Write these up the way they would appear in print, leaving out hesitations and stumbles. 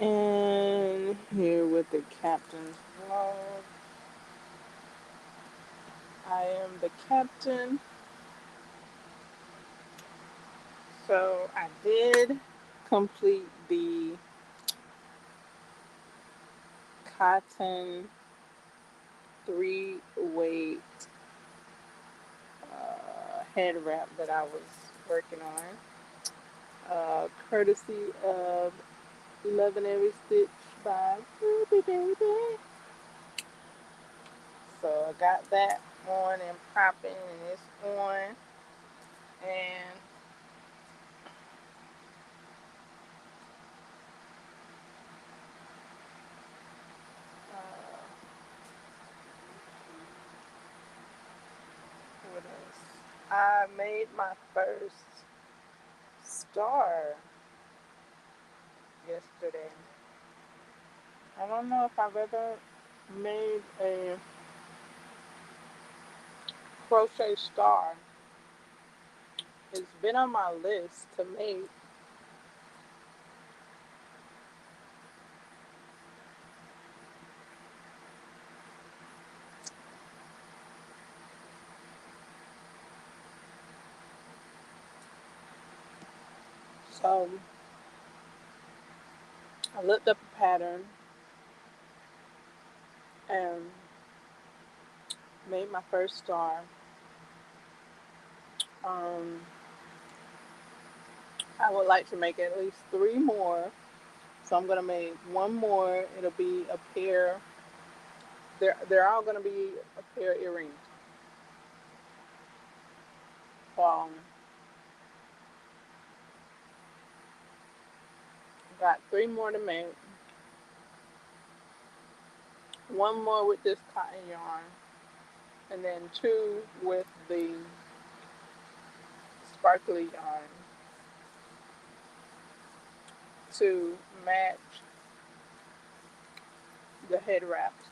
And here with the captain's log. I am the captain. So I did complete the cotton 3-weight head wrap that I was working on, courtesy of 11 Every Stitch by Ruby Baby. So I got that on and popping, and it's on. And uh, what else? I made my first star yesterday. I don't know if I've ever made a crochet star. It's been on my list to make. So I looked up a pattern and made my first star. Um, I would like to make at least 3 more. So I'm gonna make one more. It'll be a pair. They're all gonna be a pair of earrings. Got 3 more to make. One more with this cotton yarn, and then two with the sparkly yarn to match the head wraps.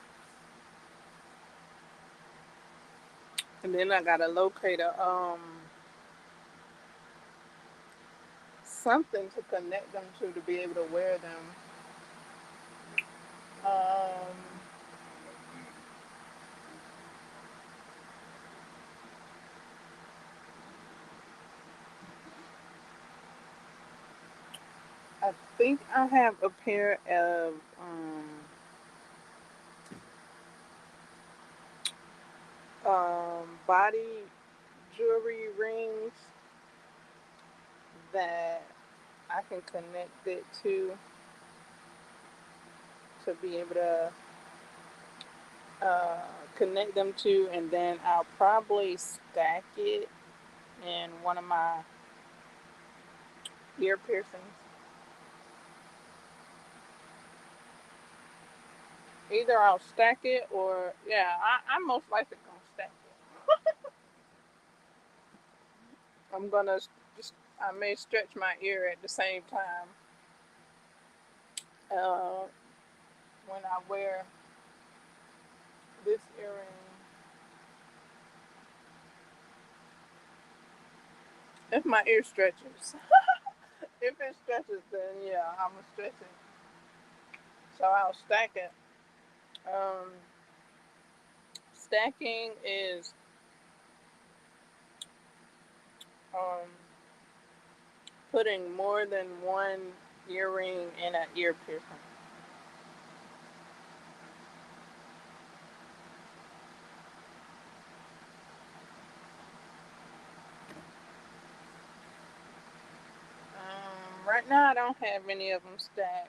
And then I gotta locate a something to connect them to be able to wear them. Um, I think I have a pair of body jewelry rings that I can connect it to be able to uh, connect them to, and then I'll probably stack it in one of my ear piercings. Either I'll stack it, or yeah, I'm most likely gonna stack it. I'm gonna just I may stretch my ear at the same time uh, when I wear this earring. If my ear stretches, if it stretches, then yeah, I'm gonna stretch it. So I'll stack it. Um, Stacking is um, putting more than one earring in an ear piercing. Right now, I don't have any of them stacked.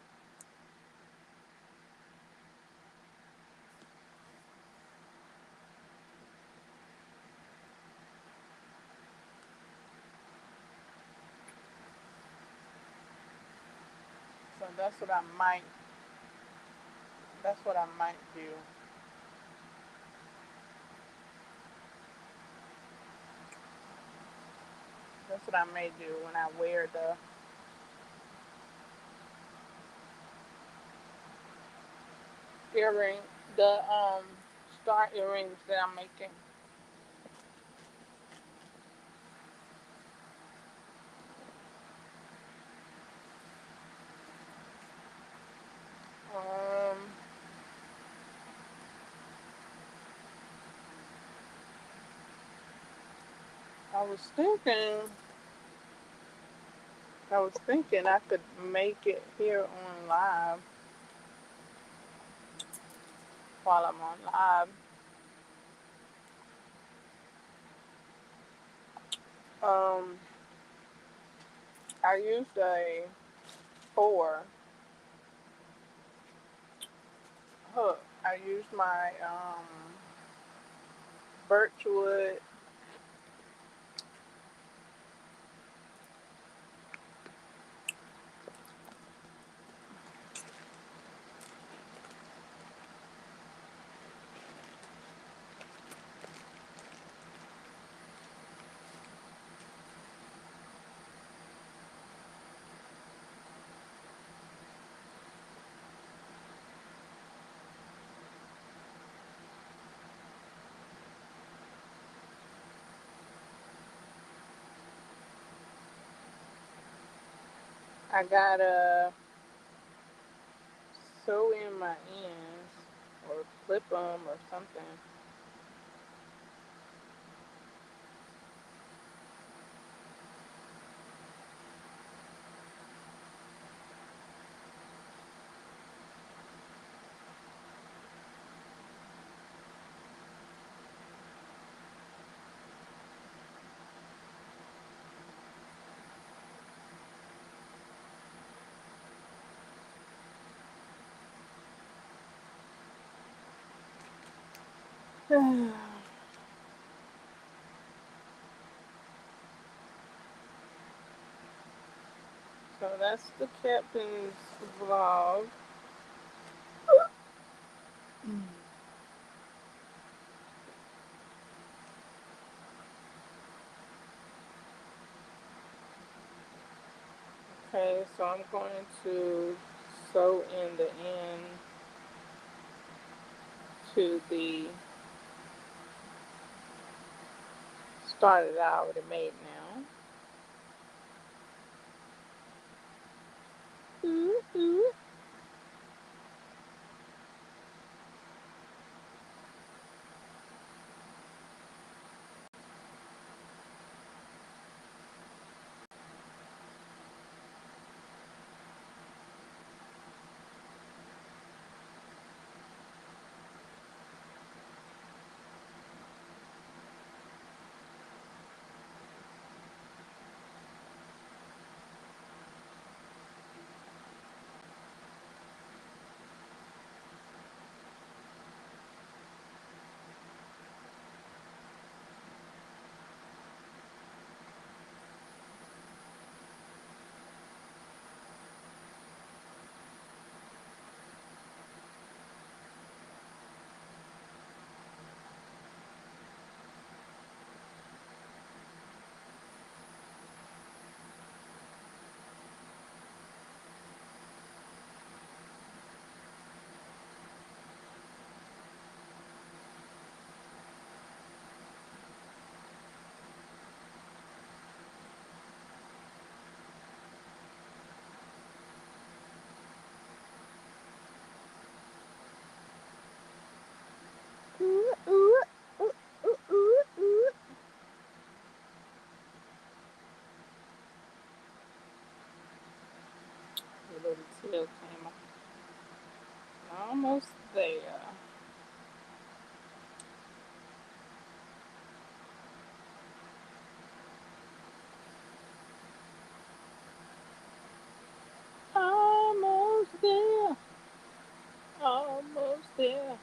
So that's what I might do. That's what I may do when I wear earring, the star earrings that I'm making. I was thinking, I could make it here on live while I'm on live. Um, I used a 4 hook. I used my birchwood. I gotta sew in my ends or clip them or something. So that's the captain's vlog. Okay, so I'm going to sew in the end to the started I already made now. Ooh, ooh. Ooh, ooh, ooh, ooh, ooh, ooh. The little tail came off. Almost there. Almost there. Almost there.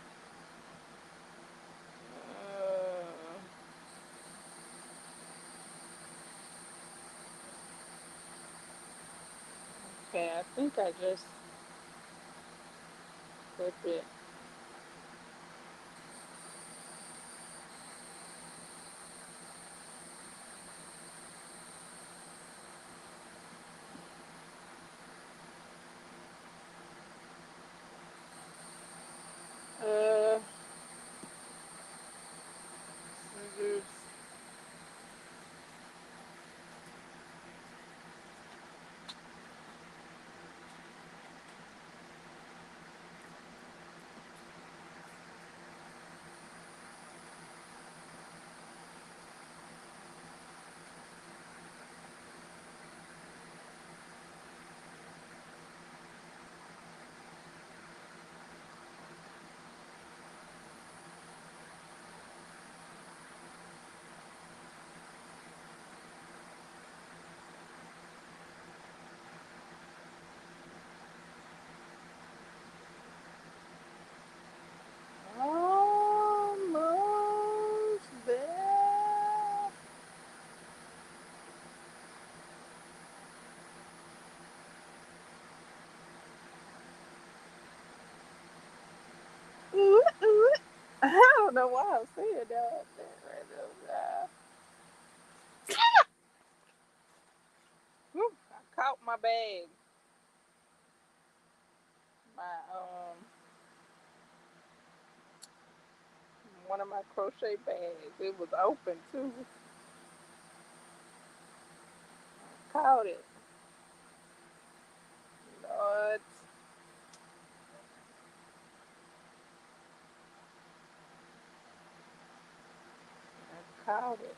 Uh, okay, I think I just clip it. Uh, scissors. know why I said that. Whew, I caught my bag. My one of my crochet bags. It was open too. Caught it. Lord, I caught it.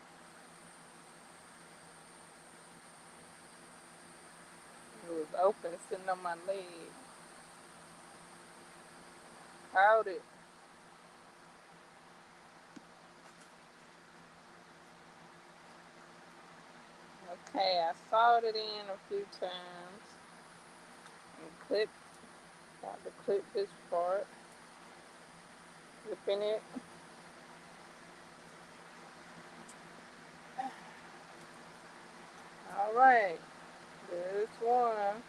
It was open, sitting on my leg. Caught it. Okay, I sawed it in a few times and clipped. Got to clip this part. Clipping it. All right, there's one.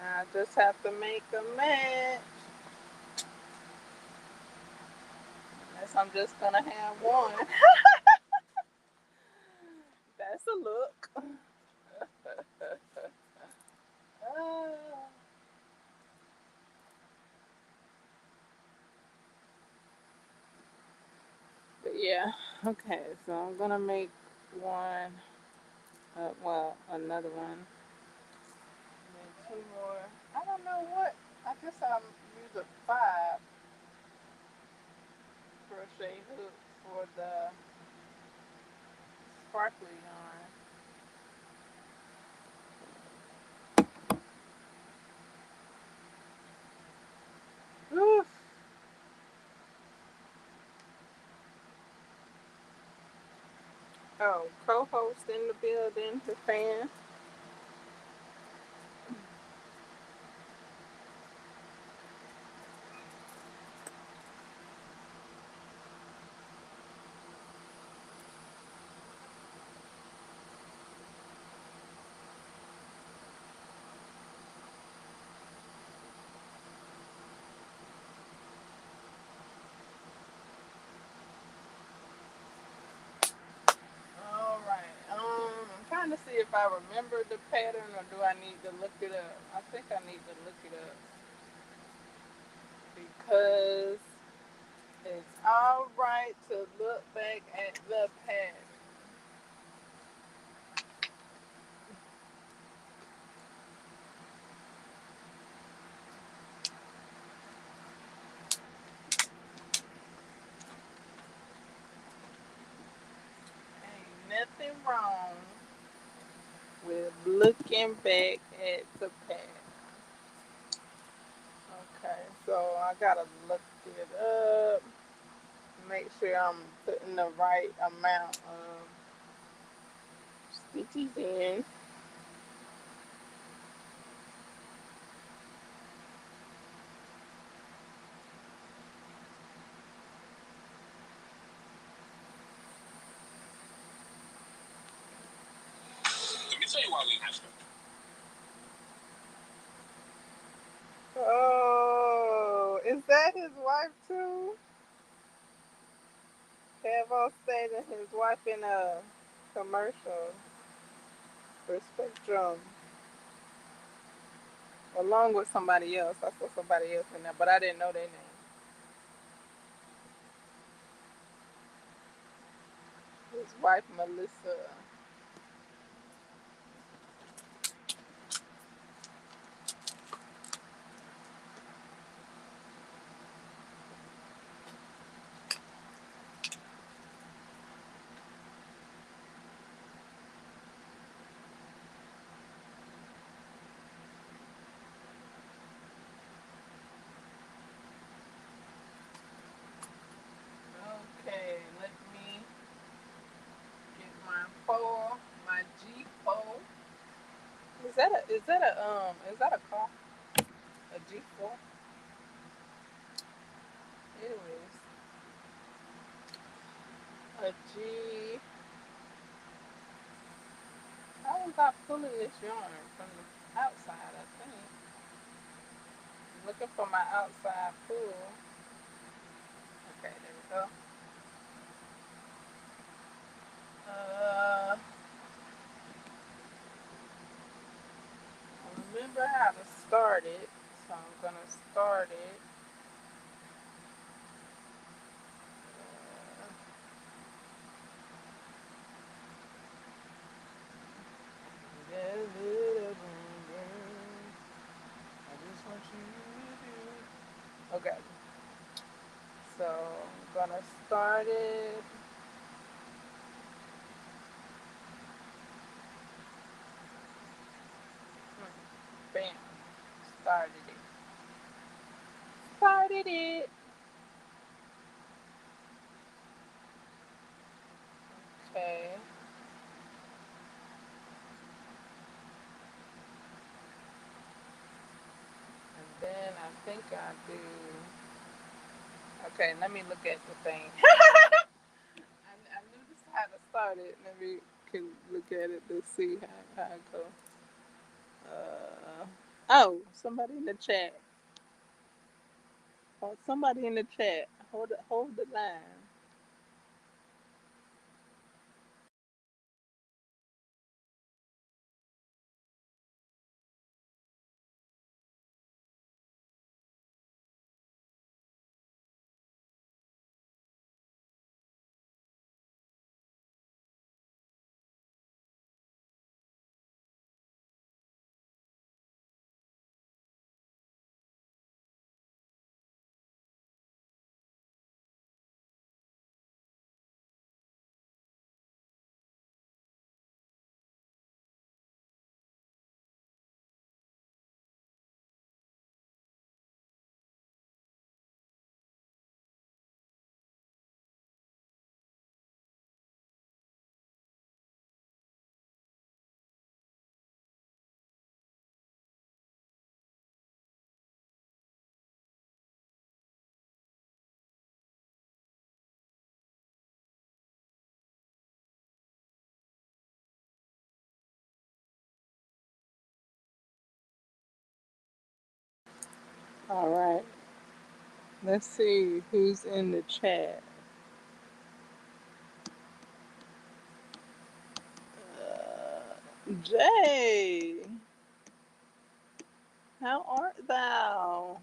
Now I just have to make a match. Unless I'm just gonna have one. That's a look. But yeah, okay, so I'm gonna make one, well, another one, and then two more. I don't know what, I guess I'll use a 5 crochet hook for the sparkly yarn. Oof. Oh, co-host in the building, the fan. All right. I'm trying to see if I remember the pattern or do I need to look it up. I think I need to look it up because it's all right to look back at the pattern. Ain't nothing wrong with looking back at the pattern. Okay, so I gotta look it up. Make sure I'm putting the right amount of stitches in. Let me tell you why we have to. Oh, is that his wife too? Kevo stated his wife in a commercial for Spectrum, along with somebody else. I saw somebody else in there, but I didn't know their name. His wife, Melissa. Okay, let me get my pole, my G pole. Is that a car? A G4? Anyways, a G. How was I pulling this yarn from the outside? I think. Looking for my outside pool. Okay, there we go. Uh, I remember how to start it, so I'm gonna start it. I just want you to do. Okay, so I'm gonna start it. Bam, started it. Started it. Okay, and then I think I do. Okay, let me look at the thing. I knew this how to start it. Let me can look at it to see how it goes. Oh, somebody in the chat. Oh, somebody in the chat. Hold the line. All right. Let's see who's in the chat. Jay, how art thou?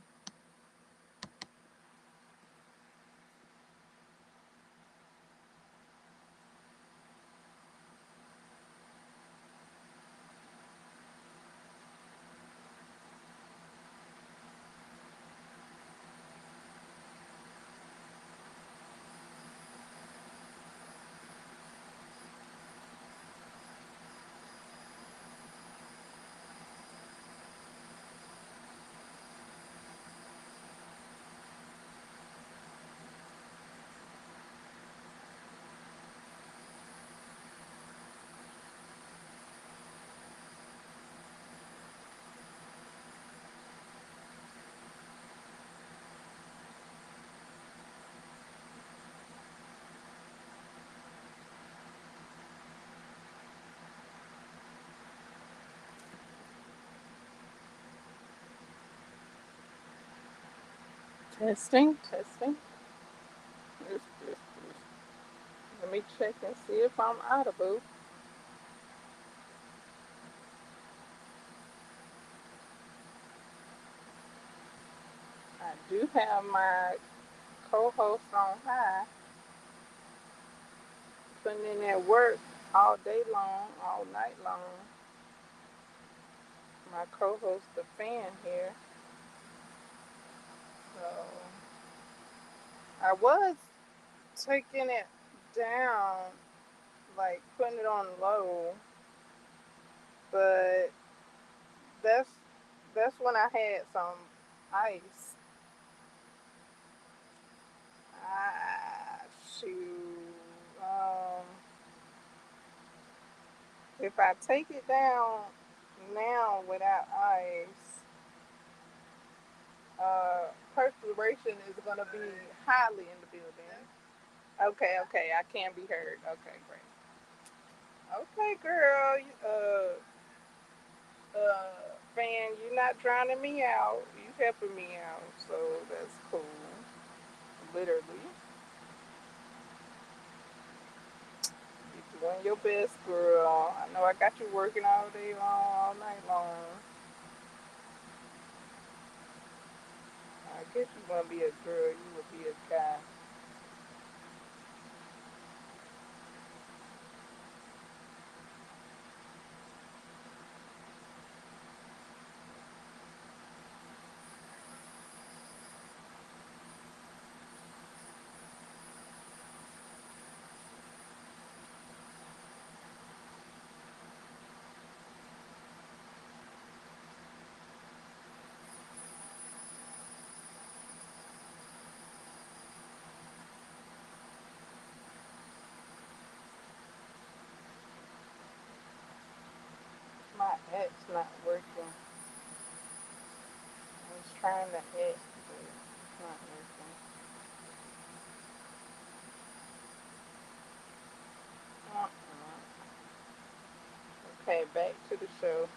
Testing, testing. Let me check and see if I'm audible. I do have my co-host on high, putting in that work all day long, all night long. My co-host, the fan here. So I was taking it down, like putting it on low, but that's that's when I had some ice. Ah, shoot. If I take it down now without ice, perspiration is gonna be highly in the building. Okay, okay, I can be heard. Okay, great. Okay, girl. Fan, you're not drowning me out. You helping me out, so that's cool. Literally, you doing your best, girl. I know I got you working all day long, all night long. I guess you wanna be a girl. You would be a guy. My X not working. I was trying to X, but it's not working. Uh-uh. Okay, back to the show.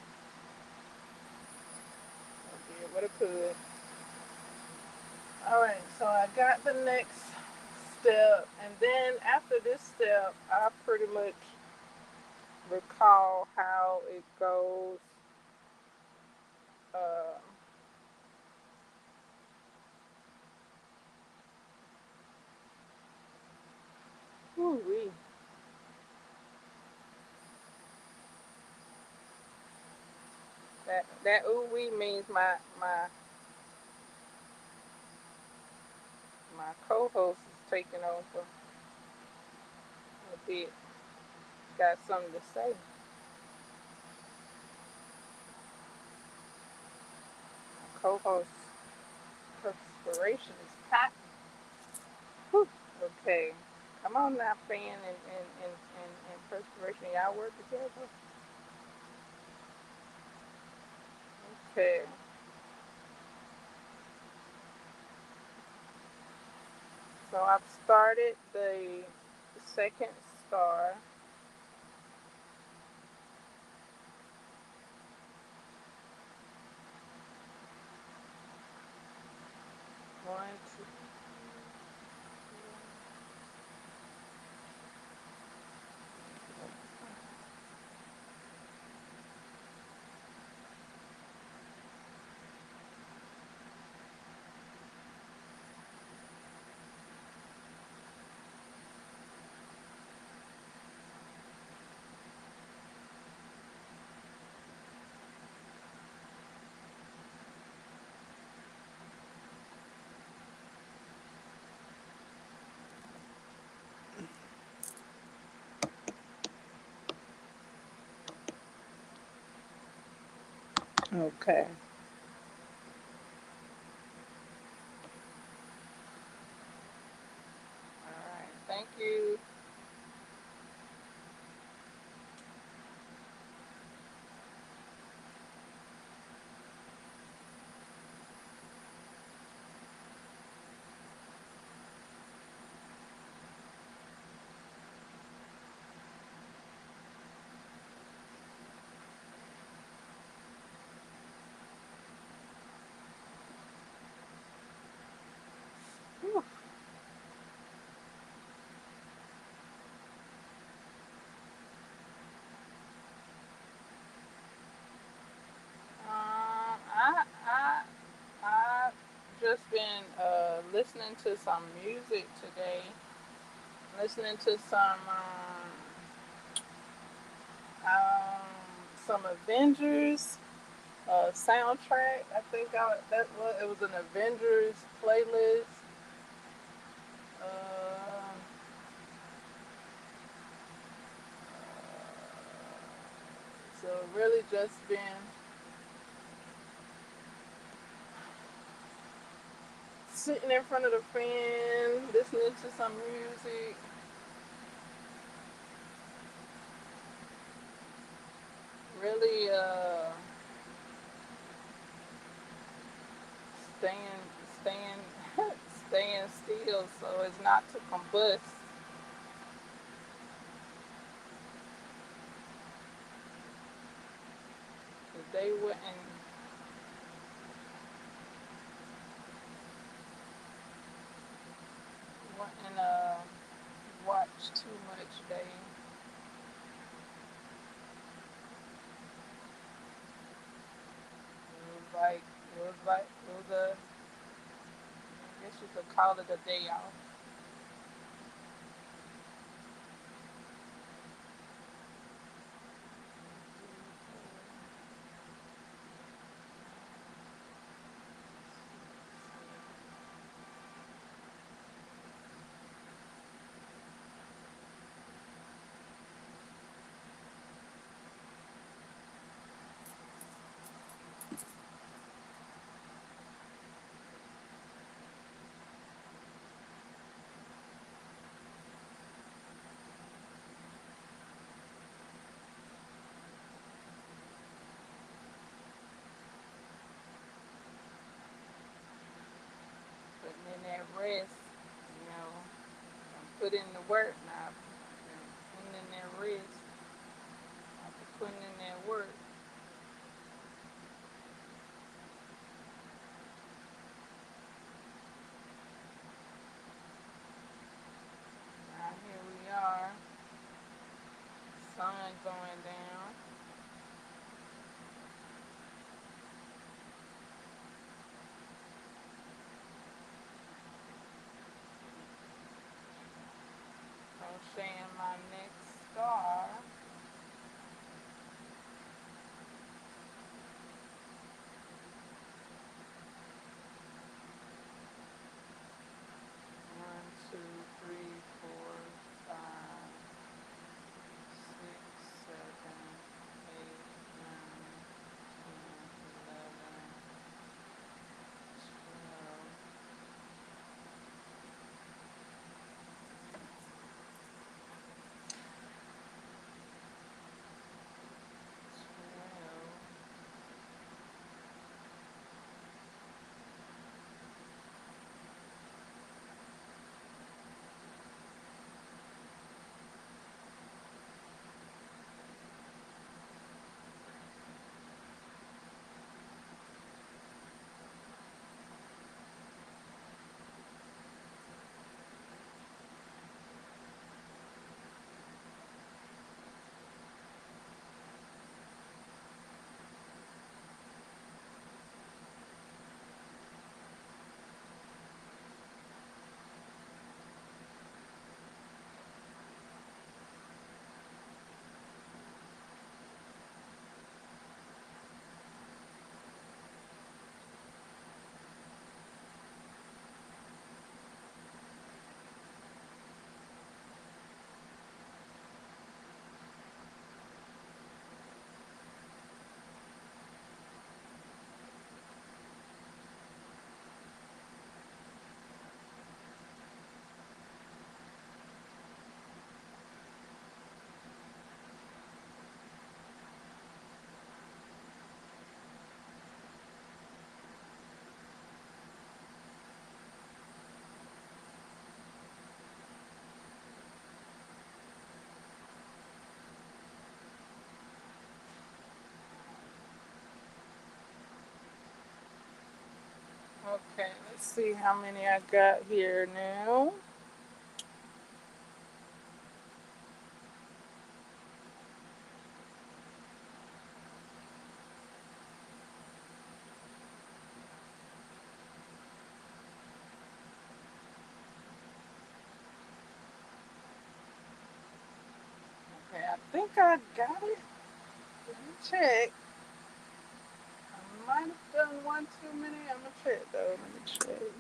I did what I could. All right, so I got the next step, and then after this step, I pretty much recall how it goes. Uh, ooh wee. That ooh wee means my co-host is taking over a bit. Got something to say. My co-host perspiration is hot. Whew. Okay. Come on now, fan and perspiration. Y'all work together. Okay. So I've started the second star. One, two. Okay. All right. Thank you. Whew. I just been listening to some music today. Listening to um, some Avengers soundtrack. I think that was it was an Avengers playlist. Uh, so really just been sitting in front of the fan, listening to some music, really staying staying staying still so as not to combust. They wouldn't. and watch too much. It was a, I guess you could call it a day off. Putting in that rest, and put in the work now. Putting in that rest, after putting in that work. Now here we are, sun going down. Crocheting my next star. 1, 2, 3, 4, 5, 6, 7, 8, 9, 10, 11, 12. Okay, let's see how many I got here now. Okay, I think I got it. Let me check. I might have done one too many. I'm gonna check though. Let me check.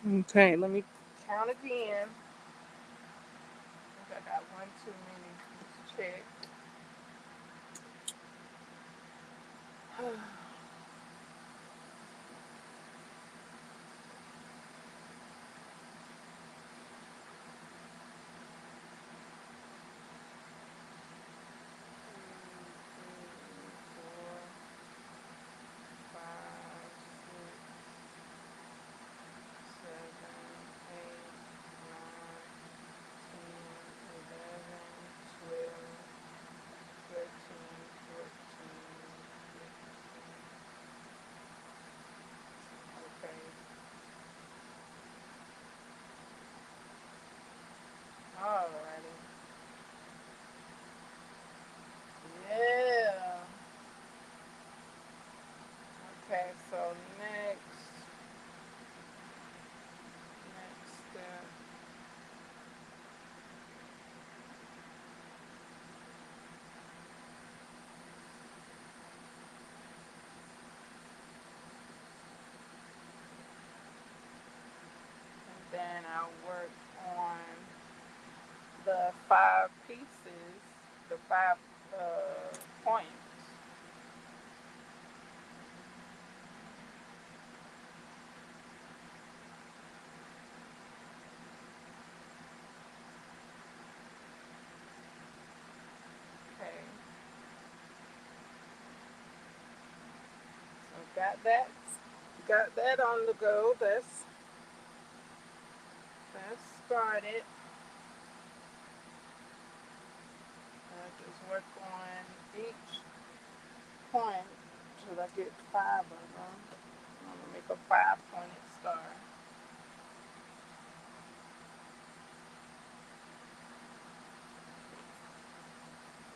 Okay, let me count again. I think I got one too many. Let's check. Four, five, six, 7, 8, 9, 10, 11, 12, 13, 14, 15. Okay. Alrighty. Yeah. Okay, so next step, and then I'll work on the 5 pieces, the 5 points. Okay, so got that on the go. That's started. I just work on each point till I get 5 of them. I'm gonna make a 5 pointed star.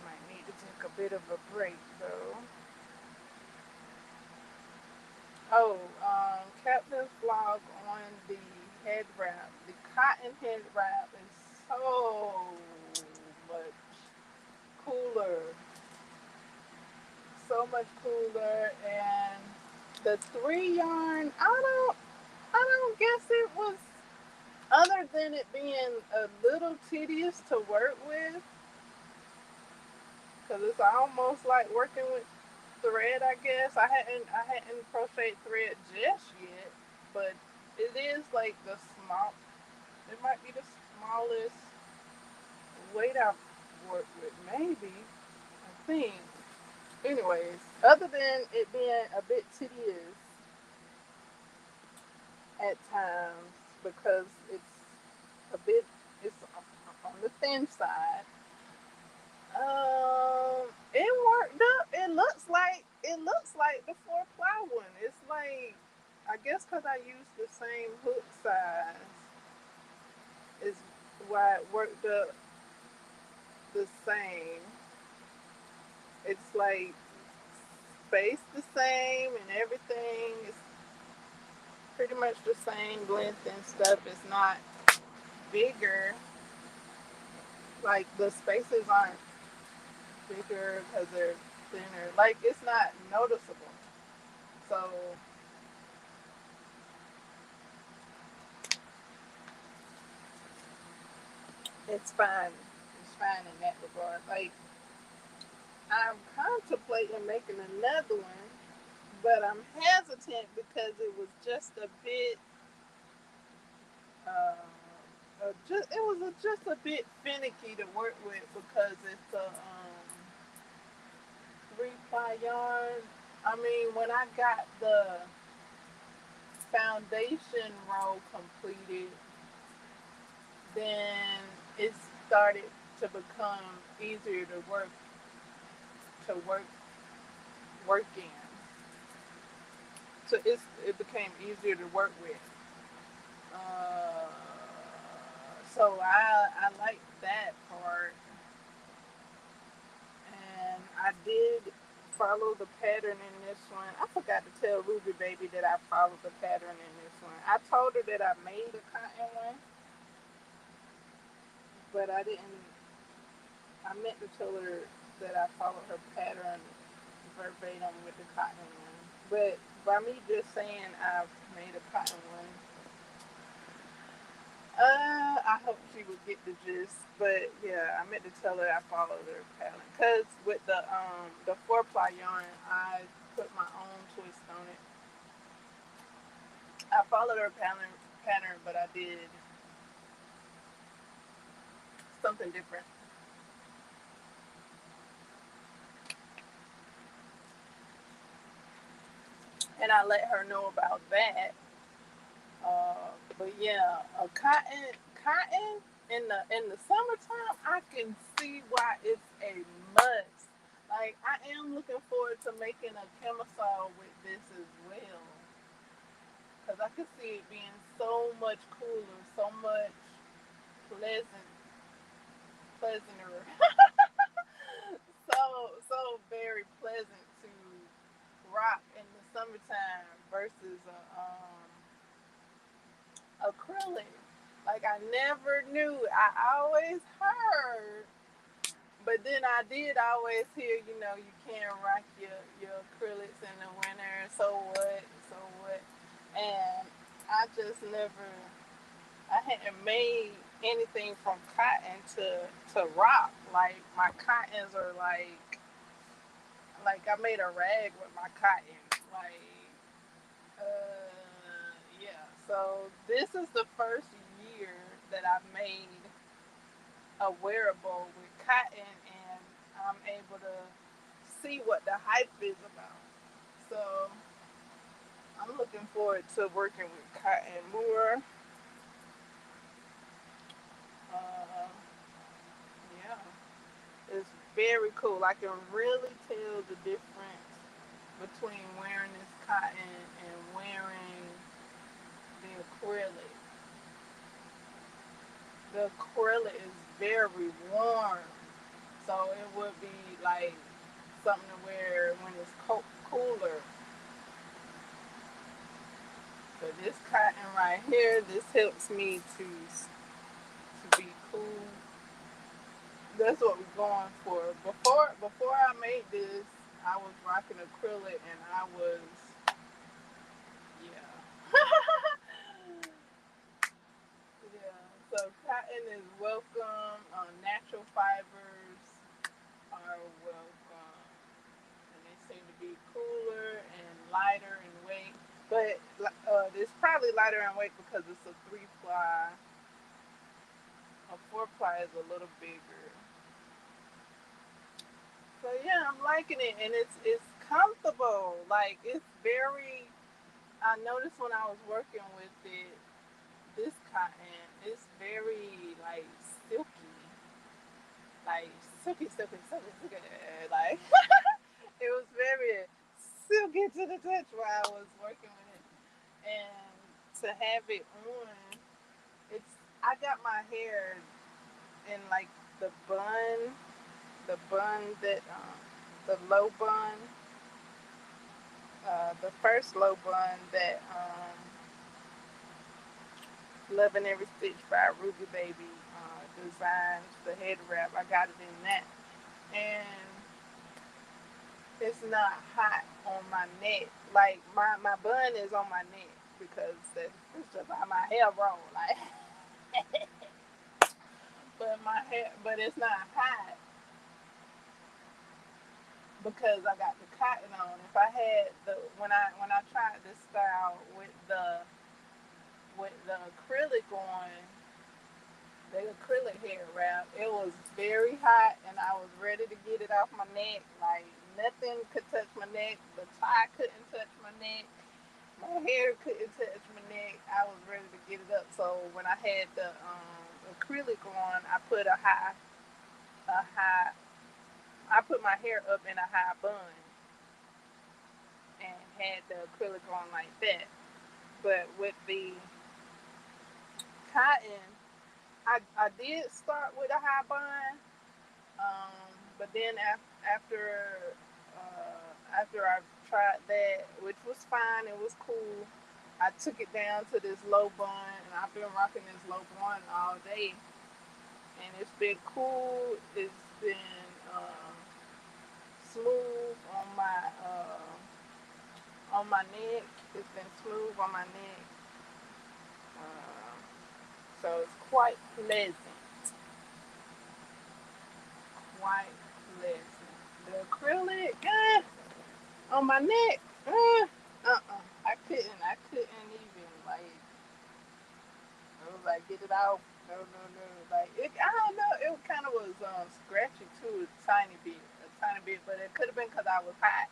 Might need to take a bit of a break though. Oh, Captain's vlog on the head wrap. The cotton head wrap is so much cooler. So much cooler, and the 3 yarn, I don't guess it was, other than it being a little tedious to work with, because it's almost like working with thread. I guess I hadn't crocheted thread just yet, but it is like the small. It might be the smallest weight I've worked with, maybe. I think. Anyways, other than it being a bit tedious at times because a bit it's on the thin side. It worked up. It looks like the 4 ply one. It's like, I guess because I used the same hook size is why it worked up the same. It's like spaced the same and everything. It's pretty much the same length and stuff. It's not bigger. Like the spaces aren't bigger because they're thinner. Like it's not noticeable. So it's fine. It's fine in that regard. Like I'm contemplating making another one, but I'm hesitant because it was just a bit. It was just a bit finicky to work with because it's a 3 ply yarn. I mean, when I got the foundation row completed, then it started to become easier to work in. So it became easier to work with. Uh, so I like that part, and I did follow the pattern in this one. I forgot to tell Ruby Baby that I followed the pattern in this one. I told her that I made a cotton one, but I didn't. I meant to tell her that I followed her pattern verbatim with the cotton one. But by me just saying I've made a cotton one, hope she would get the gist. But yeah, I meant to tell her I followed her pattern. Cause with the 4-ply yarn, I put my own twist on it. I followed her pattern, but I did something different, and I let her know about that. But yeah, a cotton in the summertime, I can see why it's a must. Like I am looking forward to making a camisole with this as well, because I can see it being so much cooler, so much pleasant, pleasanter, so very pleasant to rock in the summertime versus acrylic. Like I never knew. I always heard, but then I did always hear, you can't rock your acrylics in the winter. So what? So what? And I just never. I hadn't made anything from cotton to rock. Like my cottons are like I made a rag with my cotton. Like yeah. So this is the first year that I've made a wearable with cotton, and I'm able to see what the hype is about. So I'm looking forward to working with cotton more. Uh, yeah, it's very cool. I can really tell the difference between wearing this cotton and wearing the acrylic. The acrylic is very warm, so it would be like something to wear when it's cooler. But this cotton right here, this helps me to be cool. That's what we're going for. Before I made this, I was rocking acrylic, and I was yeah. Yeah. So cotton is welcome. Natural fibers are welcome, and they seem to be cooler and lighter in weight. But it's probably lighter in weight because it's a 3-ply. A 4-ply is a little bigger. So yeah, I'm liking it, and it's comfortable. Like it's very. I noticed when I was working with it, this cotton, it's very like silky, like silky. Like it was very silky to the touch while I was working with it, and to have it on, it's. I got my hair in like the bun, the bun that the low bun, the first low bun that Loving Every Stitch by Ruby Baby designs the head wrap. I got it in that, and it's not hot on my neck. Like my bun is on my neck because it's just how my hair roll. Like, but it's not hot because I got the cotton on. If I had the when I tried this style with the acrylic on, the acrylic hair wrap, it was very hot, and I was ready to get it off my neck. Like nothing could touch my neck. The tie couldn't touch my neck. My hair couldn't touch my neck. I was ready to get it up. So when I had the acrylic on, I put a high. I put my hair up in a high bun and had the acrylic on like that. But with the cotton, I did start with a high bun, but then after I tried that, which was fine, it was cool. I took it down to this low bun, and I've been rocking this low bun all day, and it's been cool. It's been smooth on my neck. It's been smooth on my neck. Uh, so was quite pleasant. Quite pleasant. The acrylic, on my neck, I couldn't even like. I was like, get it out. No, no, no. Like it, I don't know. It kind of was scratchy too, a tiny bit. But it could have been because I was hot.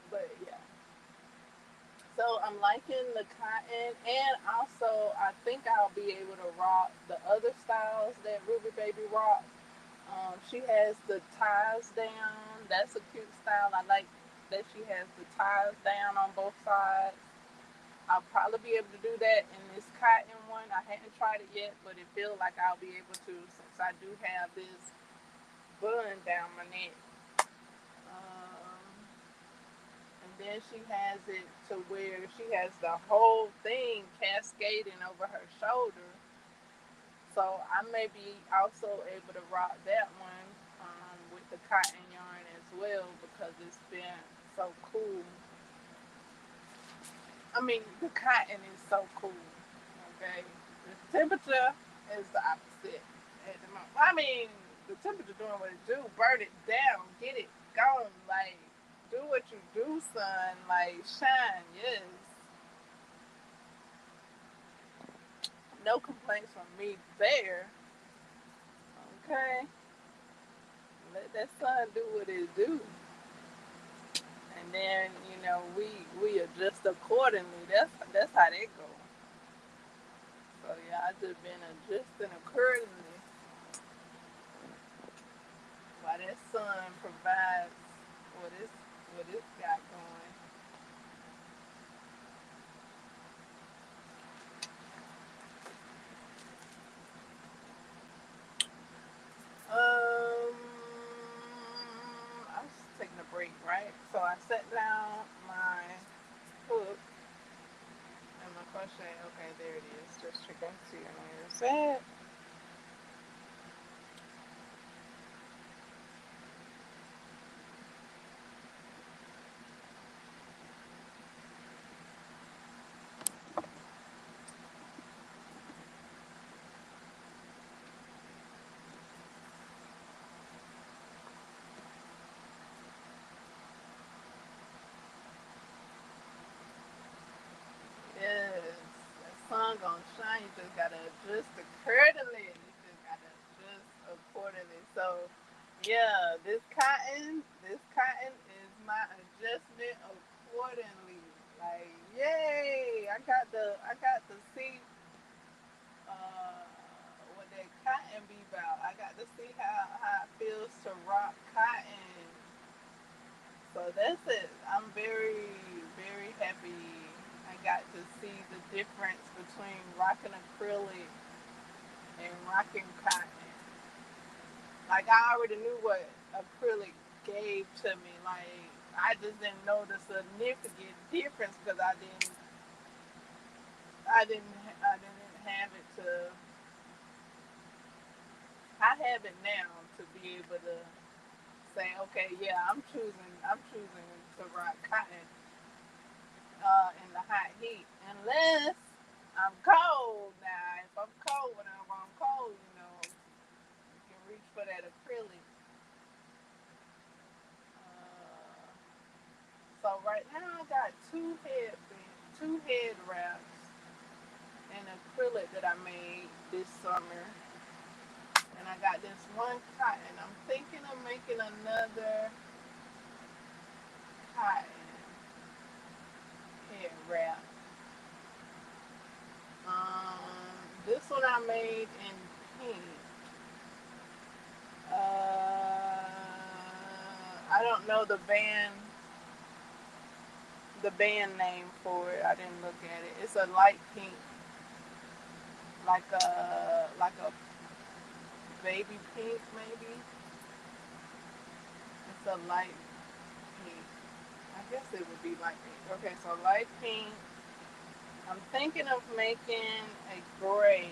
But yeah. So I'm liking the cotton, and also I think I'll be able to rock the other styles that Ruby Baby rocks. She has the ties down. That's a cute style. I like that she has the ties down on both sides. I'll probably be able to do that in this cotton one. I hadn't tried it yet, but it feels like I'll be able to since I do have this bun down my neck. Um, and then she has it to where she has the whole thing cascading over her shoulder. So I may be also able to rock that one with the cotton yarn as well because it's been so cool. I mean, the cotton is so cool. Okay, the temperature is the opposite at the moment. I mean, the temperature doing what it do. Burn it down, get it gone. Like, do what you do, son. Like, shine. Yes, no complaints from me there. Okay, let that sun do what it do, and then we adjust accordingly. That's how they go. So yeah, I just been adjusting accordingly while that sun provides what it's got going. Um, I was taking a break, right? So I set down my hook and my crochet. Okay, there it is. Just check and see where it's at. Yes, that sun gonna shine. You just gotta adjust accordingly. You just gotta adjust accordingly. So, yeah, this cotton is my adjustment accordingly. Like, yay! I got to see uh, what that cotton be about. I got to see how it feels to rock cotton. So that's it. I'm very, very happy I got to see the difference between rocking acrylic and rocking cotton. Like I already knew what acrylic gave to me. Like I just didn't know the significant difference because I didn't have it to. I have it now to be able to say, okay, yeah, I'm choosing to rock cotton in the hot heat, unless I'm cold. Now, if I'm cold, whenever I'm cold, you can reach for that acrylic. So right now I got two head wraps in acrylic that I made this summer, and I got this one cotton. I'm thinking of making another cotton head wrap. This one I made in pink. I don't know the band name for it. I didn't look at it. It's a light pink, like a baby pink maybe. It's a light pink. I guess it would be light pink. Okay, so light pink. I'm thinking of making a gray.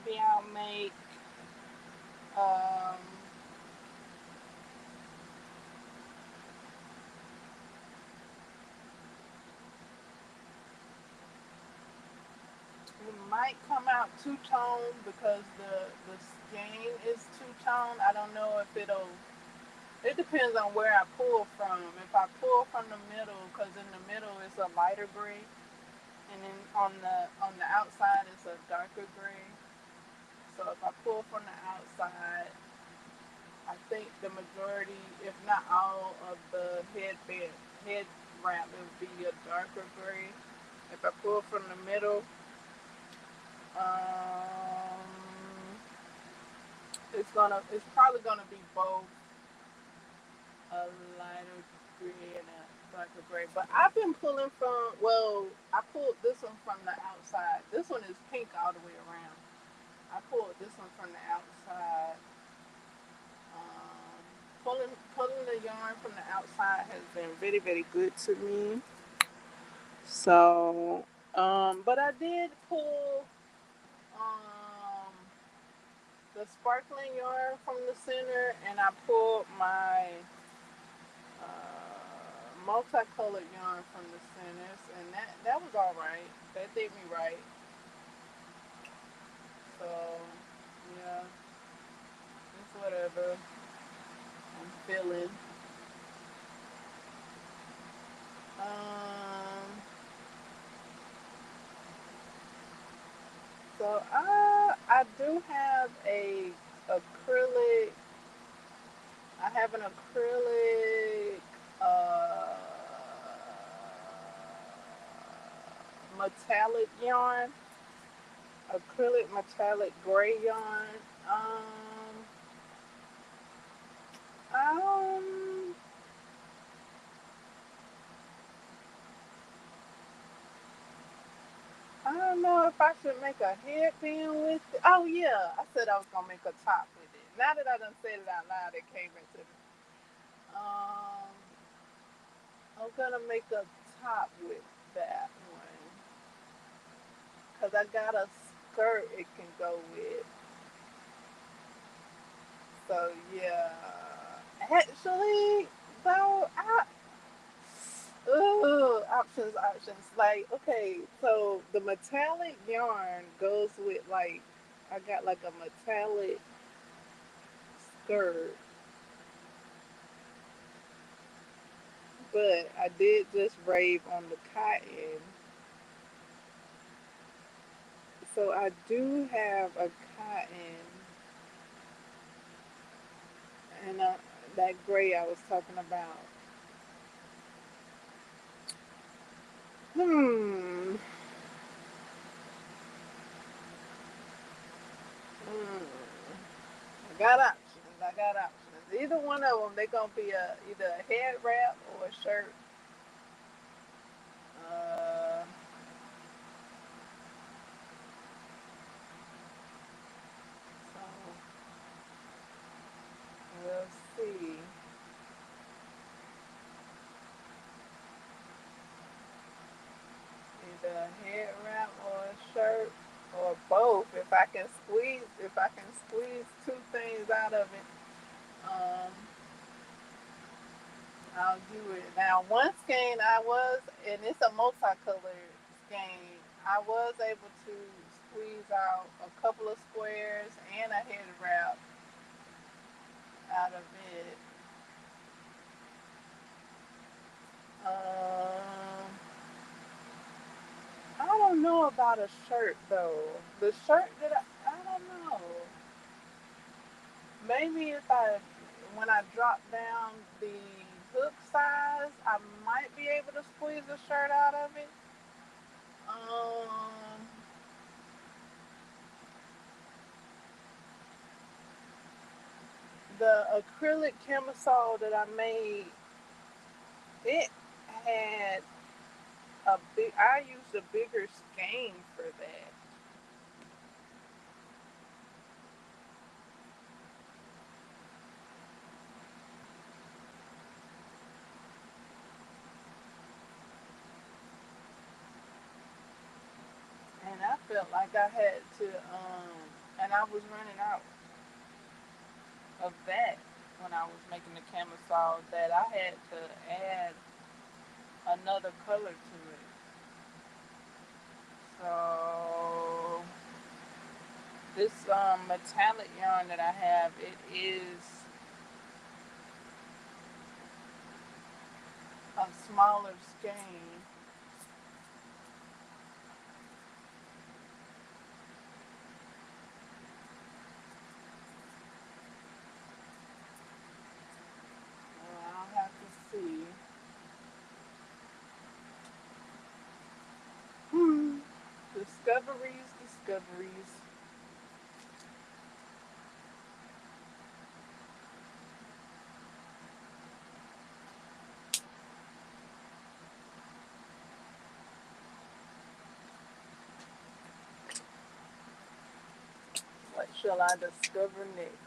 maybe I'll make um, it might come out two-tone because the skein is two-tone. I don't know if it'll. It depends on where I pull from. If I pull from the middle, because in the middle it's a lighter gray, and then on the outside it's a darker gray. So if I pull from the outside, I think the majority, if not all, of the head wrap will be a darker gray. If I pull from the middle, um, it's probably gonna be both a lighter gray and a darker gray. But I've been pulling from. Well, I pulled this one from the outside. This one is pink all the way around. I pulled this one from the outside. Um, pulling the yarn from the outside has been very very good to me. So, but I did pull um the sparkling yarn from the center, and I pulled my multicolored yarn from the centers, and that was all right. That did me right. So, yeah, it's whatever I'm feeling. Um, so I do have a acrylic. I have an acrylic metallic yarn, acrylic metallic gray yarn. Um, I don't know if I should make a headband with it. Oh yeah, I said I was gonna make a top with it. Now that I done said it out loud, it came into me. Um, I'm gonna make a top with that one because I got a skirt it can go with. So yeah, actually, though, options. Like, okay, so the metallic yarn goes with like, I got like a metallic skirt, but I did just rave on the cotton, so I do have a cotton and that gray I was talking about. Hmm. Hmm. I got options. I got options. Either one of them, they're gonna be either a head wrap or a shirt. Uh, so we'll see. Either a head wrap or a shirt or both. If I can squeeze two things out of it, um, I'll do it. Now, one skein and it's a multicolored skein. I was able to squeeze out a couple of squares and a head wrap out of it. Um, I don't know about a shirt though. The shirt I don't know. Maybe when I drop down the hook size, I might be able to squeeze a shirt out of it. Um, the acrylic camisole that I made, it had I used a bigger skein for that. And I felt like I had to. And I was running out of that when I was making the camisole that I had to add another color to it. So this metallic yarn that I have, it is a smaller skein. I'll have to see. Hmm. Discoveries, discoveries. What shall I discover next?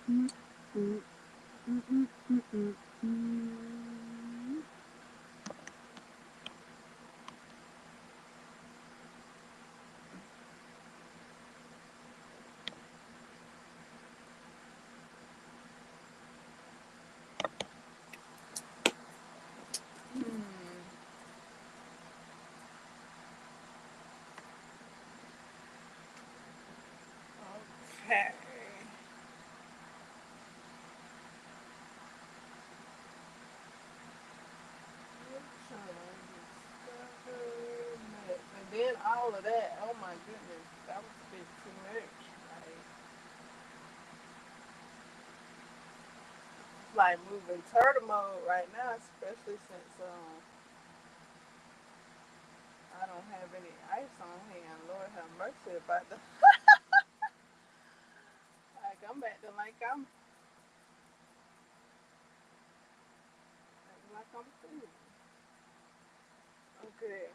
Mm, mm, mm, mm, mm, mm, mm. Hmm. Okay. And then all of that, oh my goodness, that was a bit too much. Like moving turtle mode right now, especially since I don't have any ice on hand. Lord have mercy about the like I'm acting like I'm cool. Okay,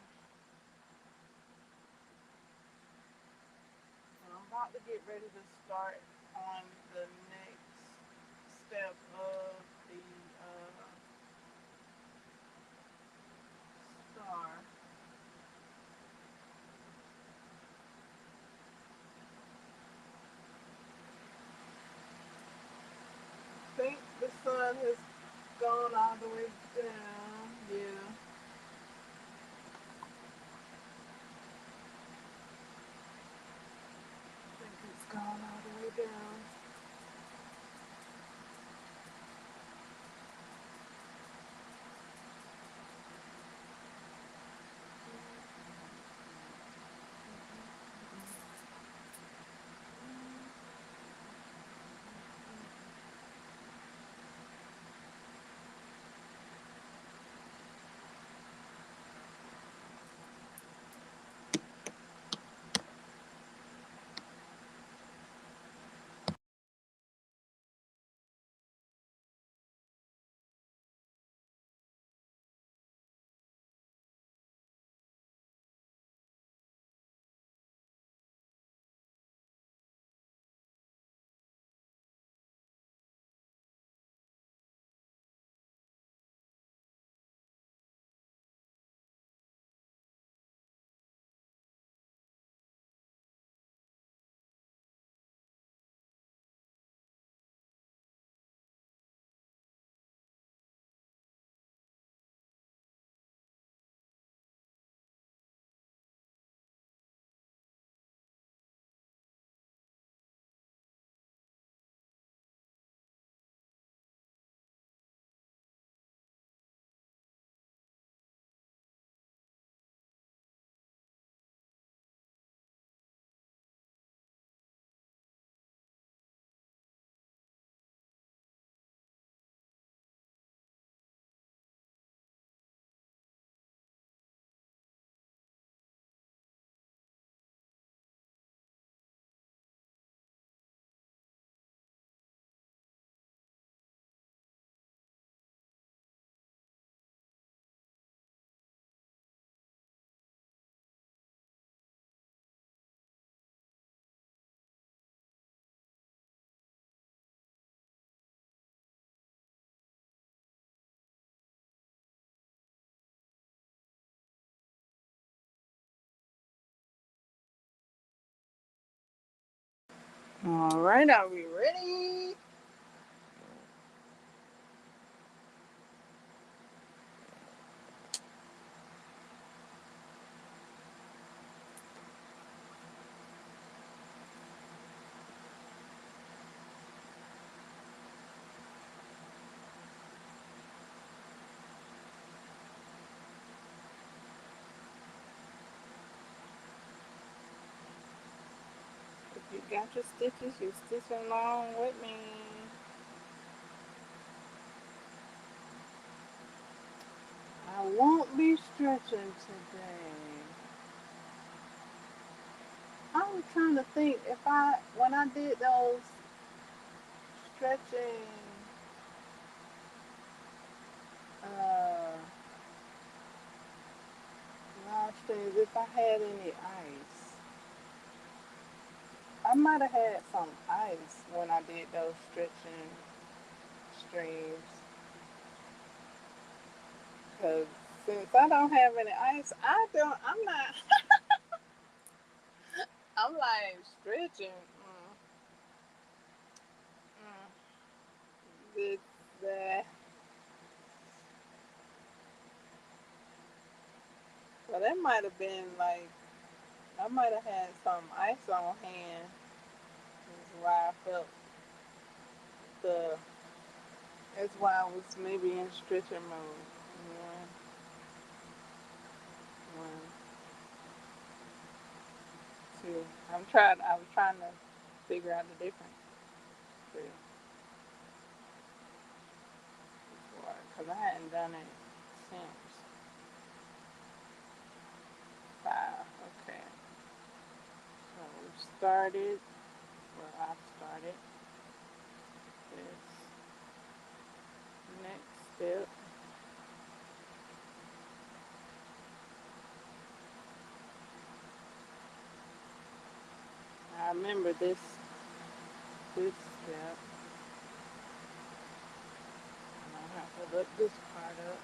well, I'm about to get ready to start on the next step of the star. I think the sun has gone all the way down. Yeah, I think it's gone all the way down. All right, are we ready? If you got your stitches, you're stitching along with me. I won't be stretching today. I was trying to think if when I did those stretching uh, launch things, if I had any ice. I might have had some ice when I did those stretching streams. Cause since I don't have any ice, I'm not, I'm like stretching. This, that. So that might have been like, I might have had some ice on hand. That's why I felt the, that's why I was maybe in stretching mode. One, one, two. I was trying to figure out the difference. Three, four, because I hadn't done it since. Five, okay. So we started, well, I started this next step. I remember this step. And I have to look this part up.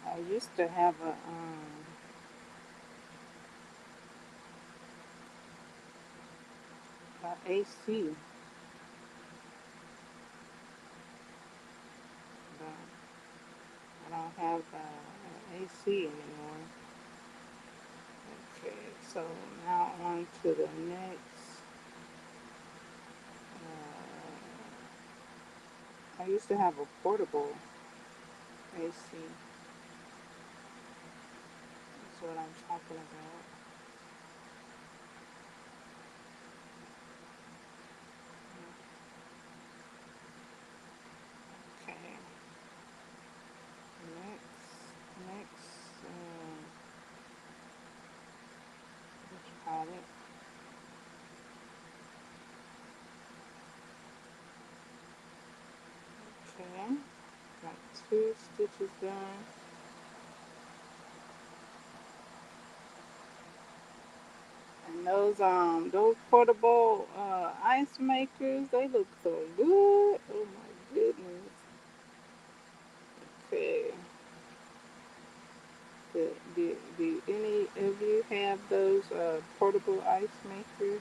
I used to have a AC, but I don't have AC anymore. Okay, so now on to the next. I used to have a portable AC. That's what I'm talking about. Okay, next, what you call it? Okay, got two stitches done. And those portable ice makers, they look so good. Oh my goodness. Okay. Do any of you have those portable ice makers?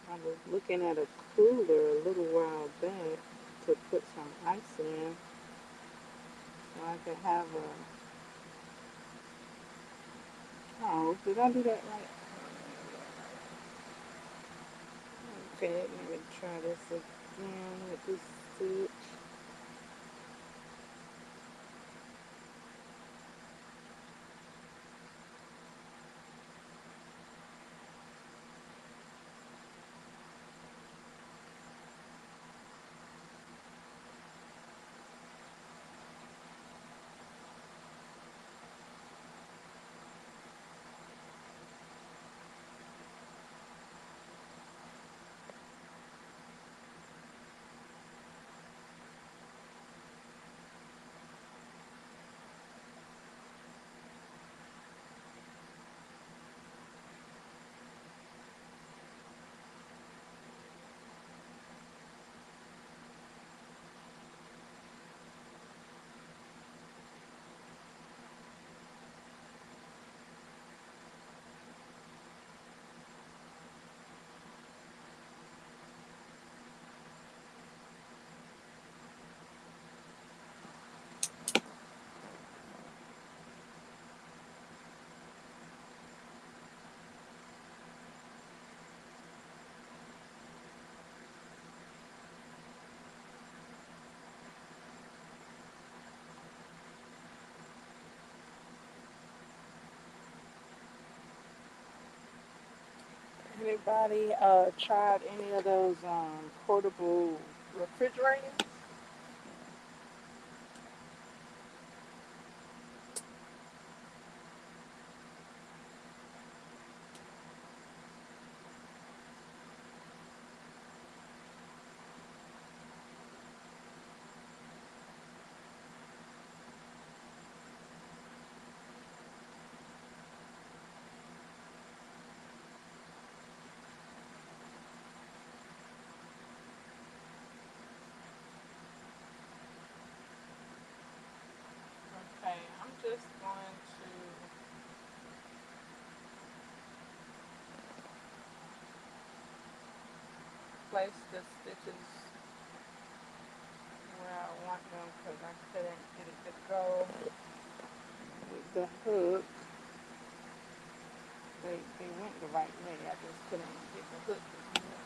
I was looking at a cooler a little while back to put some ice in so I could have a. Oh, did I do that right? Okay, let me try this again with this stitch. Anybody tried any of those portable refrigerators? Okay, I'm just going to place the stitches where I want them because I couldn't get it to go with the hook. They went the right way. I just couldn't get the hook to come up.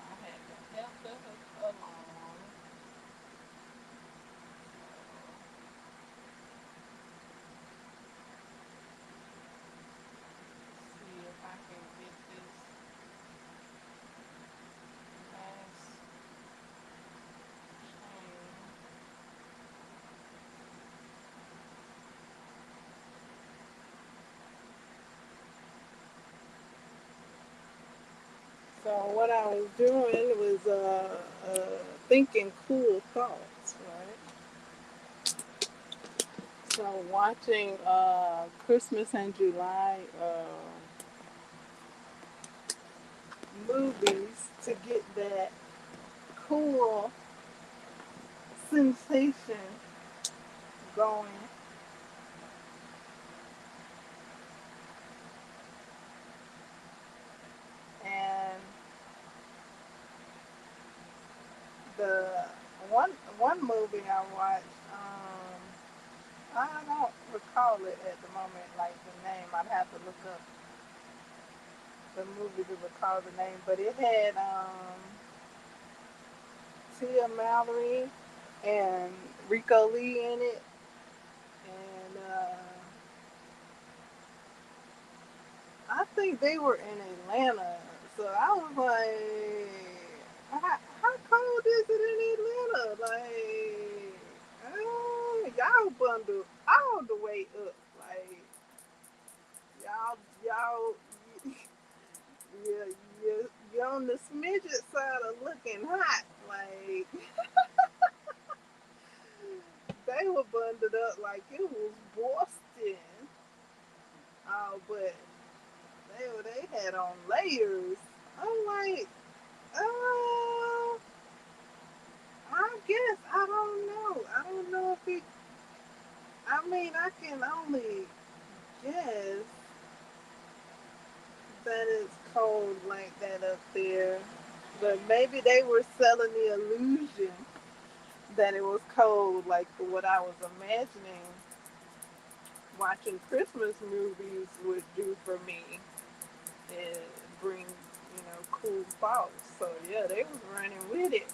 I had to help the hook along. See if I can get this last chain. So what I was doing was thinking cool thoughts, right? So watching Christmas in July movies to get that cool sensation going, and the one movie I watched, I don't recall it at the moment, like the name. I'd have to look up the movie to recall the name, but it had Tia Mallory and Rico Lee in it, and I think they were in Atlanta. So I was like, how cold is it in Atlanta? Like, y'all bundled all the way up. Like, y'all, yeah, you're on the smidget side of looking hot. Like, they were bundled up like it was Boston. But they had on layers. I'm like, uh, I guess I don't know. I don't know if it. I mean, I can only guess that it's cold like that up there. But maybe they were selling the illusion that it was cold, like what I was imagining watching Christmas movies would do for me and bring, cool thoughts. So yeah, they was running with it.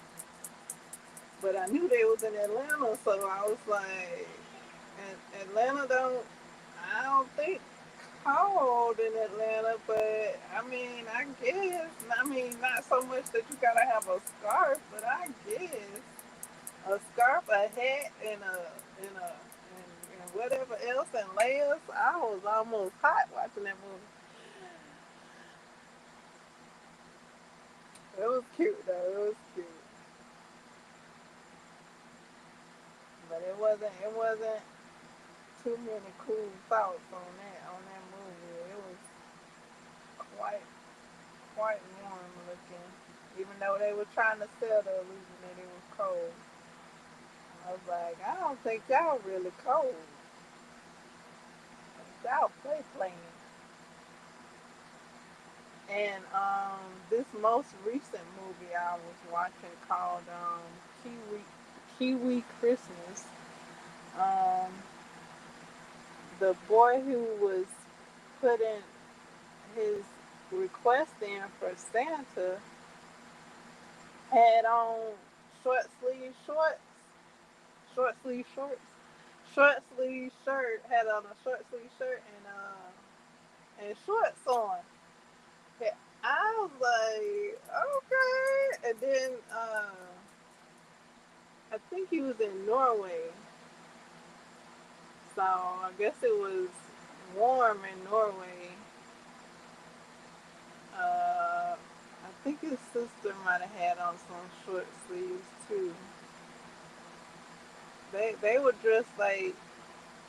But I knew they was in Atlanta, so I was like, Atlanta don't, I don't think cold in Atlanta, but I mean, I guess, I mean, not so much that you gotta have a scarf, but I guess a scarf, a hat, and whatever else, and layers. I was almost hot watching that movie. It was cute though. It was cute, but it wasn't too many cool thoughts on that movie. It was quite quite warm looking, even though they were trying to sell the illusion that it was cold. I was like, I don't think y'all really cold. Y'all playing. And this most recent movie I was watching called Kiwi Christmas. Um, the boy who was putting his request in for Santa had on short sleeve shorts, short sleeve shorts, short sleeve shirt, had on a short sleeve shirt and shorts on. Yeah, I was like, okay. And then I think he was in Norway, so I guess it was warm in Norway. I think his sister might have had on some short sleeves too. They were dressed like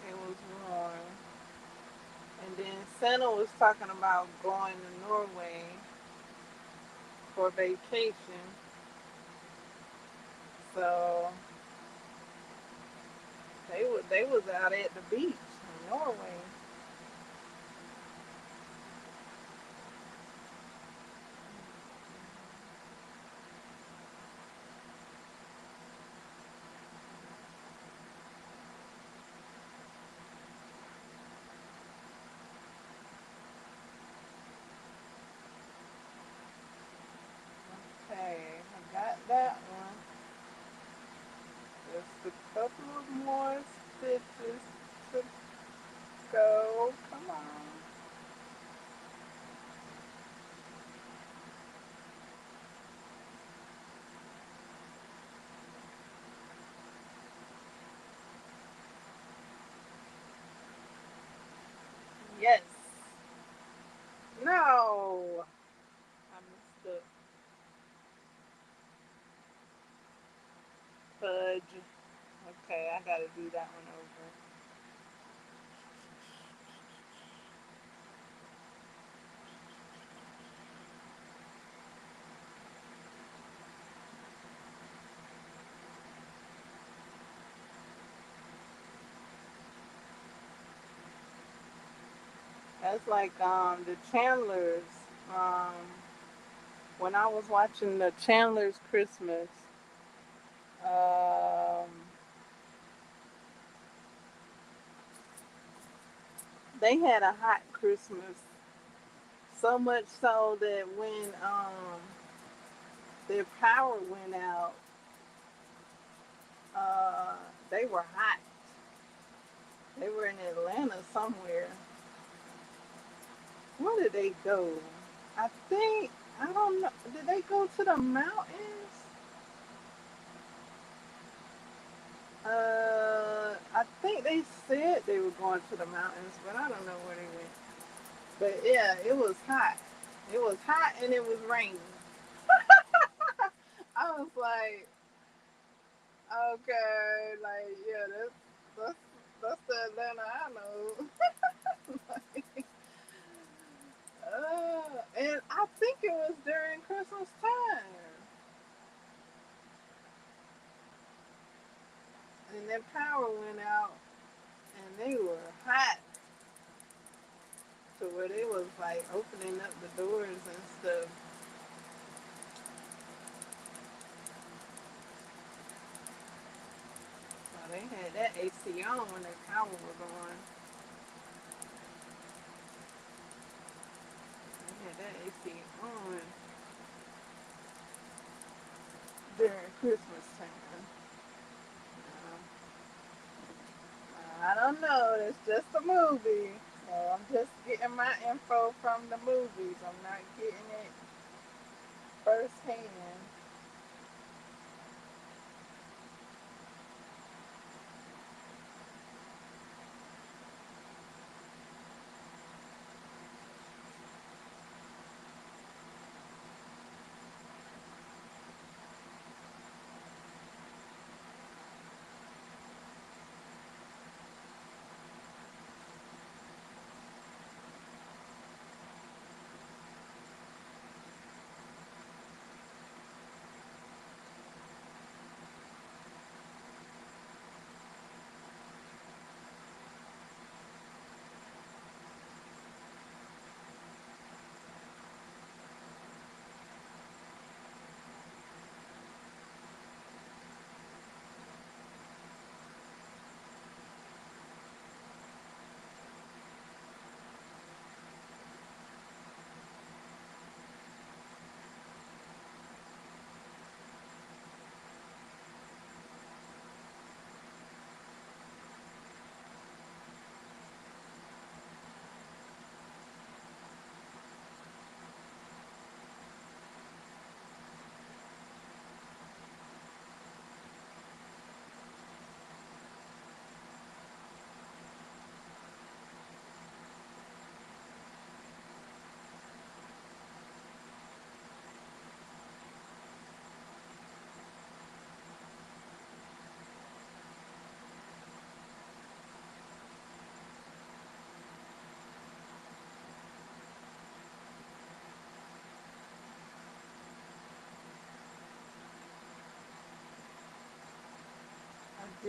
it was warm. And then Santa was talking about going to Norway for vacation. So they was out at the beach in Norway. Okay, I got that one. Just a couple of more stitches to go. Come on. Yes. No. I missed the fudge. Okay, I gotta do that one over. That's like the Chandlers. Um, when I was watching the Chandler's Christmas, um, they had a hot Christmas. So much so that when their power went out, uh, they were hot. They were in Atlanta somewhere. Where did they go? I think I don't know. Did they go to the mountains? I think they said they were going to the mountains, but I don't know where they went. But yeah, it was hot. It was hot and it was raining. I was like, okay, like yeah, that's that's the Atlanta I know. And I think it was during Christmas time, and their power went out, and they were hot to where they was like opening up the doors and stuff. So they had that AC on when their power was on. They had that AC on during Christmas time. I don't know. It's just a movie. So I'm just getting my info from the movies. I'm not getting it firsthand.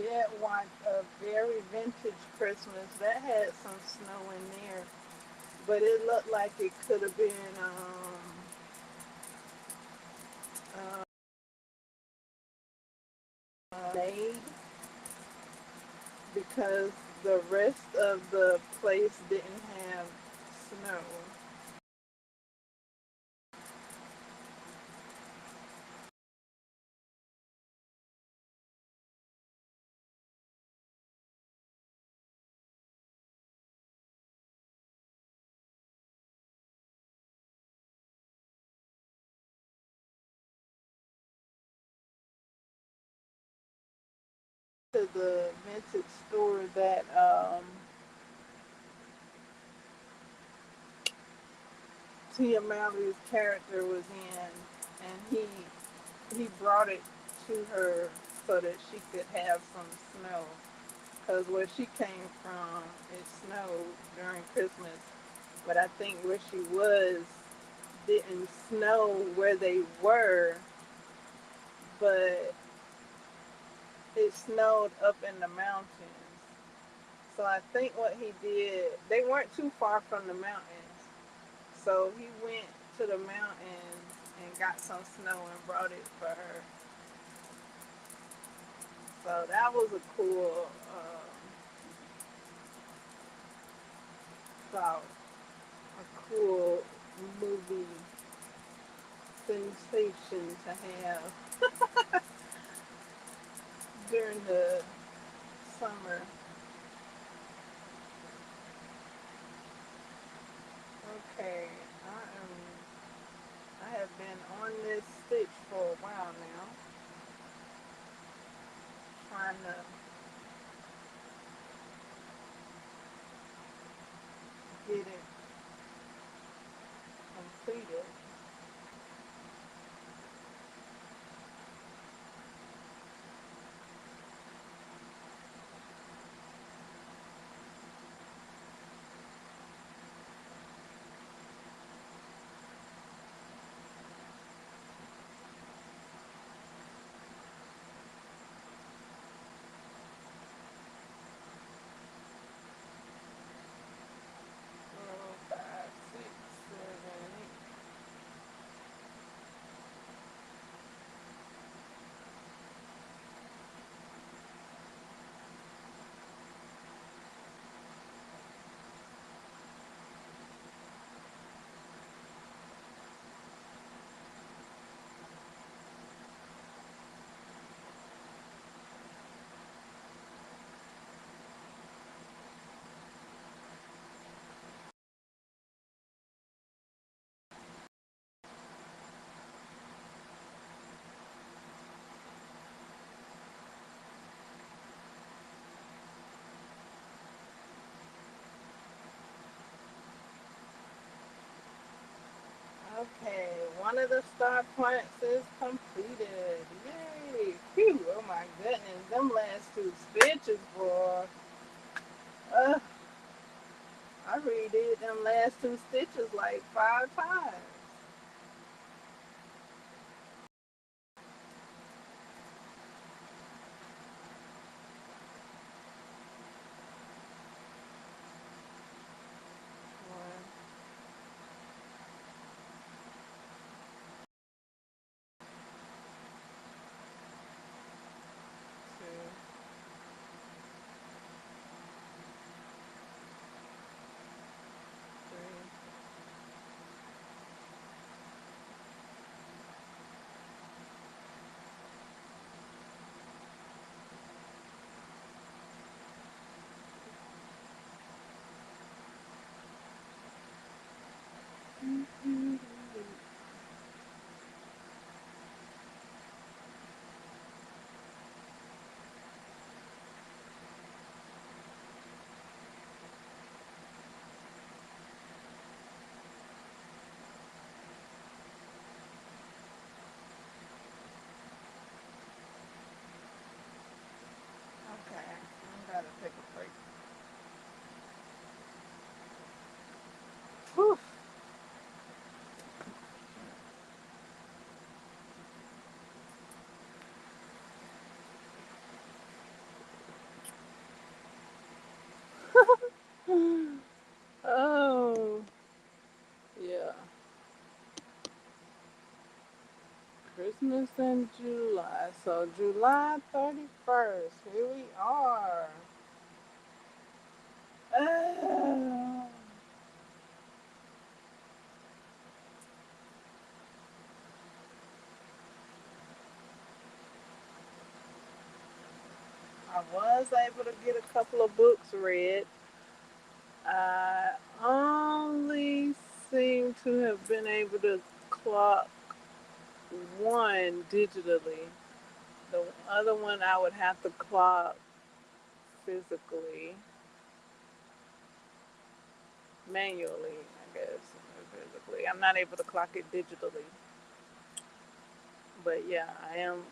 did watch a very vintage Christmas that had some snow in there, but it looked like it could have been made because the rest of the place didn't have snow. To the vintage store that Tia Mallory's character was in, and he brought it to her so that she could have some snow. Because where she came from, it snowed during Christmas, but I think where she was didn't snow where they were, but it snowed up in the mountains. So I think what he did, they weren't too far from the mountains. So he went to the mountains and got some snow and brought it for her. So that was a cool thought, a cool movie sensation to have during the summer. Okay, I have been on this stitch for a while now, trying to get it completed. Four, five, six, seven, eight. Okay, one of the star points is completed. Yay! Phew! Oh my goodness, them last two stitches, boy. Uh, I redid them last two stitches like 5 times. One, two, three. Okay, I gotta take a break. Whew. is in July. So July 31st. Here we are. Uh, I was able to get a couple of books read. I only seem to have been able to clock one digitally. The other one I would have to clock physically, manually, I guess. Physically. I'm not able to clock it digitally. But yeah, I am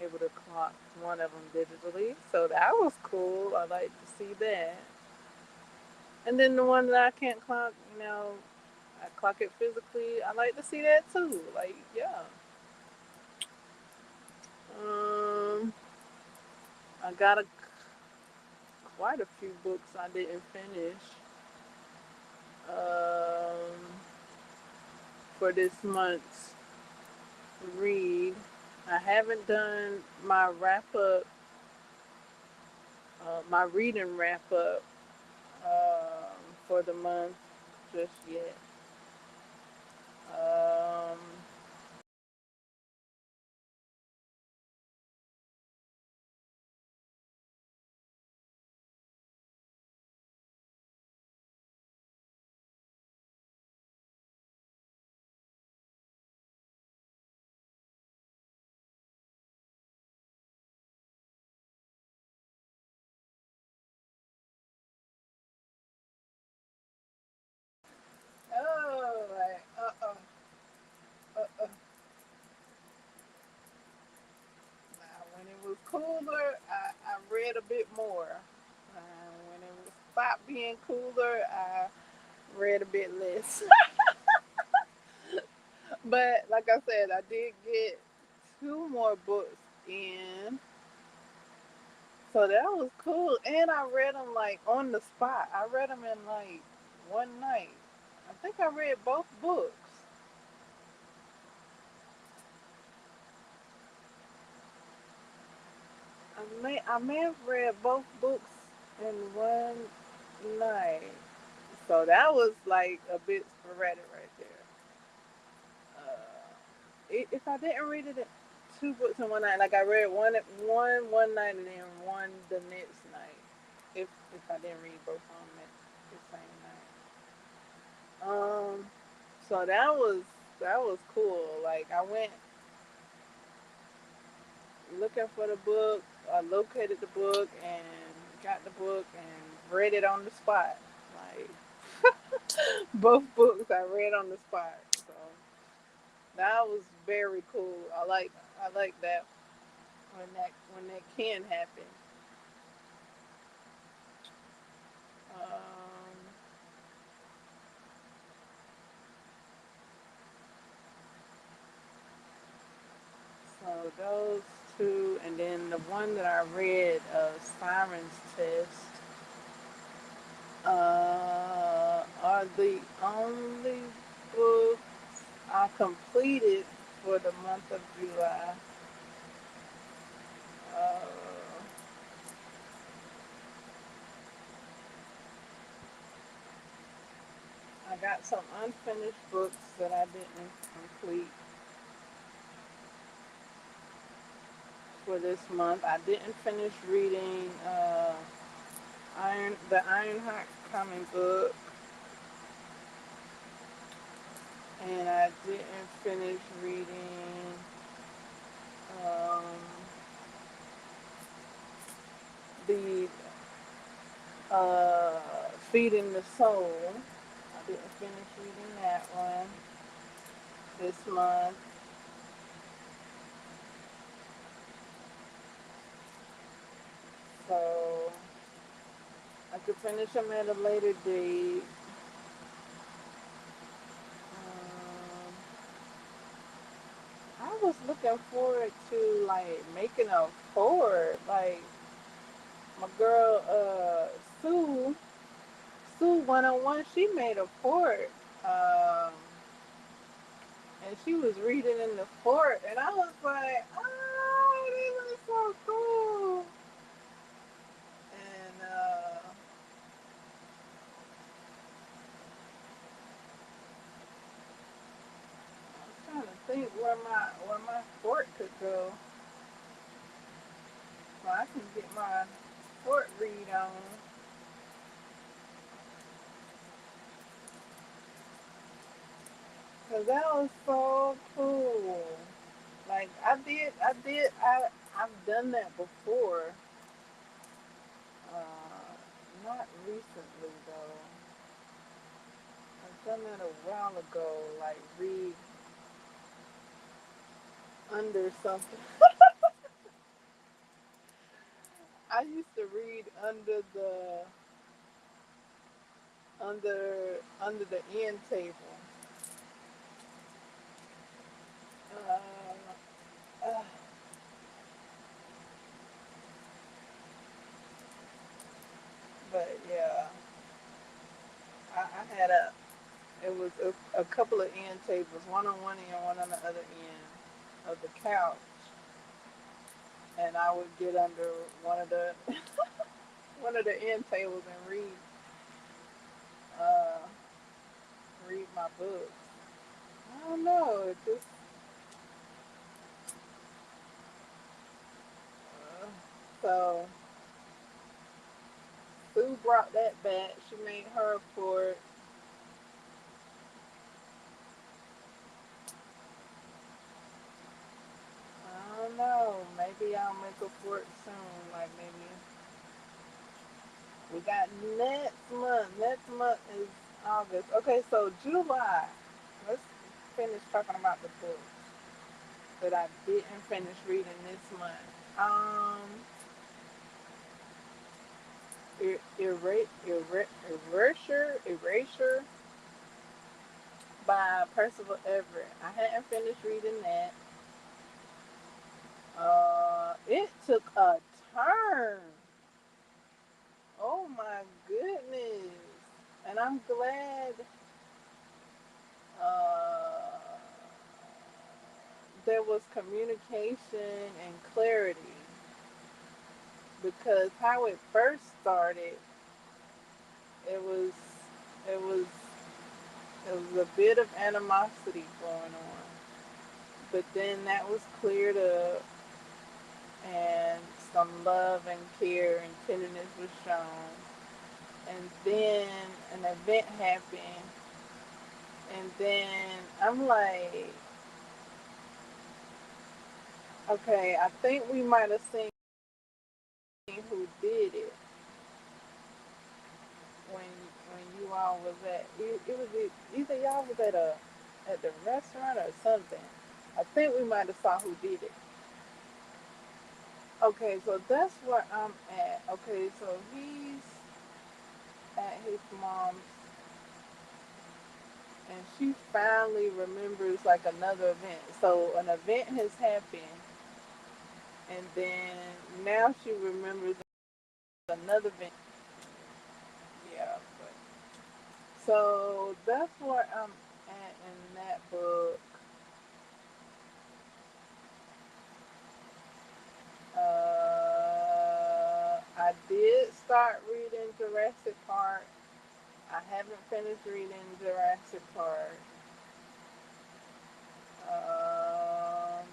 able to clock one of them digitally. So that was cool. I like to see that. And then the one that I can't clock, I clock it physically. I like to see that too. Like, yeah. Um, I got quite a few books I didn't finish um, for this month's read. I haven't done my wrap up, my reading wrap up for the month just yet. Um, oh, like, uh. Now, when it was cooler, I read a bit more. When it was stopped being cooler, I read a bit less. But like I said, I did get two more books in, so that was cool. And I read them like on the spot. I read them in like one night. I think I read both books. I may have read both books in one night. So that was like a bit sporadic right there. If I didn't read it, two books in one night, like I read one night and then one the next night. If I didn't read both of them at the same night. So that was cool. Like I went looking for the book, I located the book and got the book and read it on the spot. Like both books I read on the spot. So that was very cool. I like that when that can happen. Um, so those two, and then the one that I read, Siren's Test, are the only books I completed for the month of July. Uh, I got some unfinished books that I didn't complete for this month. I didn't finish reading the Ironheart comic book, and I didn't finish reading um, the uh, Feeding the Soul. I didn't finish reading that one this month. So I could finish them at a later date. I was looking forward to like making a fort. Like my girl Sue 101, she made a fort. Um, and she was reading in the fort, and I was like, oh, this is so cool. And I was trying to think where my fort could go, so I can get my fort read on. Cause that was so cool. Like I've done that before. Not recently though. I've done that a while ago. Like read under something. I used to read under the end table. Uh, but yeah, I had a it was a couple of end tables, one on one end, one on the other end of the couch, and I would get under one of the one of the end tables and uh, read my books. I don't know, it just uh, so Sue brought that back. She made her for I don't know. Maybe I'll make a fort soon. Like maybe we got next month. Next month is August. Okay, so July. Let's finish talking about the books that I didn't finish reading this month. Erasure by Percival Everett. I hadn't finished reading that. It took a turn. Oh my goodness. And I'm glad uh, there was communication and clarity because how it first started, it was it was it was a bit of animosity going on, but then that was cleared up and some love and care and tenderness was shown, and then an event happened, and then I'm like, okay, I think we might have seen who did it when you all was it was either y'all was at the restaurant or something. I think we might have saw who did it. Okay, so that's where I'm at. Okay, so he's at his mom's, and she finally remembers like another event. So an event has happened, and then now she remembers another event. Yeah, but so that's where I'm at in that book. I did start reading Jurassic Park. I haven't finished reading Jurassic Park. Um,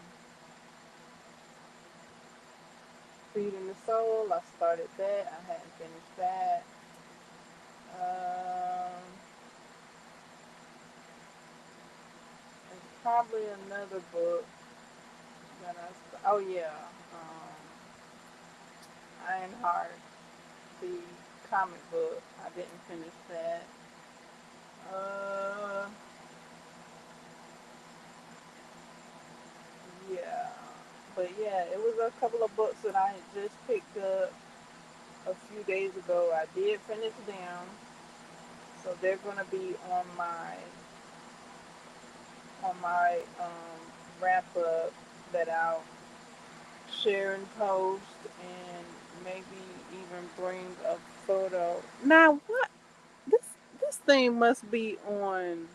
Feeding the Soul, I started that. I hadn't finished that. Um, there's probably another book that oh yeah, um, Ironheart, the comic book. I didn't finish that. Uh, yeah, but yeah, it was a couple of books that I had just picked up a few days ago. I did finish them, so they're gonna be on my wrap up that I'll share and post, and maybe even bring a photo. Now what? This this thing must be on.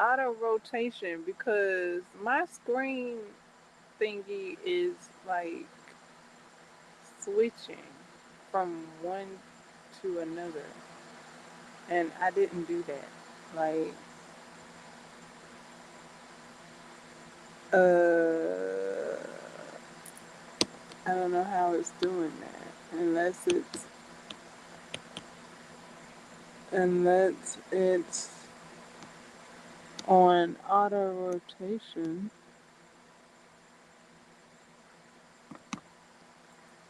auto rotation because my screen thingy is like switching from one to another, and I didn't do that. Like, I don't know how it's doing that unless it's on auto rotation.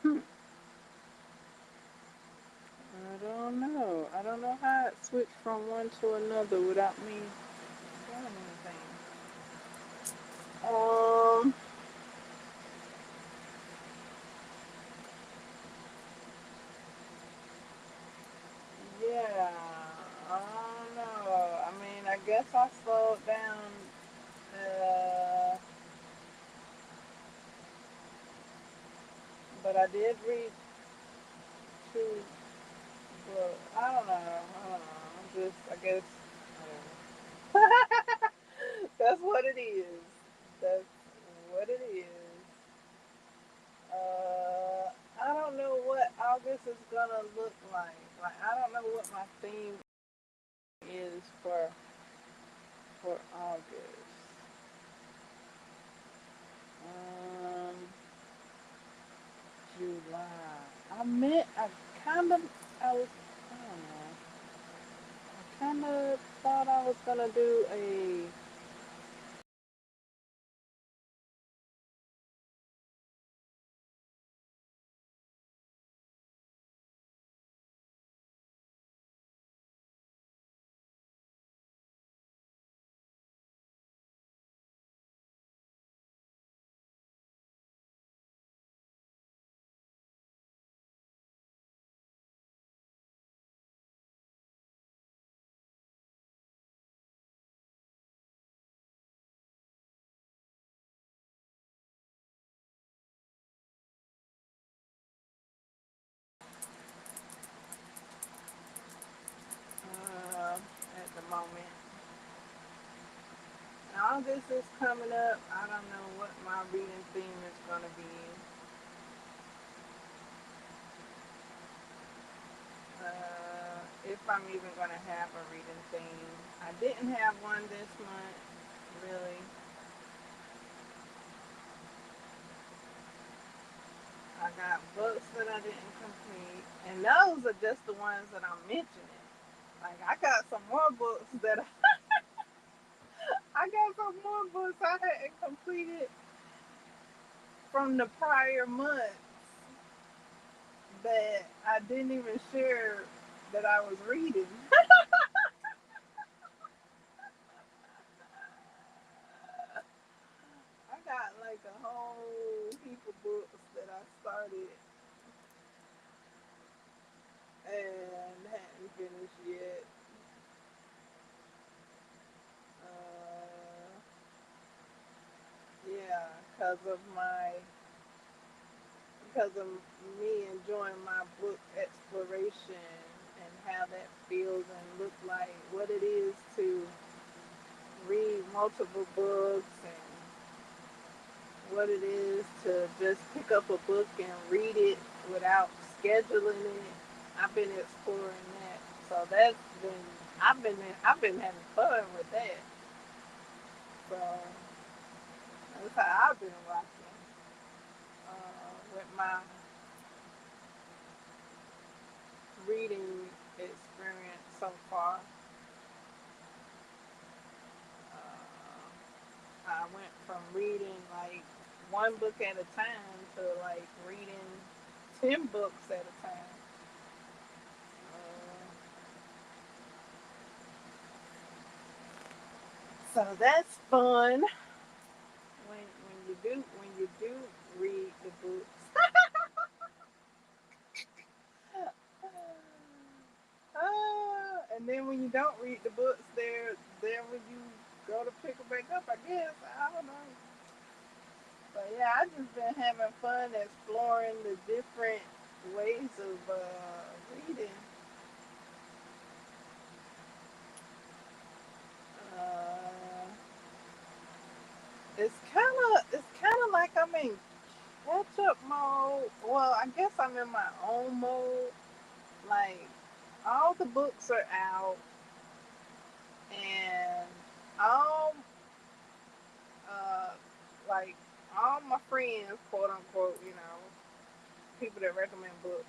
Hmm. I don't know. I don't know how it switched from one to another without me doing anything. Um, yeah, I don't know. I mean, I guess I slowed down, uh, but I did read two books. I don't know. I don't know. I'm just, I guess, I don't know. That's what it is. That's what it is. I don't know what August is gonna look like. Like I don't know what my theme is for August. Um, July. I kind of, I was, I don't know. I kind of thought I was gonna do a. At the moment. August is coming up. I don't know what my reading theme is gonna be. If I'm even gonna have a reading theme. I didn't have one this month, really. I got books that I didn't complete, and those are just the ones that I'm mentioning. Like I got some more books that I got some more books I hadn't completed from the prior months that I didn't even share that I was reading. I got like a whole heap of books that I started and hadn't finished yet. Uh, yeah, because of me enjoying my book exploration and how that feels and look like what it is to read multiple books and what it is to just pick up a book and read it without scheduling it. I've been exploring that, so been I've been having fun with that. So that's how I've been watching with my reading experience so far. I went from reading like one book at a time to like reading 10 books at a time. So that's fun when you do read the books. And then when you don't read the books, there when you go to pick them back up. I guess I don't know. But yeah, I just been having fun exploring the different ways of reading. it's kind of like I'm in catch up mode. Well, I guess I'm in my own mode. Like all the books are out, and all uh like all my friends, quote unquote, people that recommend books,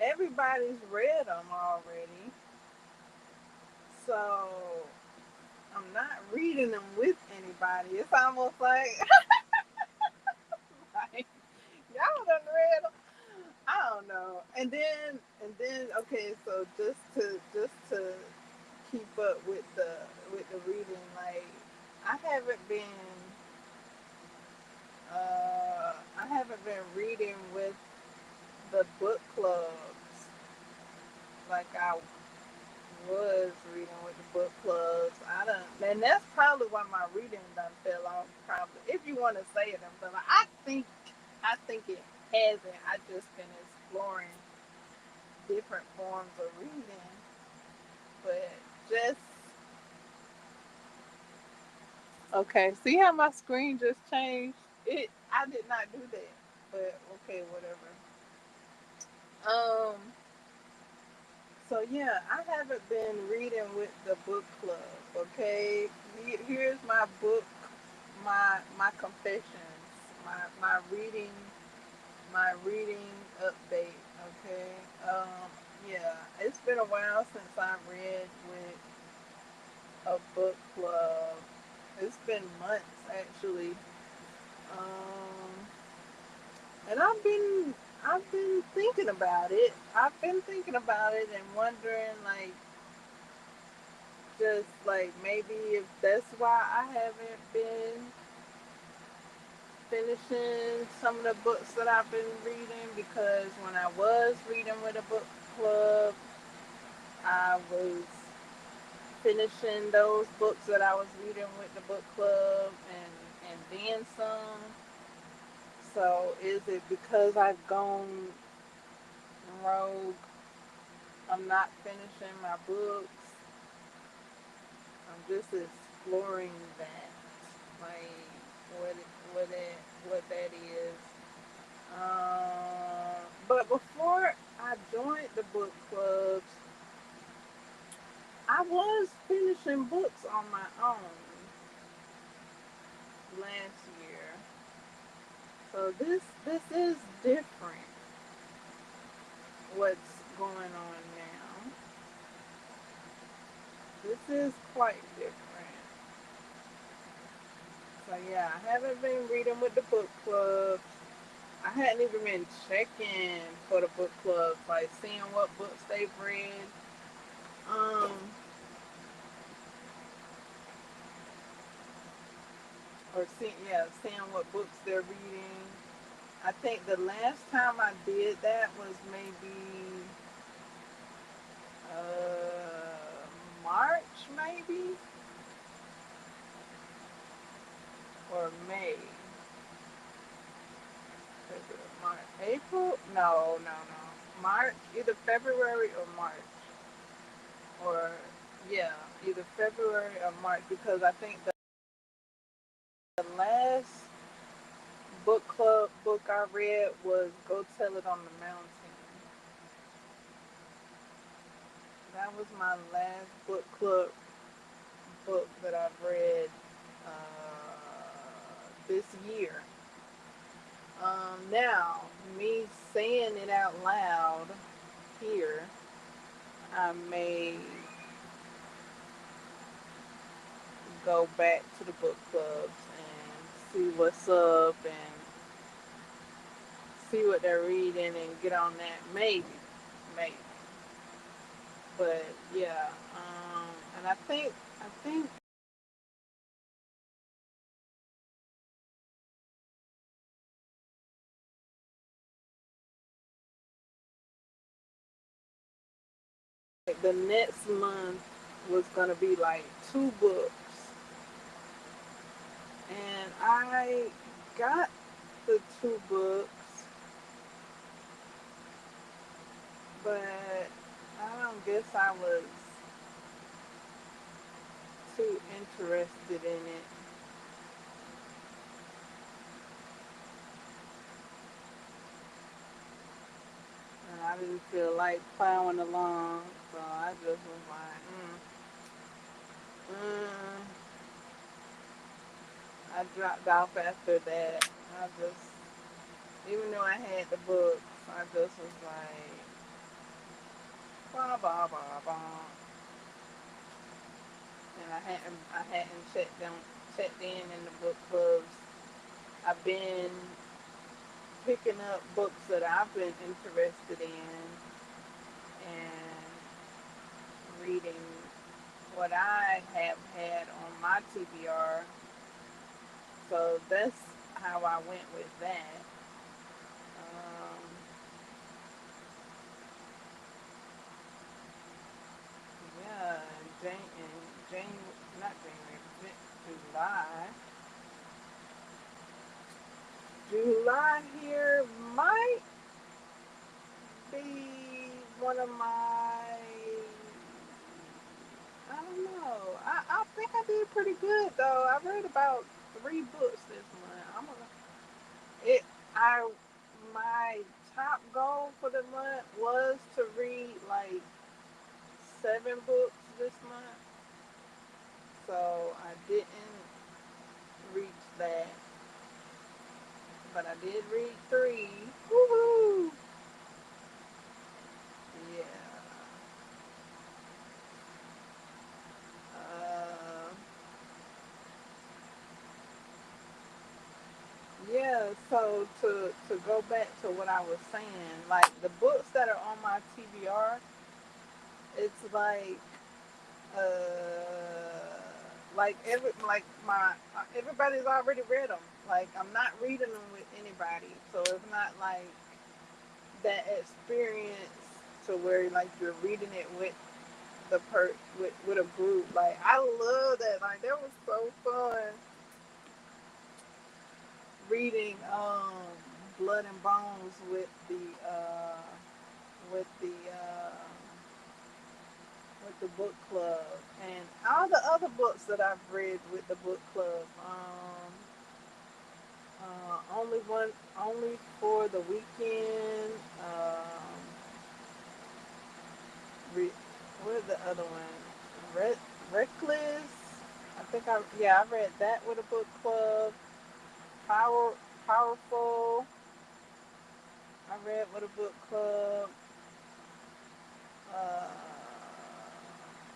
everybody's read them already. So I'm not reading them with anybody. It's almost like, like y'all done read them. I don't know. And then okay, so just to keep up with the reading, like I haven't been I haven't been reading with the book clubs like I was reading with the book clubs. I don't, and that's probably why my reading done fell off. Probably, if you want to say it, done fell off. I think it hasn't. I just been exploring different forms of reading, but just okay. See how my screen just changed? It. I did not do that, but okay, whatever. Um. So yeah, I haven't been reading with the book club. Okay, here's my book, my confessions, my reading update. Okay, yeah, it's been a while since I read with a book club. It's been months actually. Um, and I've been thinking about it. I've been thinking about it and wondering like just like maybe if that's why I haven't been finishing some of the books that I've been reading because when I was reading with a book club, I was finishing those books that I was reading with the book club and then some. So is it because I've gone rogue? I'm not finishing my books. I'm just exploring that, like what it, what that is. But before I joined the book clubs, I was finishing books on my own last year. So this is different. What's going on now? This is quite different. So yeah, I haven't been reading with the book clubs. I hadn't even been checking for the book clubs, like seeing what books they've read. Um, or seeing what books they're reading. I think the last time I did that was maybe March, maybe, or May. February, March, April? No, no, no. March, either February or March, or yeah, either February or March, because I think the last book club book I read was Go Tell It on the Mountain. That was my last book club book that I've read this year. Now, me saying it out loud here, I may go back to the book clubs and see what's up and see what they're reading and get on that. Maybe. But yeah, and I think the next month was gonna be like two books, and I got the two books, but I don't guess I was too interested in it. I didn't feel like plowing along, so I just was like, I dropped off after that. I just, even though I had the books, I just was like, blah blah blah blah, and I hadn't checked in the book clubs. I've been picking up books that I've been interested in and reading what I have had on my TBR. So that's how I went with that. Um, yeah, Jane, not January, July. July here might be one of my. I don't know. I think I did pretty good though. I read about 3 books this month. I'm gonna it. I my top goal for the month was to read like 7 books this month, so I didn't reach that, but I did read 3. Woohoo! Yeah. Uh, yeah. So to go back to what I was saying, like the books that are on my TBR, it's uh like my everybody's already read them. Like I'm not reading them with anybody, so it's not like that experience to where like you're reading it with with a group. Like I love that. Like that was so fun reading Blood and Bones with the with the book club and all the other books that I've read with the book club. Only for the weekend. Re, what is the other one? Reckless. I read that with a book club. Power Powerful. I read with a book club. Uh,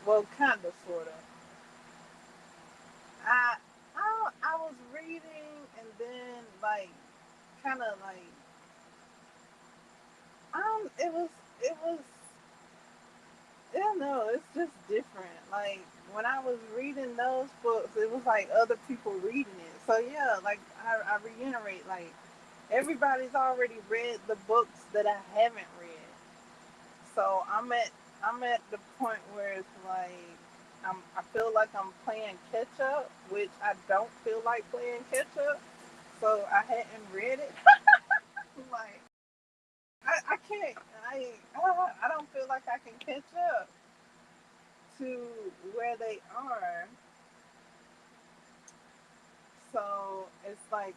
well, kind of, sort of. I I was reading and then like kind of like it was I don't know, it's just different. Like when I was reading those books, it was like other people reading it. So yeah, like I reiterate, like everybody's already read the books that I haven't read. So I'm at the point where it's like I feel like I'm playing catch up, which I don't feel like playing catch up. So I hadn't read it. Like I can't I don't feel like I can catch up to where they are. So it's like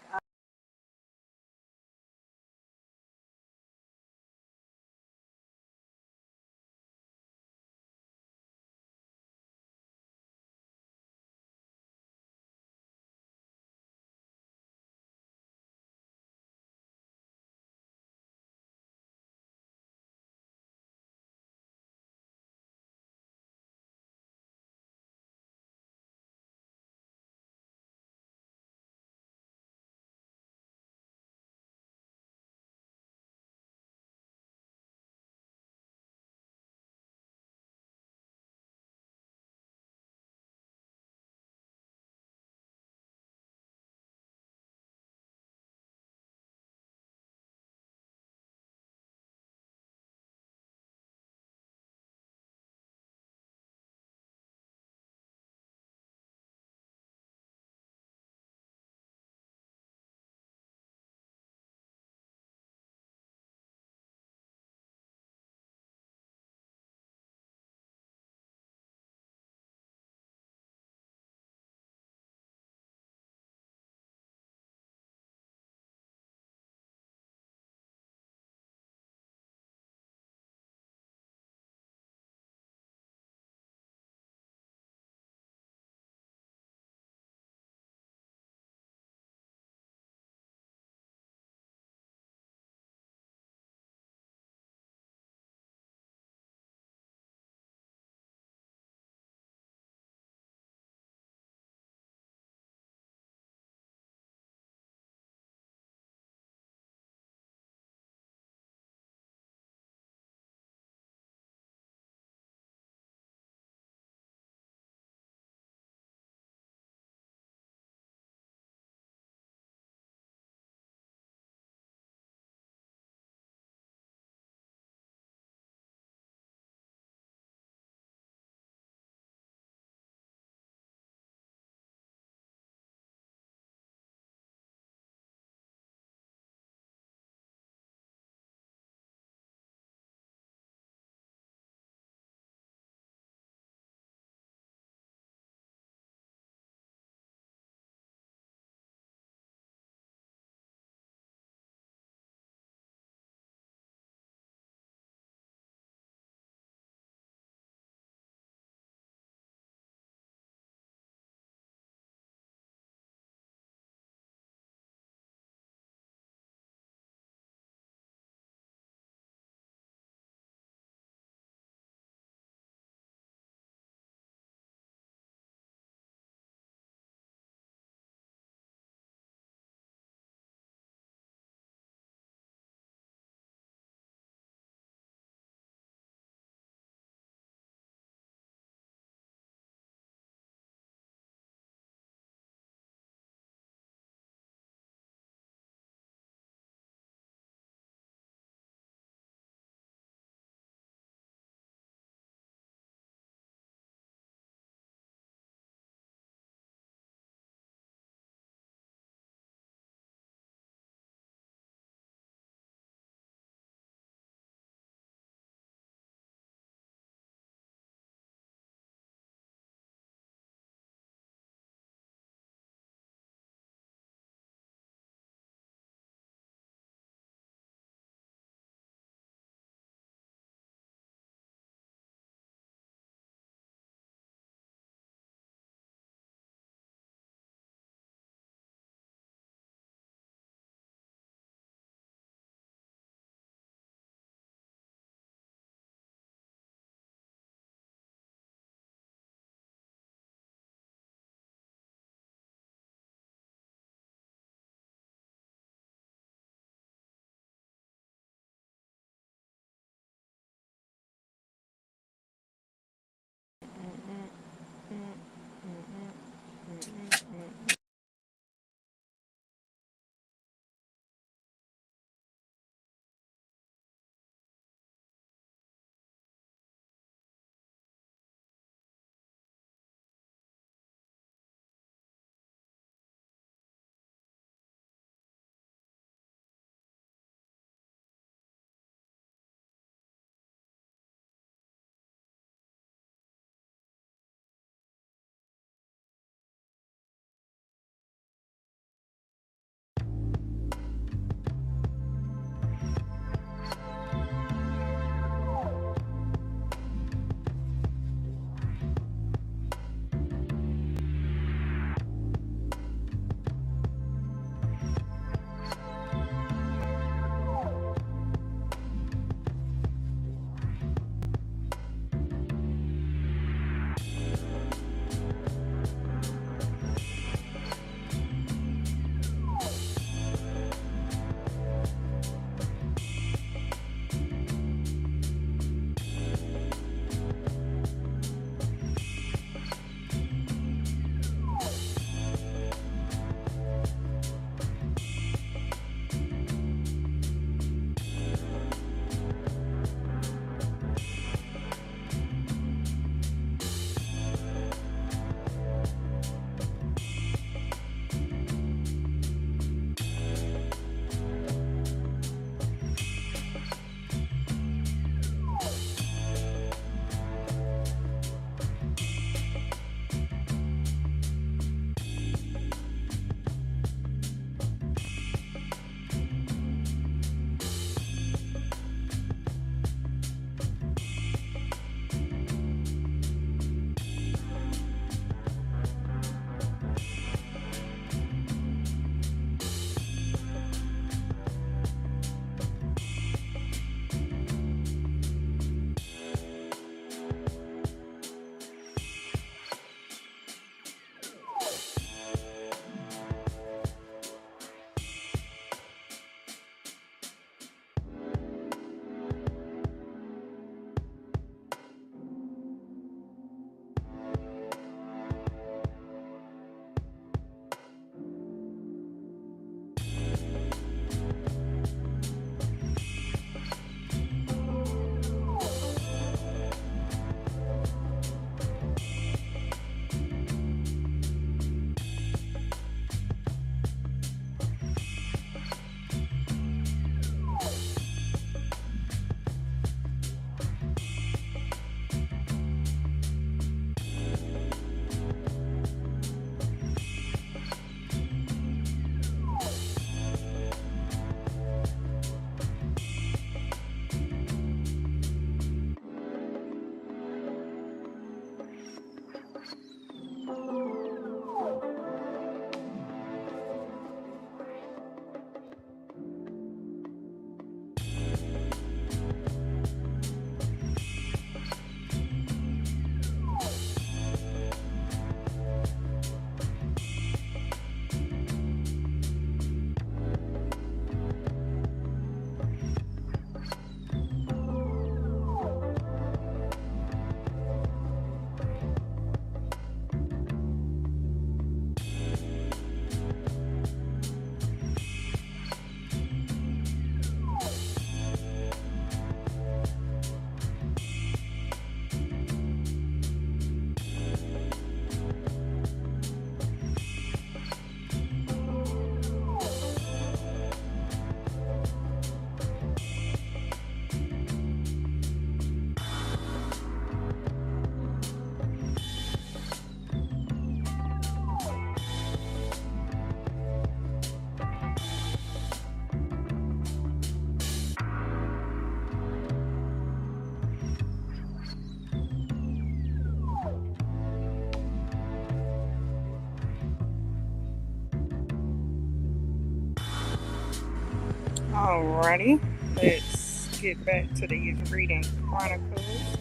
Alrighty, let's get back to these reading chronicles.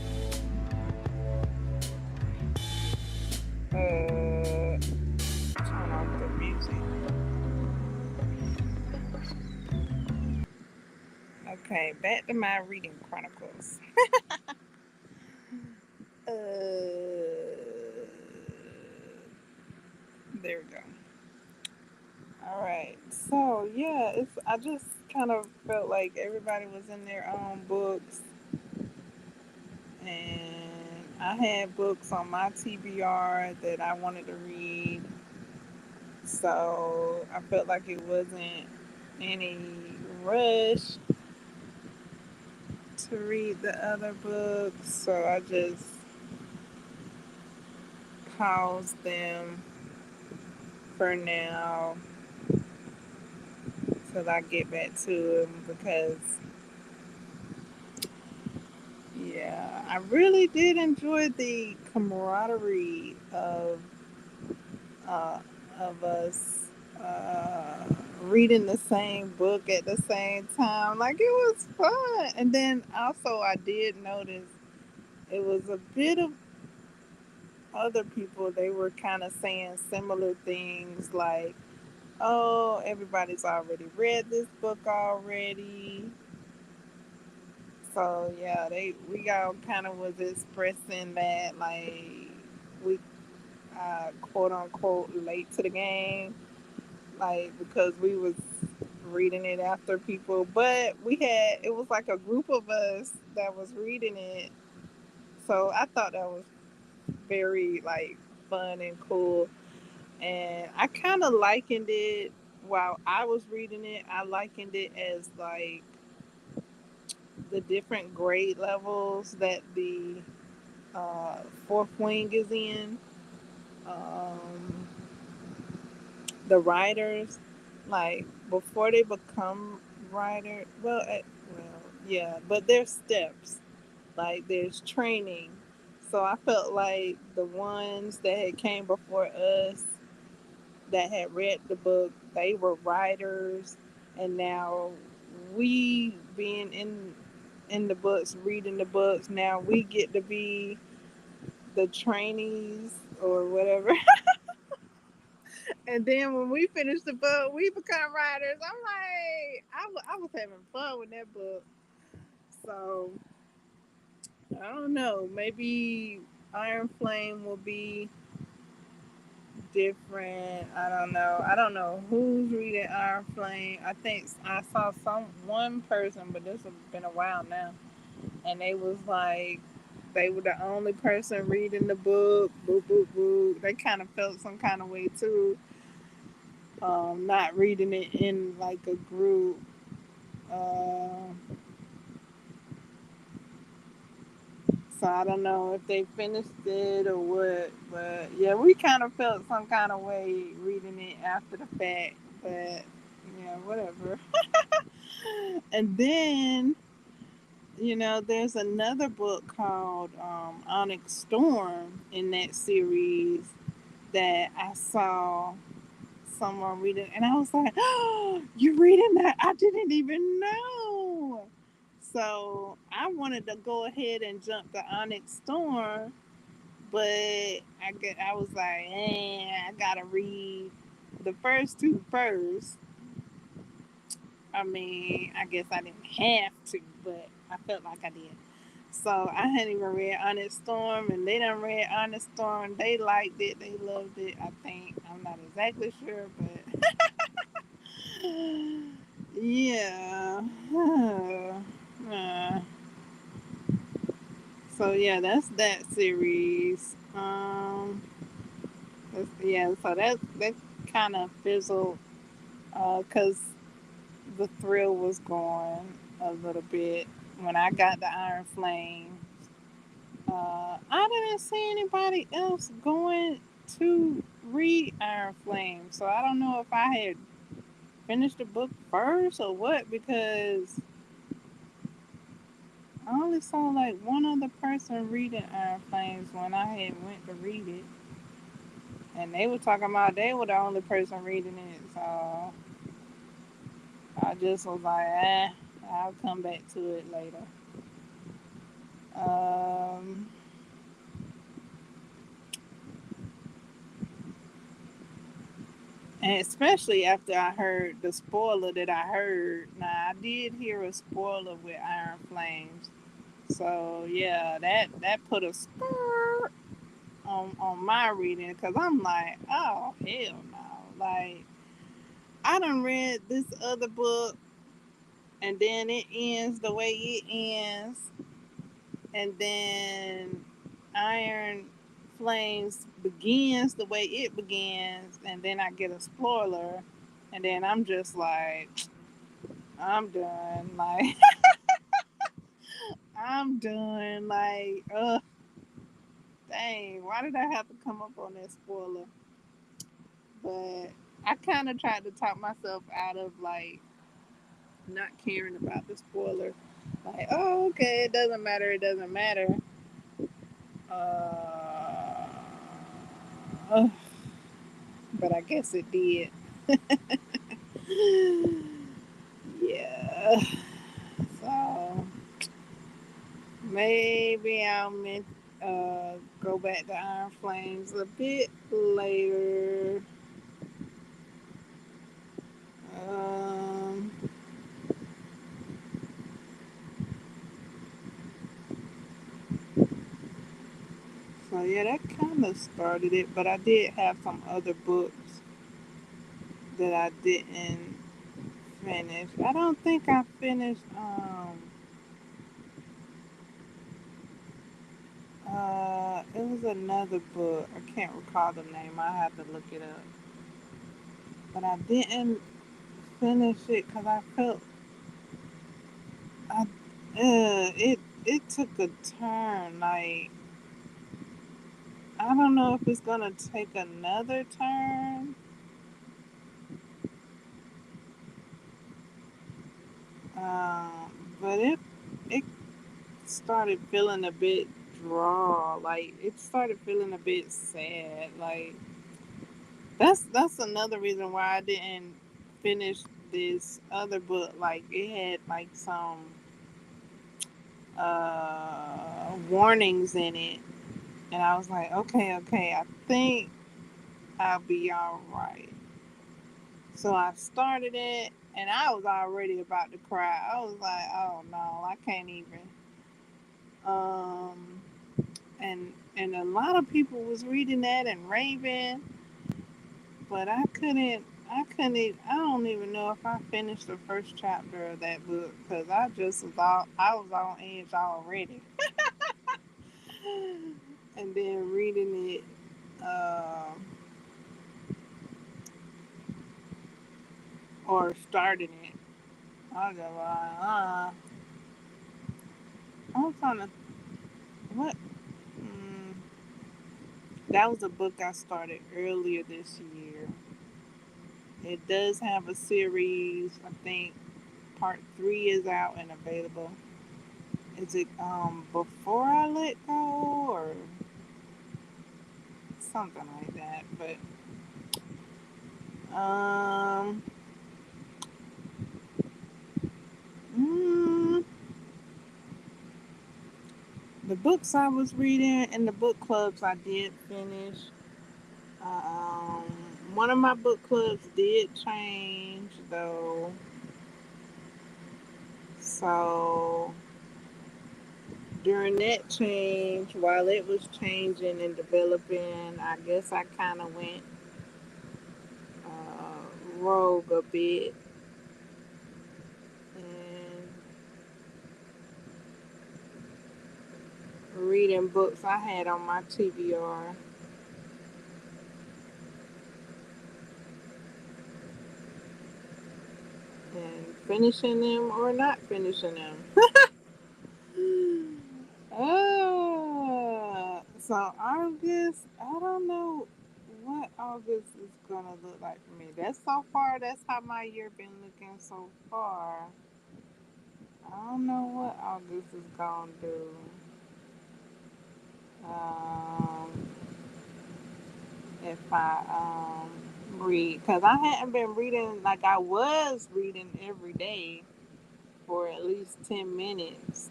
Turn off the music. Okay, back to my reading chronicles. There we go. All right, so yeah, it's I just kind of felt like everybody was in their own books, and I had books on my TBR that I wanted to read. So I felt like it wasn't any rush to read the other books. So I just paused them for now till I get back to them because, yeah, I really did enjoy the camaraderie uh, of us reading the same book at the same time. Like it was fun. And then also I did notice it was a bit of other people. They were kind of saying similar things like, "Oh, everybody's already read this book already." So yeah, they we all kind of was expressing that like we quote unquote late to the game, like because we was reading it after people, but we had it was like a group of us that was reading it. So I thought that was very like fun and cool, and I kind of likened it while I was reading it. I likened it as like the different grade levels that the uh, fourth wing is in. Um, the writers, like before they become writer, well, yeah, but there's steps. Like there's training. So I felt like the ones that had came before us that had read the book, they were writers, and now we being in the books, reading the books, now we get to be the trainees or whatever. And then when we finish the book, we become writers. I'm like, I was having fun with that book. So I don't know. Maybe Iron Flame will be different. I don't know. I don't know who's reading Iron Flame. I think I saw one person, but this has been a while now, and they was like they were the only person reading the book. Boo boo boo. They kind of felt some kind of way too. Not reading it in like a group. Uh, so I don't know if they finished it or what, but yeah, we kind of felt some kind of way reading it after the fact, but yeah, whatever. And then, there's another book called Onyx Storm in that series that I saw someone reading, and I was like, "Oh, you're reading that? I didn't even know." So I wanted to go ahead and jump to Onyx Storm, but I was like, I gotta read the first two first. I mean, I guess I didn't have to, but I felt like I did. So I hadn't even read Honest Storm, and they done read Honest Storm. They liked it. They loved it. I think I'm not exactly sure, but yeah. Uh, so yeah, that's that series. Yeah. So that kind of fizzled because the thrill was gone a little bit when I got the Iron Flame. I didn't see anybody else going to read Iron Flame, so I don't know if I had finished the book first or what because I only saw like one other person reading Iron Flames when I had went to read it, and they were talking about they were the only person reading it. So I just was like, I'll come back to it later. Um, and especially after I heard the spoiler that I heard. Now I did hear a spoiler with Iron Flames, so yeah, that put a spur on my reading because I'm like, oh hell no, like I done read this other book and then it ends the way it ends, and then Iron Flames begins the way it begins, and then I get a spoiler, and then I'm just like, I'm done. Like, I'm done. Like, dang, why did I have to come up on that spoiler? But I kind of tried to talk myself out of like not caring about the spoiler. Like, oh, okay, it doesn't matter. It doesn't matter. Uh, but I guess it did. Yeah. So maybe go back to Iron Flames a bit later. Um, so yeah, that kind of started it, but I did have some other books that I didn't finish. I don't think I finished. It was another book. I can't recall the name. I have to look it up. But I didn't finish it because I felt I it took a turn. Like I don't know if it's gonna take another turn. But it started feeling a bit draw. Like it started feeling a bit sad. Like that's another reason why I didn't finish this other book. Like it had like some warnings in it, and I was like, okay, I think I'll be all right. So I started it, and I was already about to cry. I was like, oh no, I can't even. Um, and a lot of people was reading that and raving, but I couldn't. I couldn't. I don't even know if I finished the first chapter of that book because I just was all. I was on edge already, and then reading it. Or starting it. I was just like, I'm trying to. What? Mm, that was a book I started earlier this year. It does have a series. I think part three is out and available. Is it before I let go or something like that? But mm, the books I was reading and the book clubs I did finish. Um, one of my book clubs did change though, so during that change, while it was changing and developing, I guess I kind of went rogue a bit and reading books I had on my TBR and finishing them or not finishing them. So August, I don't know what August is gonna look like for me. That's so far. That's how my year been looking so far. I don't know what August is gonna do. Um, if I read because I hadn't been reading like I was reading every day for at least 10 minutes.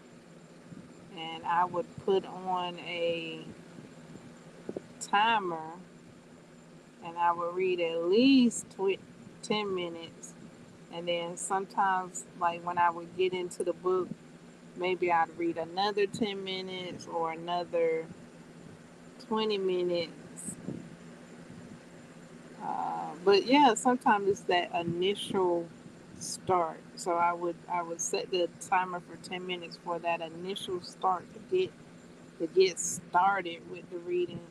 And I would put on a timer and I would read at least 10 minutes. And then sometimes, like when I would get into the book, maybe I'd read another 10 minutes or another 20 minutes. But yeah, sometimes it's that initial start. So I would set the timer for 10 minutes for that initial start to get started with the reading,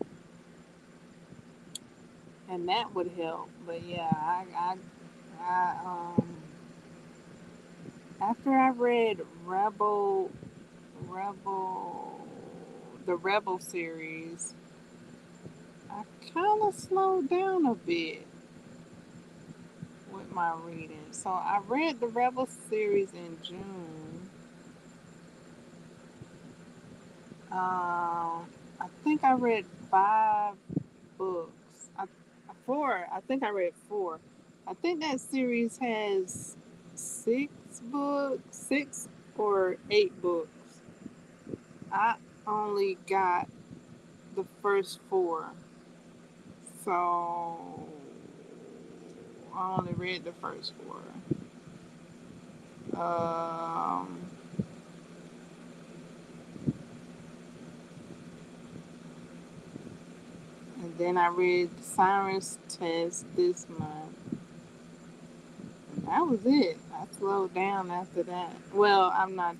and that would help. But yeah, I after I read Rebel, the Rebel series, I kind of slowed down a bit with my reading. So I read the Rebel series in June. I think I read 5 books. Four. I think I read 4. I think that series has 6 books, 6 or 8 books. I only got the first 4, so I only read the first 4. Um, and then I read Siren's Test this month. And that was it. I slowed down after that. Well, I'm not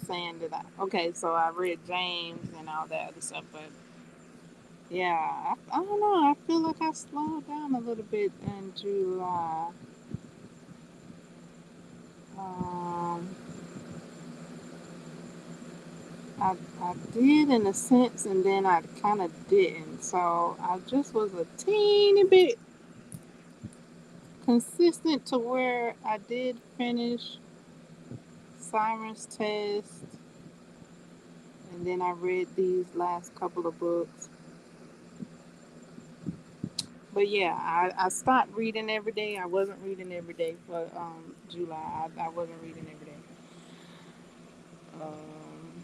saying that okay, so I read James and all that other stuff, but yeah, I don't know. I feel like I slowed down a little bit in July. Um, I did in a sense, and then I kind of didn't. So I just was a teeny bit consistent to where I did finish Siren's Test, and then I read these last couple of books. But yeah, I stopped reading every day. I wasn't reading every day for July. I wasn't reading every day. Um,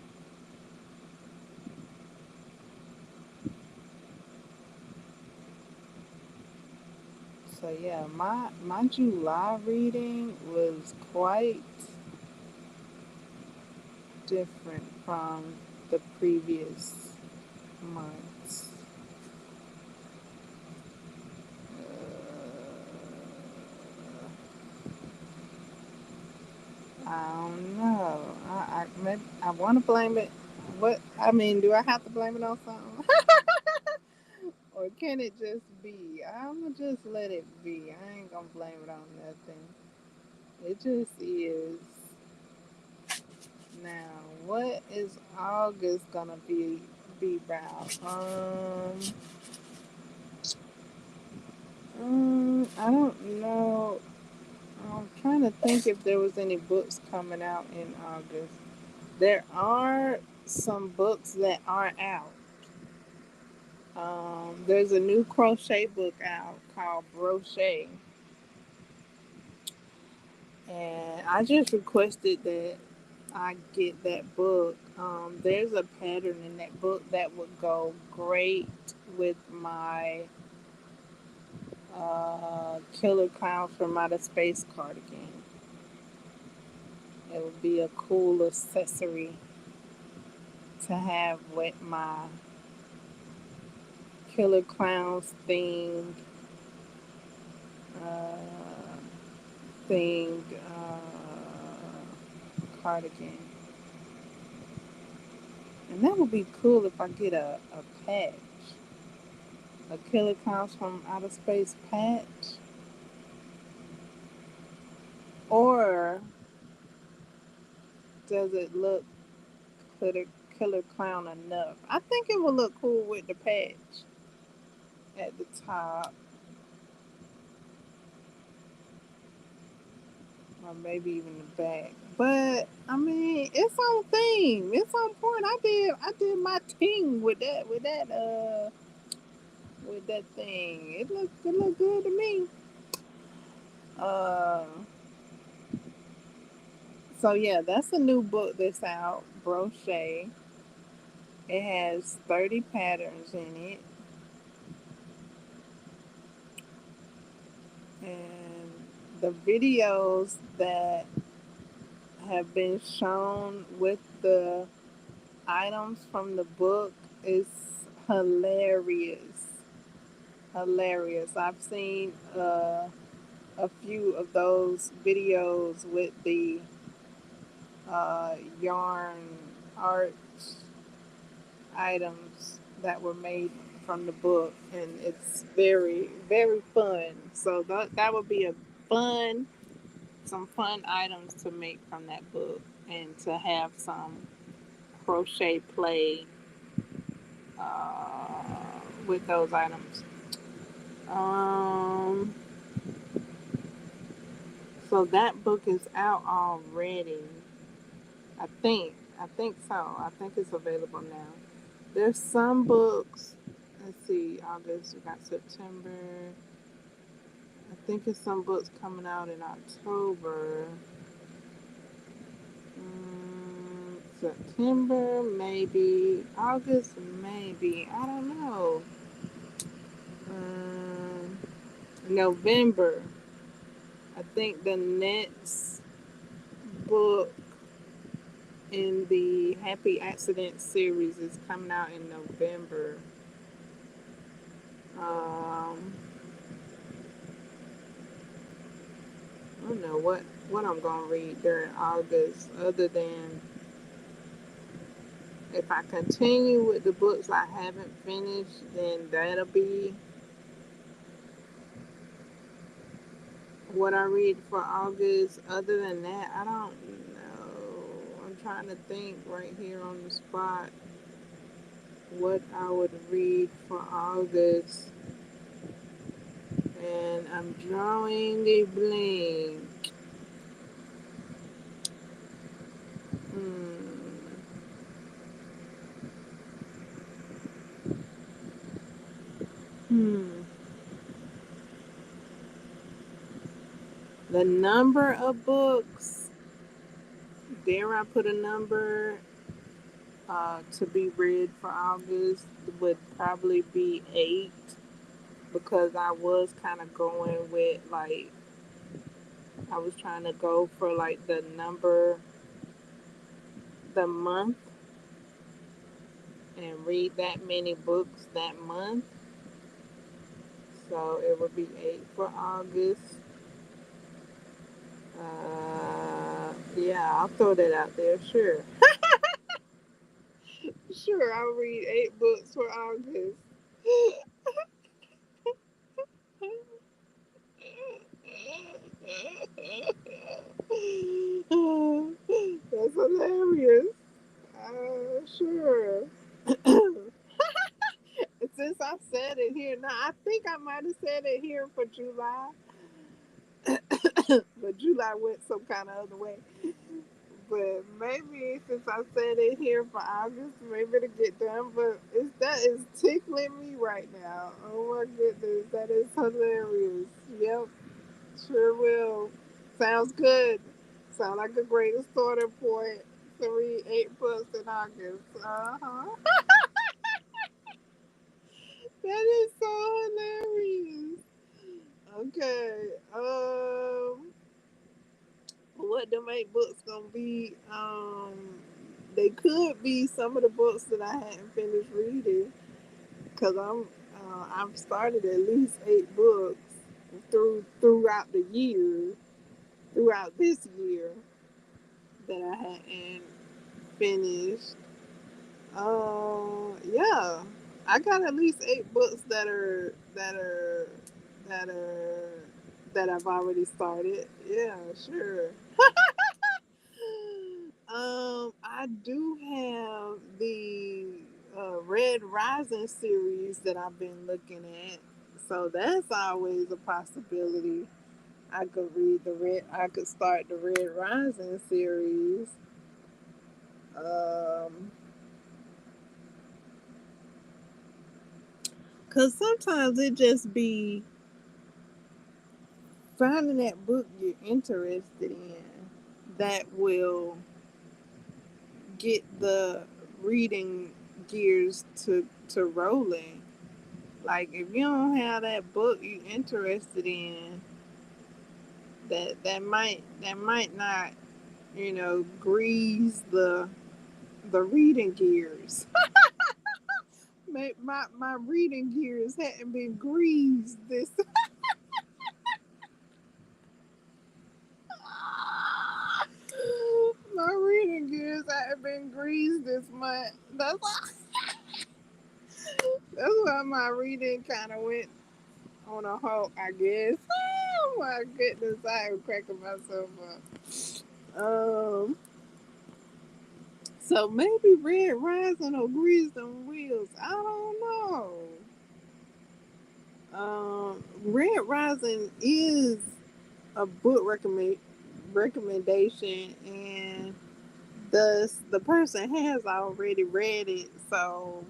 so yeah, my July reading was quite different from the previous months. I don't know. I want to blame it. What I mean, do I have to blame it on something, or can it just be? I'ma just let it be. I ain't gonna blame it on nothing. It just is. Now, what is August gonna be about? I don't know. I'm trying to think if there was any books coming out in August. There are some books that are out. There's a new crochet book out called Brochet, and I just requested that I get that book. There's a pattern in that book that would go great with my Killer Clowns from Outer Space cardigan. It would be a cool accessory to have with my Killer Clowns uh, themed cardigan. And that would be cool if I get a patch. A Killer Clowns from Outer Space patch. Or does it look killer, killer clown enough? I think it would look cool with the patch at the top. Or maybe even the back. But I mean, it's on theme. It's on point. I did my thing with that with that thing. It look good to me. Uh, so yeah, that's a new book that's out. Brochet. It has 30 patterns in it, and the videos that have been shown with the items from the book is hilarious. Hilarious. I've seen a few of those videos with the yarn art items that were made from the book, and it's very, very fun. So that would be a fun, some fun items to make from that book, and to have some crochet play with those items. Um, so that book is out already. I think. I think so. I think it's available now. There's some books. Let's see. August. We got September. I think it's some books coming out in October. September, maybe. August, maybe. I don't know. Um, November. I think the next book in the Happy Accident series is coming out in November. Um, I don't know what I'm gonna read during August, other than if I continue with the books I haven't finished, then that'll be what I read for August. Other than that, I don't know. I'm trying to think right here on the spot what I would read for August, and I'm drawing a blank. Hmm. Hmm. The number of books, dare I put a number to be read for August, would probably be 8, because I was kind of going with like, I was trying to go for like the number, the month, and read that many books that month. So it would be 8 for August. Yeah, I'll throw that out there. Sure. Sure, I'll read 8 books for August. That's hilarious. Sure. Since I said it here, now I think I might have said it here for July, but July went some kind of other way. But maybe since I said it here for August, maybe to get done. But that is tickling me right now. Oh my goodness, that is hilarious. Yep, sure will. Sounds good. Sound like a great starting point to read 8 books in August. Uh huh. That is so hilarious. Okay. What them 8 books gonna be? They could be some of the books that I hadn't finished reading, because I've started at least 8 books throughout the year, throughout this year, that I hadn't finished. Yeah, I got at least 8 books that are that I've already started. Yeah, sure. I do have the Red Rising series that I've been looking at, so that's always a possibility. I could start the Red Rising series. Um, Cause sometimes it just be finding that book you're interested in that will get the reading gears to rolling. Like if you don't have that book you interested in, that might not, grease the reading gears. My reading gears hadn't been greased this. My reading gears hadn't been greased this month. That's why my reading kind of went on a halt, I guess. Oh my goodness, I am cracking myself up. So maybe Red Rising or Grease them Wheels. I don't know. Red Rising is a book recommendation, and thus the person has already read it, so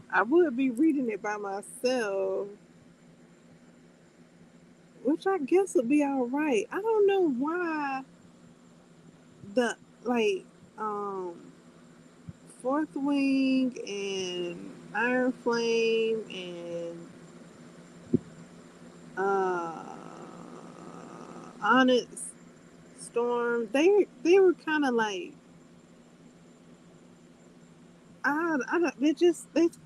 I would be reading it by myself, which I guess would be all right. I don't know why the like um Fourth Wing and Iron Flame and uh Onyx Storm, they were kind of like I don't, they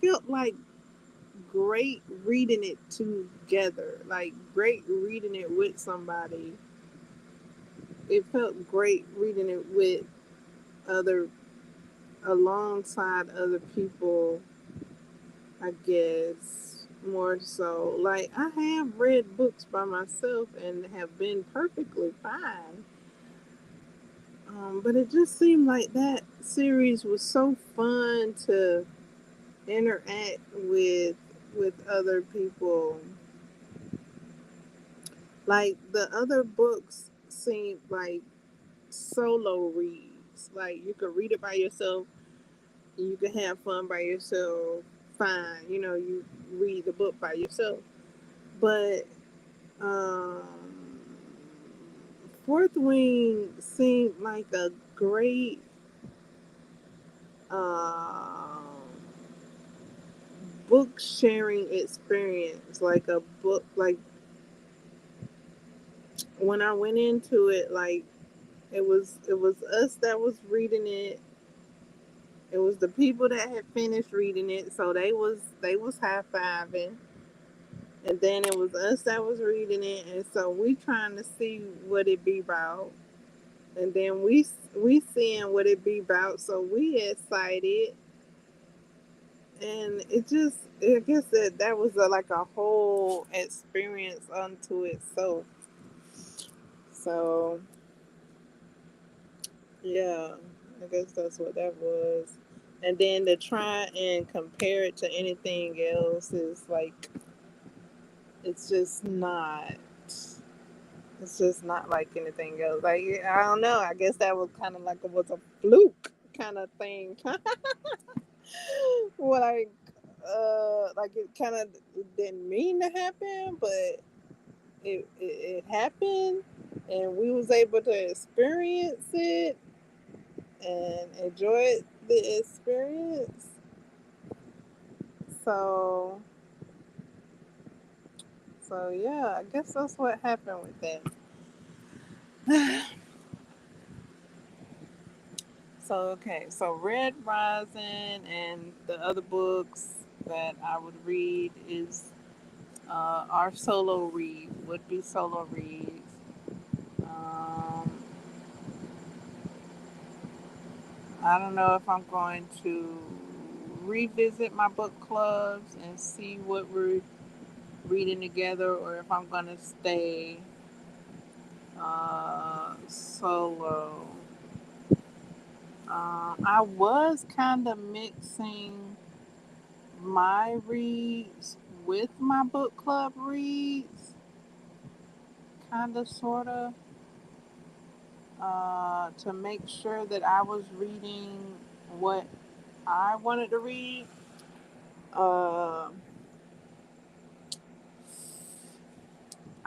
felt like great reading it together, like great reading it with somebody. It felt great reading it with other alongside other people, I guess, more so. Like I have read books by myself and have been perfectly fine. But it just seemed like that series was so fun to interact with other people. Like the other books seemed like solo reads. Like you could read it by yourself, you can have fun by yourself. Fine, you read the book by yourself. But um, Fourth Wing seemed like a great um, book sharing experience. Like a book, like when I went into it, like it was us that was reading it. It was the people that had finished reading it, so they was high fiving, and then it was us that was reading it, and so we trying to see what it be about, and then we seeing what it be about, so we excited, and it just I guess that was like a whole experience unto itself. So yeah, I guess that's what that was. And then to try and compare it to anything else is like it's just not. It's just not like anything else. Like I don't know. I guess that was kind of like it was a fluke kind of thing. Well, like it kind of didn't mean to happen, but it happened, and we was able to experience it and enjoy the experience. So so yeah, I guess that's what happened with that. So okay, so Red Rising and the other books that I would read is our solo read would be solo reads. Um, I don't know if I'm going to revisit my book clubs and see what we're reading together, or if I'm going to stay solo. I was kind of mixing my reads with my book club reads, kind of, sort of, to make sure that I was reading what I wanted to read. Uh,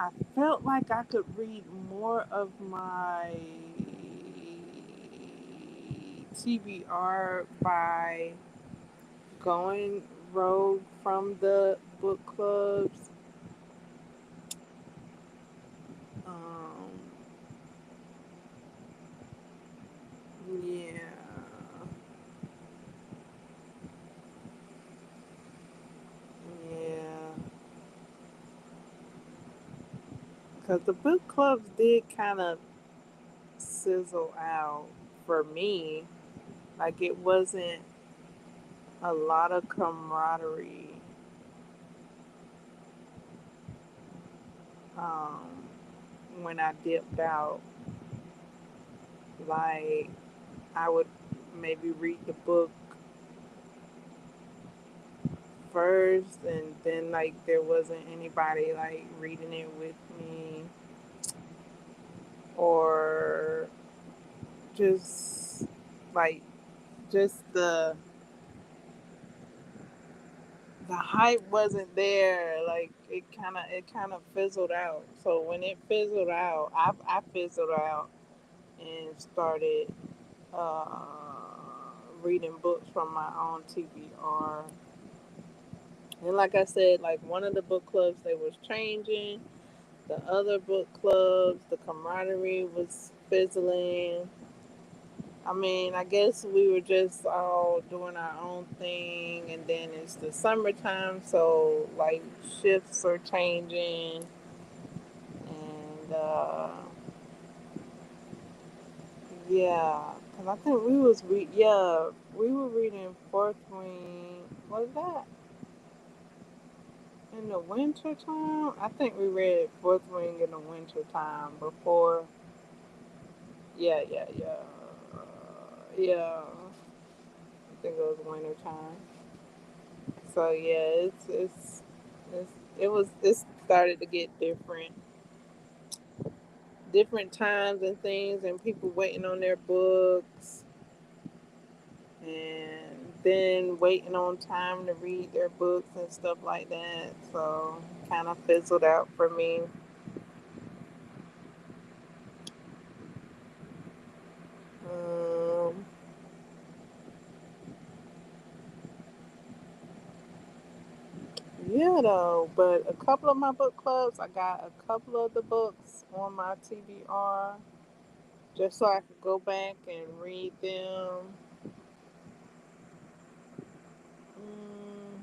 I felt like I could read more of my TBR by going rogue from the book clubs. Um, yeah, yeah, because the book clubs did kind of sizzle out for me. Like it wasn't a lot of camaraderie um, when I dipped out. Like I would maybe read the book first, and then like there wasn't anybody like reading it with me, or just like just the hype wasn't there. Like it kind of fizzled out. So when it fizzled out, I fizzled out and started uh, reading books from my own TBR. And like I said, like one of the book clubs they was changing. The other book clubs, the camaraderie was fizzling. I mean, I guess we were just all doing our own thing, and then it's the summertime, so like shifts are changing, and yeah, because I think we were reading Fourth Wing. Was that in the winter time? I think we read Fourth Wing in the winter time before. Yeah, yeah, yeah, yeah. I think it was winter time. So yeah, it's it started to get different times and things, and people waiting on their books, and then waiting on time to read their books and stuff like that. So kind of fizzled out for me. Um, yeah, though, but a couple of my book clubs, I got a couple of the books on my TBR just so I could go back and read them.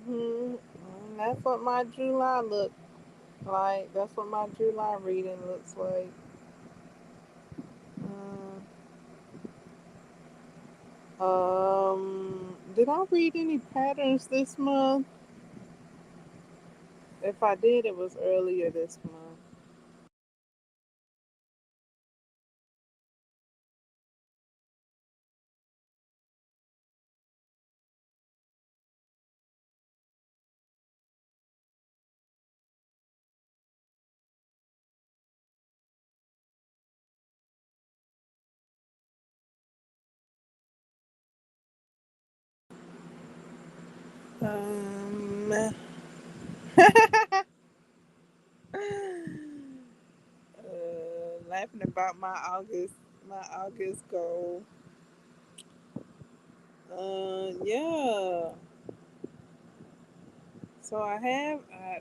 And that's what my July looked like. That's what my July reading looks like. Did I read any patterns this month? If I did, it was earlier this month. Um, laughing about my August goal. Yeah. So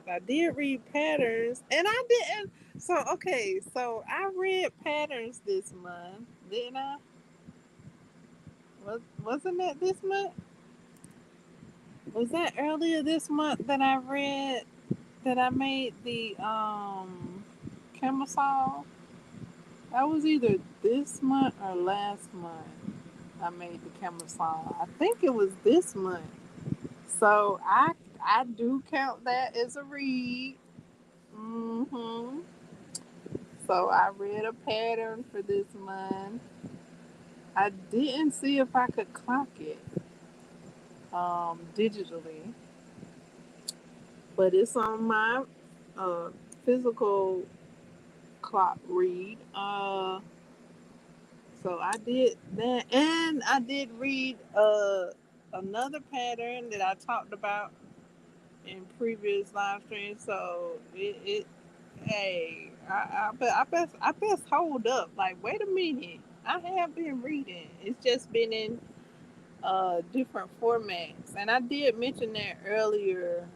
I did read patterns, and I didn't. So okay, so I read patterns this month, didn't I? Wasn't that this month? Was that earlier this month that I read that I made the camisole? That was either this month or last month. I made the camisole. I think it was this month. So I do count that as a read. Hmm. So I read a pattern for this month. I didn't see if I could clock it digitally, but it's on my uh, physical clock read. So I did that, and I did read another pattern that I talked about in previous live streams. So it Hey, I best hold up. Like, wait a minute. I have been reading. It's just been in different formats, and I did mention that earlier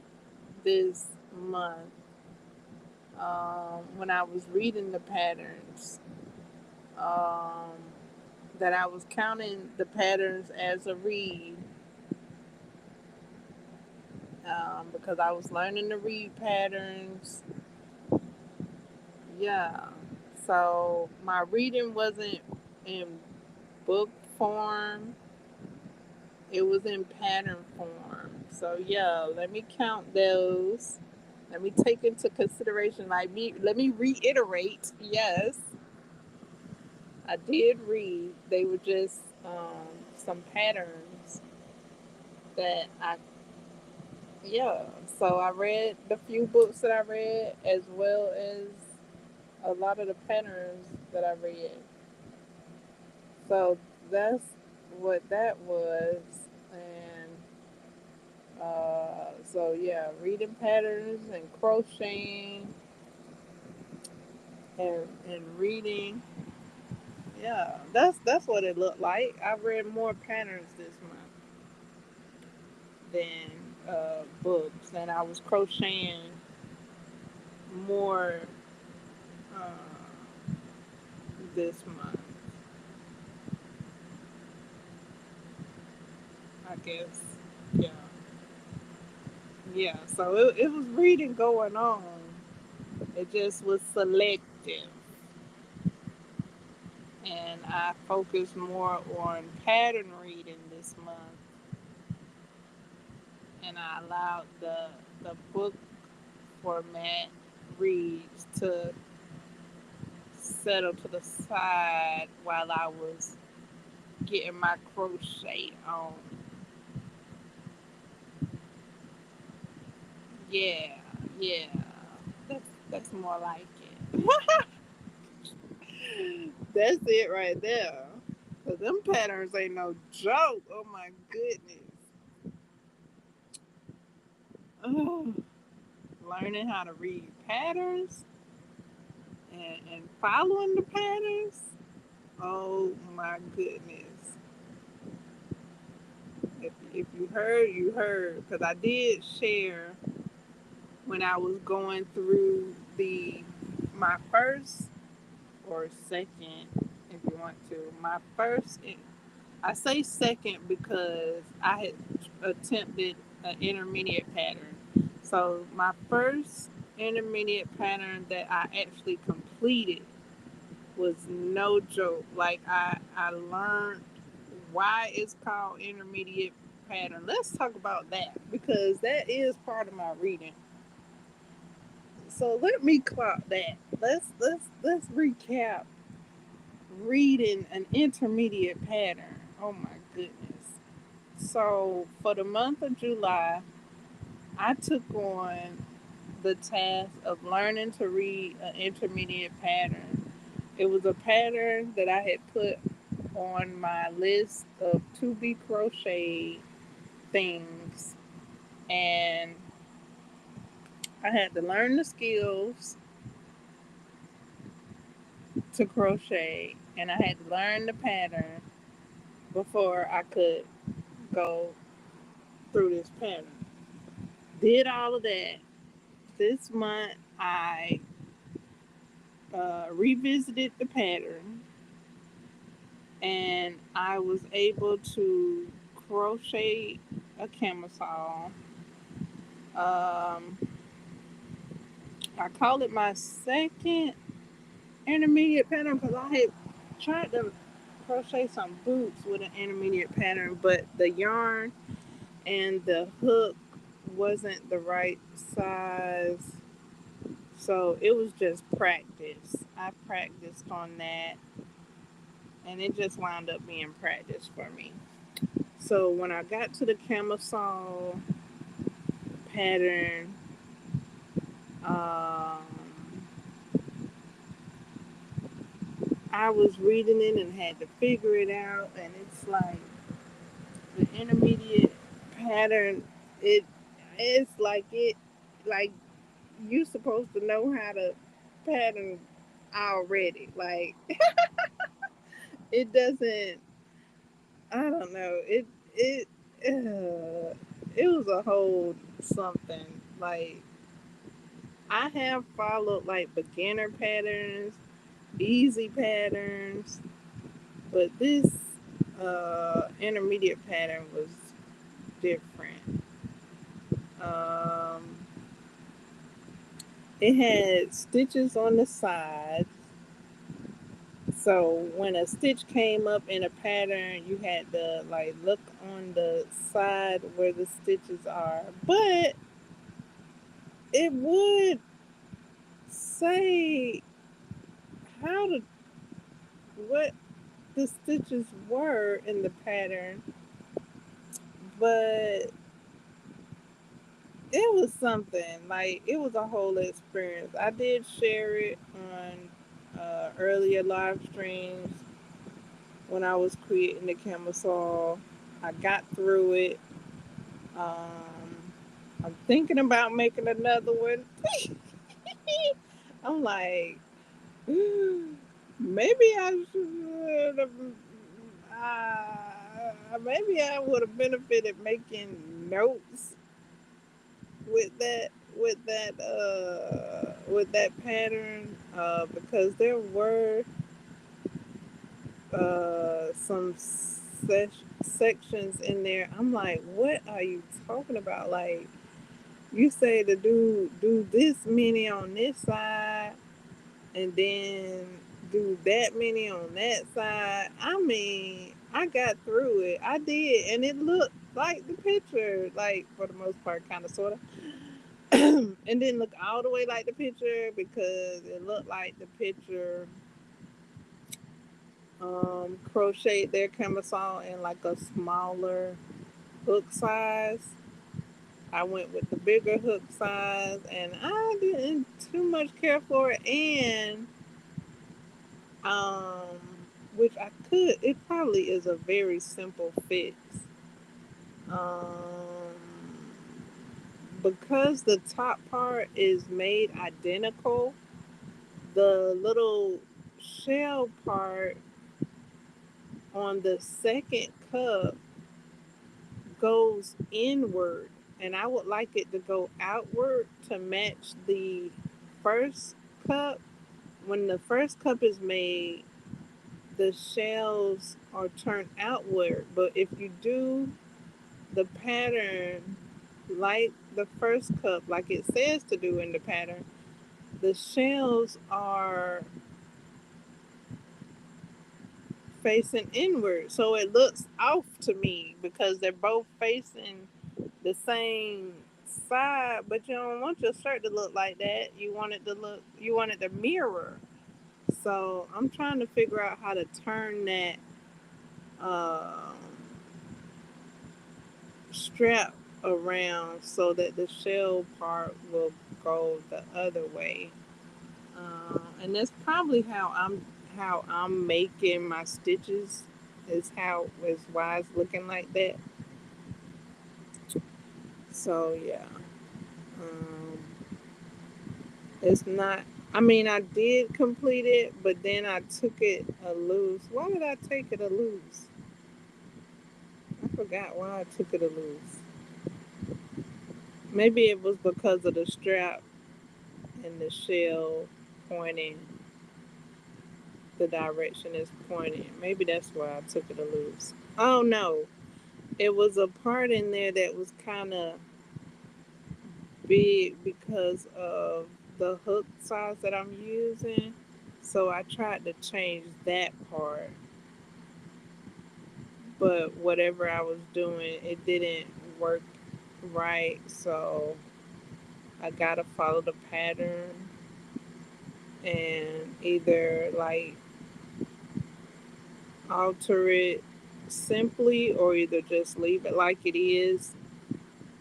this month when I was reading the patterns. Um, that I was counting the patterns as a read because I was learning to read patterns. Yeah. So my reading wasn't in book form, it was in pattern form. So yeah, let me count those. Let me take into consideration, let me reiterate, yes, I did read. They were just some patterns that I, yeah. So I read the few books that I read, as well as a lot of the patterns that I read. So that's what that was. And so yeah, reading patterns and crocheting and reading. Yeah, that's what it looked like. I read more patterns this month than books, and I was crocheting more uh, this month, I guess. Yeah, yeah. So it was reading going on. It just was selective, and I focused more on pattern reading this month, and I allowed the book format reads to settle to the side while I was getting my crochet on. Yeah, yeah. That's more like it. That's it right there. Cause them patterns ain't no joke. Oh my goodness. Oh, learning how to read patterns and following the patterns. Oh my goodness. If you heard, you heard. Because I did share when I was going through my first or second, if you want to, my first. I say second because I had attempted an intermediate pattern. So my first intermediate pattern that I actually completed was no joke. Like I learned why it's called intermediate pattern. Let's talk about that because that is part of my reading. So let me clock that. Let's recap reading an intermediate pattern. Oh my goodness. So for the month of July, I took on the task of learning to read an intermediate pattern. It was a pattern that I had put on my list of to be crocheted things, and I had to learn the skills to crochet, and I had to learn the pattern before I could go through this pattern. Did all of that. This month, I revisited the pattern, and I was able to crochet a camisole. Um, I call it my second intermediate pattern because I had tried to crochet some boots with an intermediate pattern, but the yarn and the hook wasn't the right size. So it was just practice. I practiced on that, and it just wound up being practice for me. So when I got to the camisole pattern, um, I was reading it and had to figure it out, and it's like the intermediate pattern. It it's like you supposed to know how to. pattern already. Like it doesn't. I don't know. It was a whole something. Like I have followed like beginner patterns, easy patterns, but this intermediate pattern was different. Um, it had stitches on the sides. So when a stitch came up in a pattern, you had to like look on the side where the stitches are. But it would say how to what the stitches were in the pattern, but it was something like it was a whole experience. I did share it on earlier live streams when I was creating the camisole. I got through it. I'm thinking about making another one. I'm like, maybe I should have. Maybe I would have benefited making notes with that pattern because there were some sections in there. I'm like, what are you talking about? Like you say to do this many on this side and then do that many on that side. I mean, I got through it. I did, and it looked like the picture, like for the most part, kind of, sort of. And didn't look all the way like the picture because it looked like the picture crocheted their camisole in like a smaller hook size. I went with the bigger hook size, and I didn't too much care for it. And um, which I could. It probably is a very simple fix. Um, because the top part is made identical, the little shell part on the second cup goes inward, and I would like it to go outward to match the first cup. When the first cup is made, the shells are turned outward, but if you do the pattern like the first cup, like it says to do in the pattern, the shells are facing inward. So it looks off to me because they're both facing the same side, but you don't want your shirt to look like that. You want it to mirror. So I'm trying to figure out how to turn that um, strap around so that the shell part will go the other way. And that's probably how I'm making my stitches. Is why it's looking like that. So yeah, um, it's not. I mean, I did complete it, but then I took it a loose. Why did I take it a loose? I forgot why I took it a loose. Maybe it was because of the strap and the shell pointing the direction it's pointing. Maybe that's why I took it a loose. Oh no, it was a part in there that was kind of big because of the hook size that I'm using. So I tried to change that part, but whatever I was doing, it didn't work right. So I gotta follow the pattern and either like alter it simply or either just leave it like it is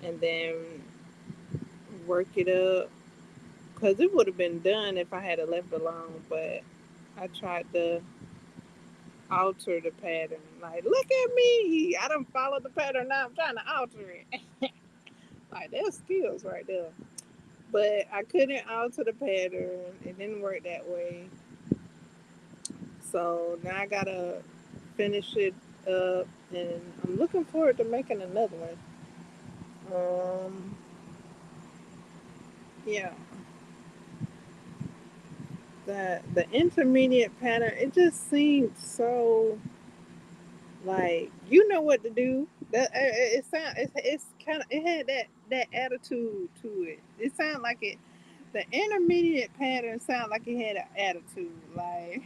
and then work it up because it would have been done if I had left it alone, but I tried to alter the pattern. Like, look at me! I don't follow the pattern now. I'm trying to alter it. Like, there's skills right there. But I couldn't alter the pattern. It didn't work that way. So now I gotta finish it up, and I'm looking forward to making another one. Yeah, the intermediate pattern, it just seemed so like you know what to do. That it sound it's kind of it had that attitude to it. It sounded like it. The intermediate pattern sounded like it had an attitude, like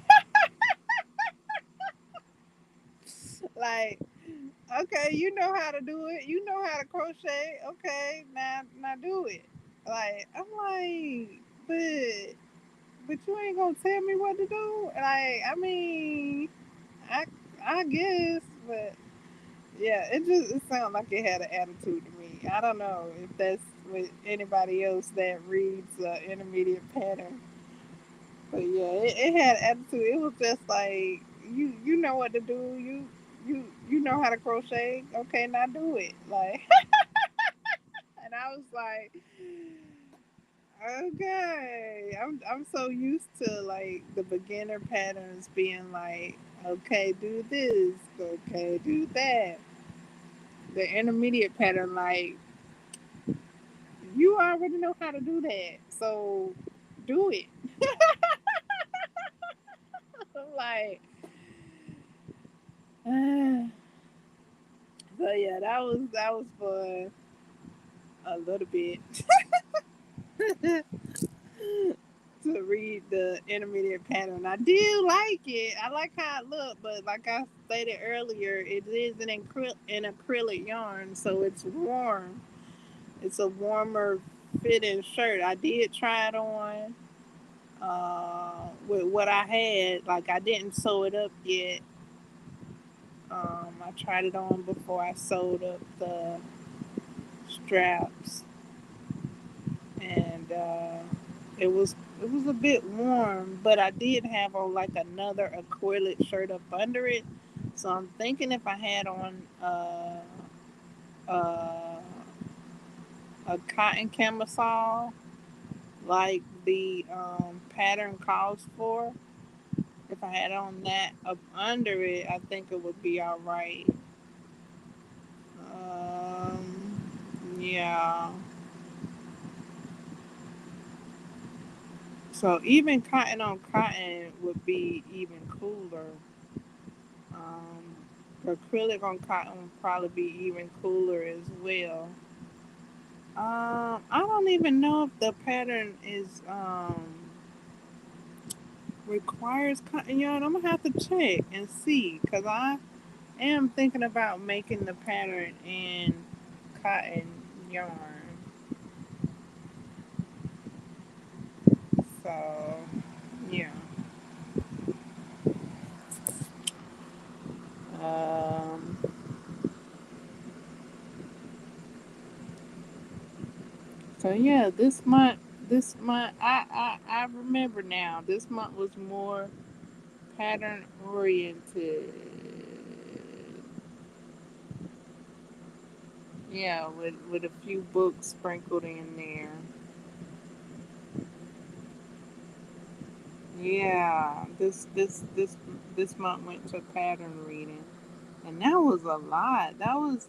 like okay, you know how to do it. You know how to crochet. Okay, now do it. Like I'm like, but you ain't gonna tell me what to do. Like I mean, I I guess, but yeah, it sounds like it had an attitude to me. I don't know if that's with anybody else that reads intermediate pattern, but yeah, it had attitude. It was just like you know what to do. You know how to crochet. Okay, now do it. Like, and I was like, okay, I'm so used to like the beginner patterns being like, okay, do this. Okay, do that. The intermediate pattern, like you already know how to do that, so do it. Like, so yeah, that was fun a little bit to read the intermediate pattern. I do like it. I like how it looked, but like I stated earlier, it is an acrylic yarn, so it's warm. It's a warmer fitting shirt. I did try it on with what I had. Like I didn't sew it up yet. I tried it on before I sewed up the straps, and it was a bit warm. But I did have on like another acrylic shirt up under it, so I'm thinking if I had on uh, a cotton camisole like the pattern calls for, if I had on that up under it, I think it would be all right. Yeah. So even cotton on cotton would be even cooler. Um, Acrylic on cotton would probably be even cooler as well. I don't even know if the pattern is requires cotton yarn. I'm gonna have to check and see because I am thinking about making the pattern in cotton yarn. So yeah. Um, so yeah, this month, I remember now. This month was more pattern oriented. Yeah, with a few books sprinkled in there. Yeah, this month went to pattern reading, and that was a lot. That was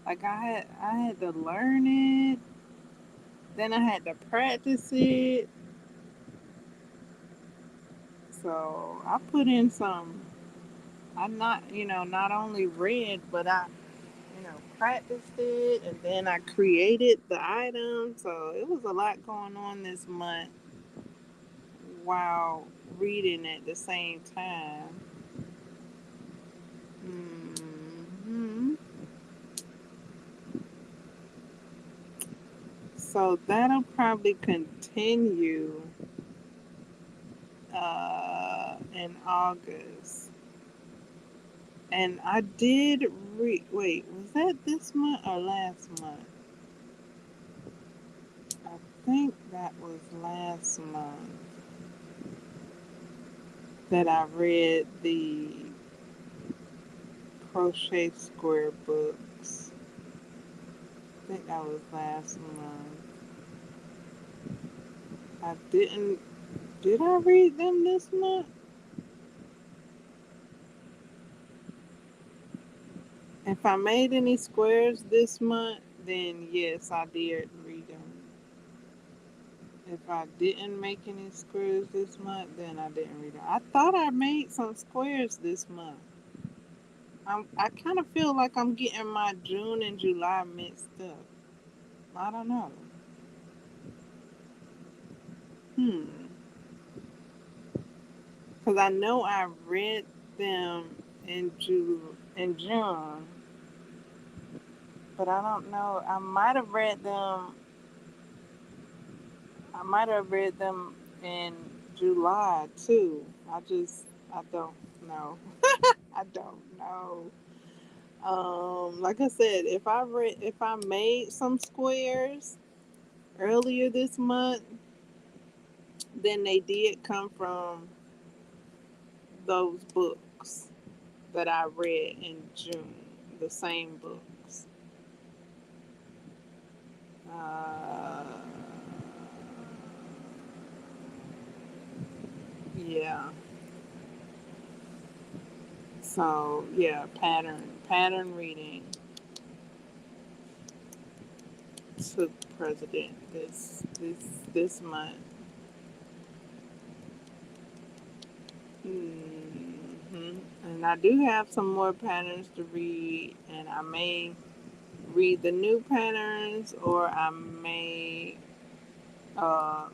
like I had to learn it, then I had to practice it. So I put in some. I not only read, but I practiced it, and then I created the item. So it was a lot going on this month while reading at the same time. hmm So that'll probably continue in August. And I did read. Wait, was that this month or last month? I think that was last month that I read the crochet square books. I think that was last month. I didn't. Did I read them this month? If I made any squares this month, then yes, I did read them. If I didn't make any squares this month, then I didn't read them. I thought I made some squares this month. I kind of feel like I'm getting my June and July mixed up. I don't know. Hmm. Because I know I read them in June, but I don't know. I might have read them in July too. I don't know. I don't know. Like I said, if I made some squares earlier this month, then they did come from those books that I read in June. The same books. Uh, yeah. So yeah, pattern reading took president this month. And I do have some more patterns to read, and I may read the new patterns, or I may uh,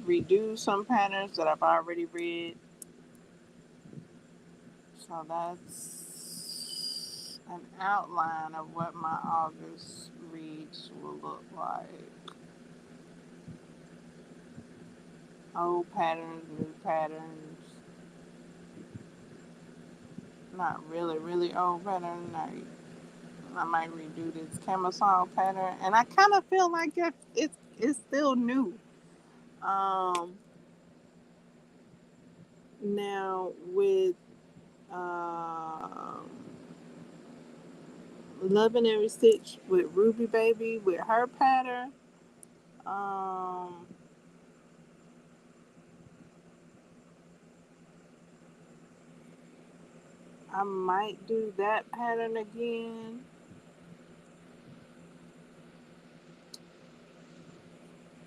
redo some patterns that I've already read. So that's an outline of what my August reads will look like. Old patterns, new patterns. Not really, really old pattern. I might redo this camisole pattern, and I kind of feel like it's still new. Um, Now with um, loving every stitch with Ruby Baby with her pattern. Um, I might do that pattern again.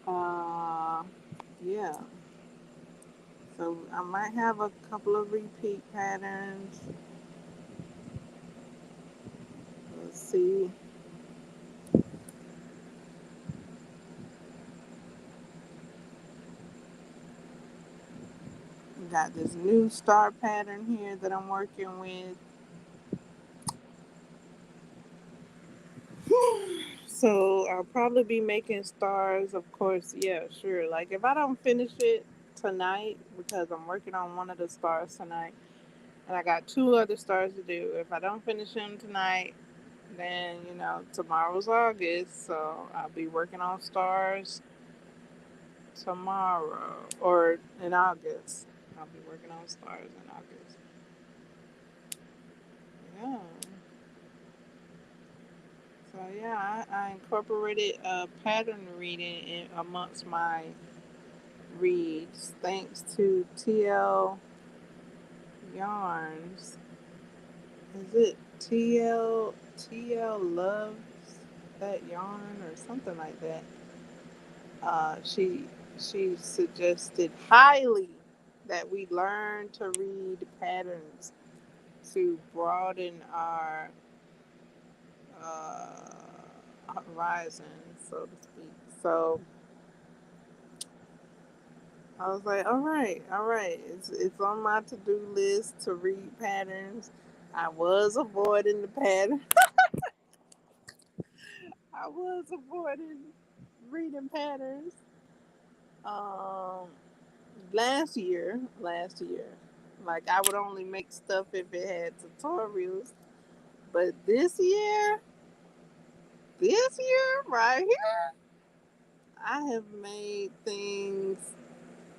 Uh, yeah. So I might have a couple of repeat patterns. Let's see. We got this new star pattern here that I'm working with. So I'll probably be making stars, of course. Yeah, sure. Like if I don't finish it tonight, because I'm working on one of the stars tonight, and I got two other stars to do. If I don't finish them tonight, then tomorrow's August, so I'll be working on stars tomorrow or in August. I'll be working on stars in August. Yeah. So yeah, I incorporated pattern reading amongst my reads thanks to TL Yarns. Is it TL loves that yarn or something like that? She suggested highly that we learn to read patterns to broaden our horizon, so to speak. So I was like, all right. It's on my to do list to read patterns. I was avoiding the pattern. I was avoiding reading patterns. Um, last year, like I would only make stuff if it had tutorials. But this year right here, I have made things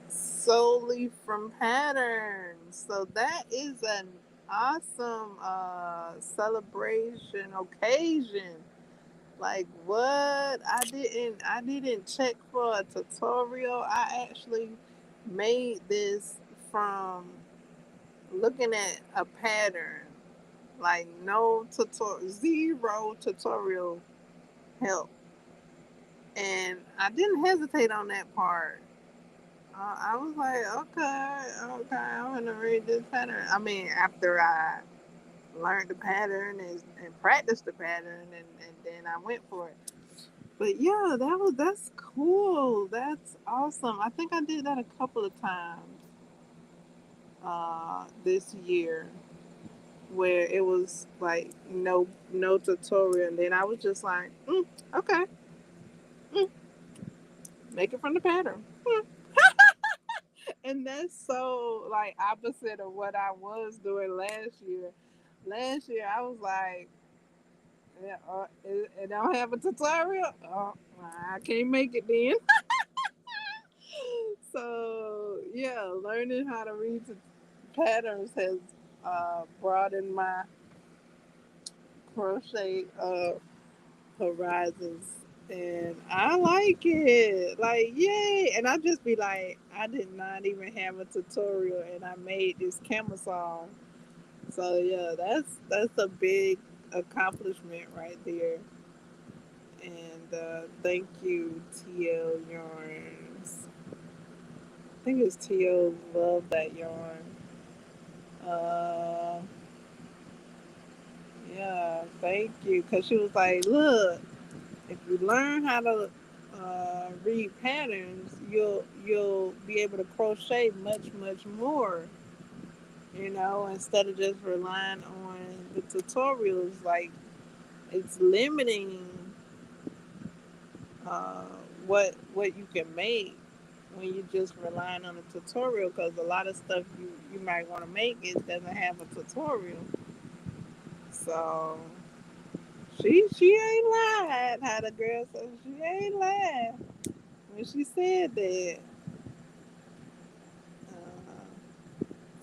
solely from patterns. So that is an awesome celebration occasion Like what? I didn't check for a tutorial. I actually made this from looking at a pattern. Like no tutorial, zero tutorial help. And I didn't hesitate on that part. I was like, okay, I'm gonna read this pattern. I mean, after I learned the pattern and practiced the pattern, and then I went for it. But yeah, that's cool. That's awesome. I think I did that a couple of times this year, where it was like no tutorial, and then I was just like, okay, mm, make it from the pattern. And that's so like opposite of what I was doing last year. Last year I was like, yeah, it don't have a tutorial. Oh, I can't make it then. So yeah, learning how to read the patterns has broadened my crochet horizons, and I like it. Like yay! And I just be like, I did not even have a tutorial, and I made this camisole. So yeah, that's a big accomplishment right there. And thank you, TL Yarns. I think it's TL Love That Yarn. Uh, yeah, thank you. Cause she was like, look, if you learn how to read patterns, you'll be able to crochet much more. You know, instead of just relying on the tutorials, like it's limiting uh, what you can make when you just relying on a tutorial. Because a lot of stuff you might want to make it doesn't have a tutorial. So she ain't lied. How the girl said she ain't lied when she said that.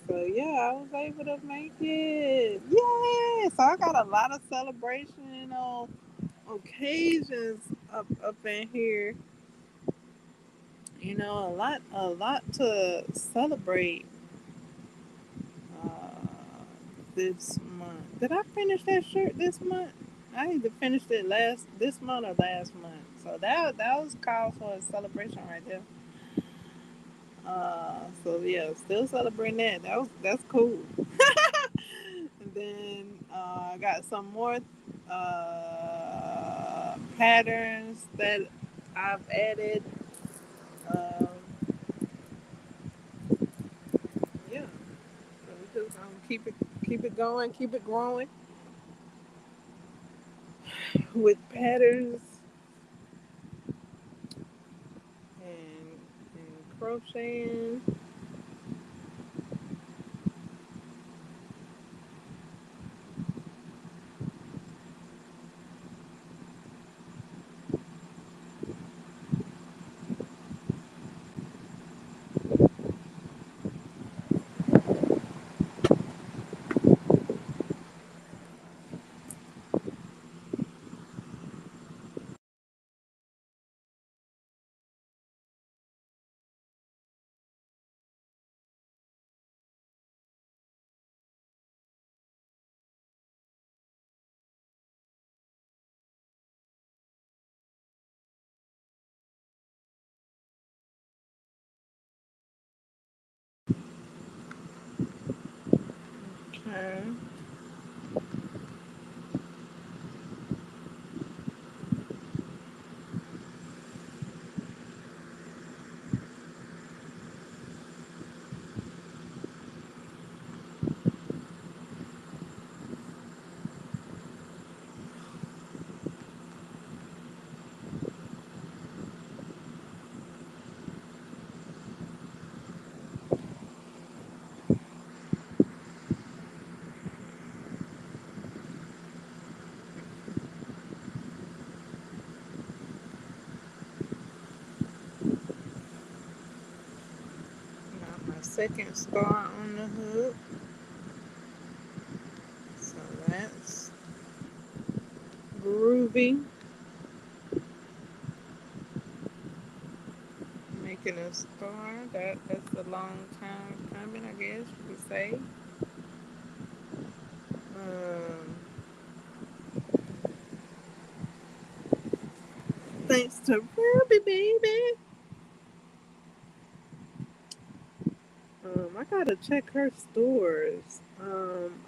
So yeah, I was able to make it. Yeah. So I got a lot of celebration occasions up in here. You know, a lot to celebrate uh, this month. Did I finish that shirt this month? I either finished it last this month or last month. So that was called for a celebration right there. So yeah, still celebrating that. That's cool. And then I got some more patterns that I've added. Um, yeah, so we just keep it going, keep it growing with patterns and crocheting. Okay. Got my second star on the hook. So that's groovy. making a star. That's a long time coming, I guess you could say. Um, Thanks to Ruby, baby. I gotta check her stores.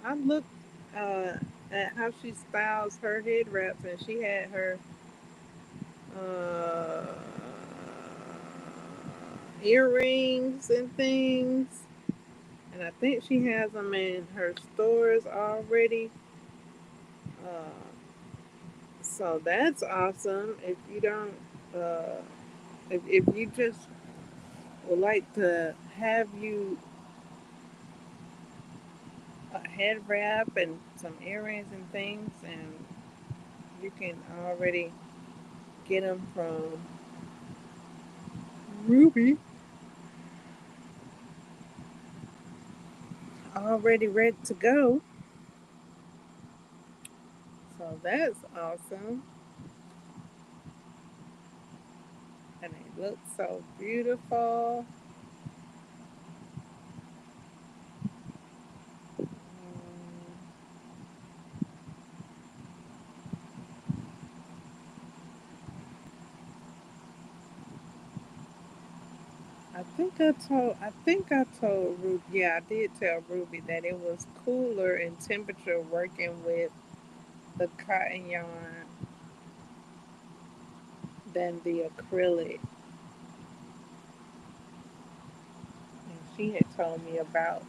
I looked uh, at how she styles her head wraps, and she had her uh, earrings and things. And I think she has them in her stores already. Uh, so that's awesome. If you don't, uh, if you just would like to have you a head wrap and some earrings and things, and you can already get them from Ruby, already ready to go. So that's awesome, and it looks so beautiful. I think I told Ruby, yeah, I did tell Ruby that it was cooler in temperature working with the cotton yarn than the acrylic. And she had told me about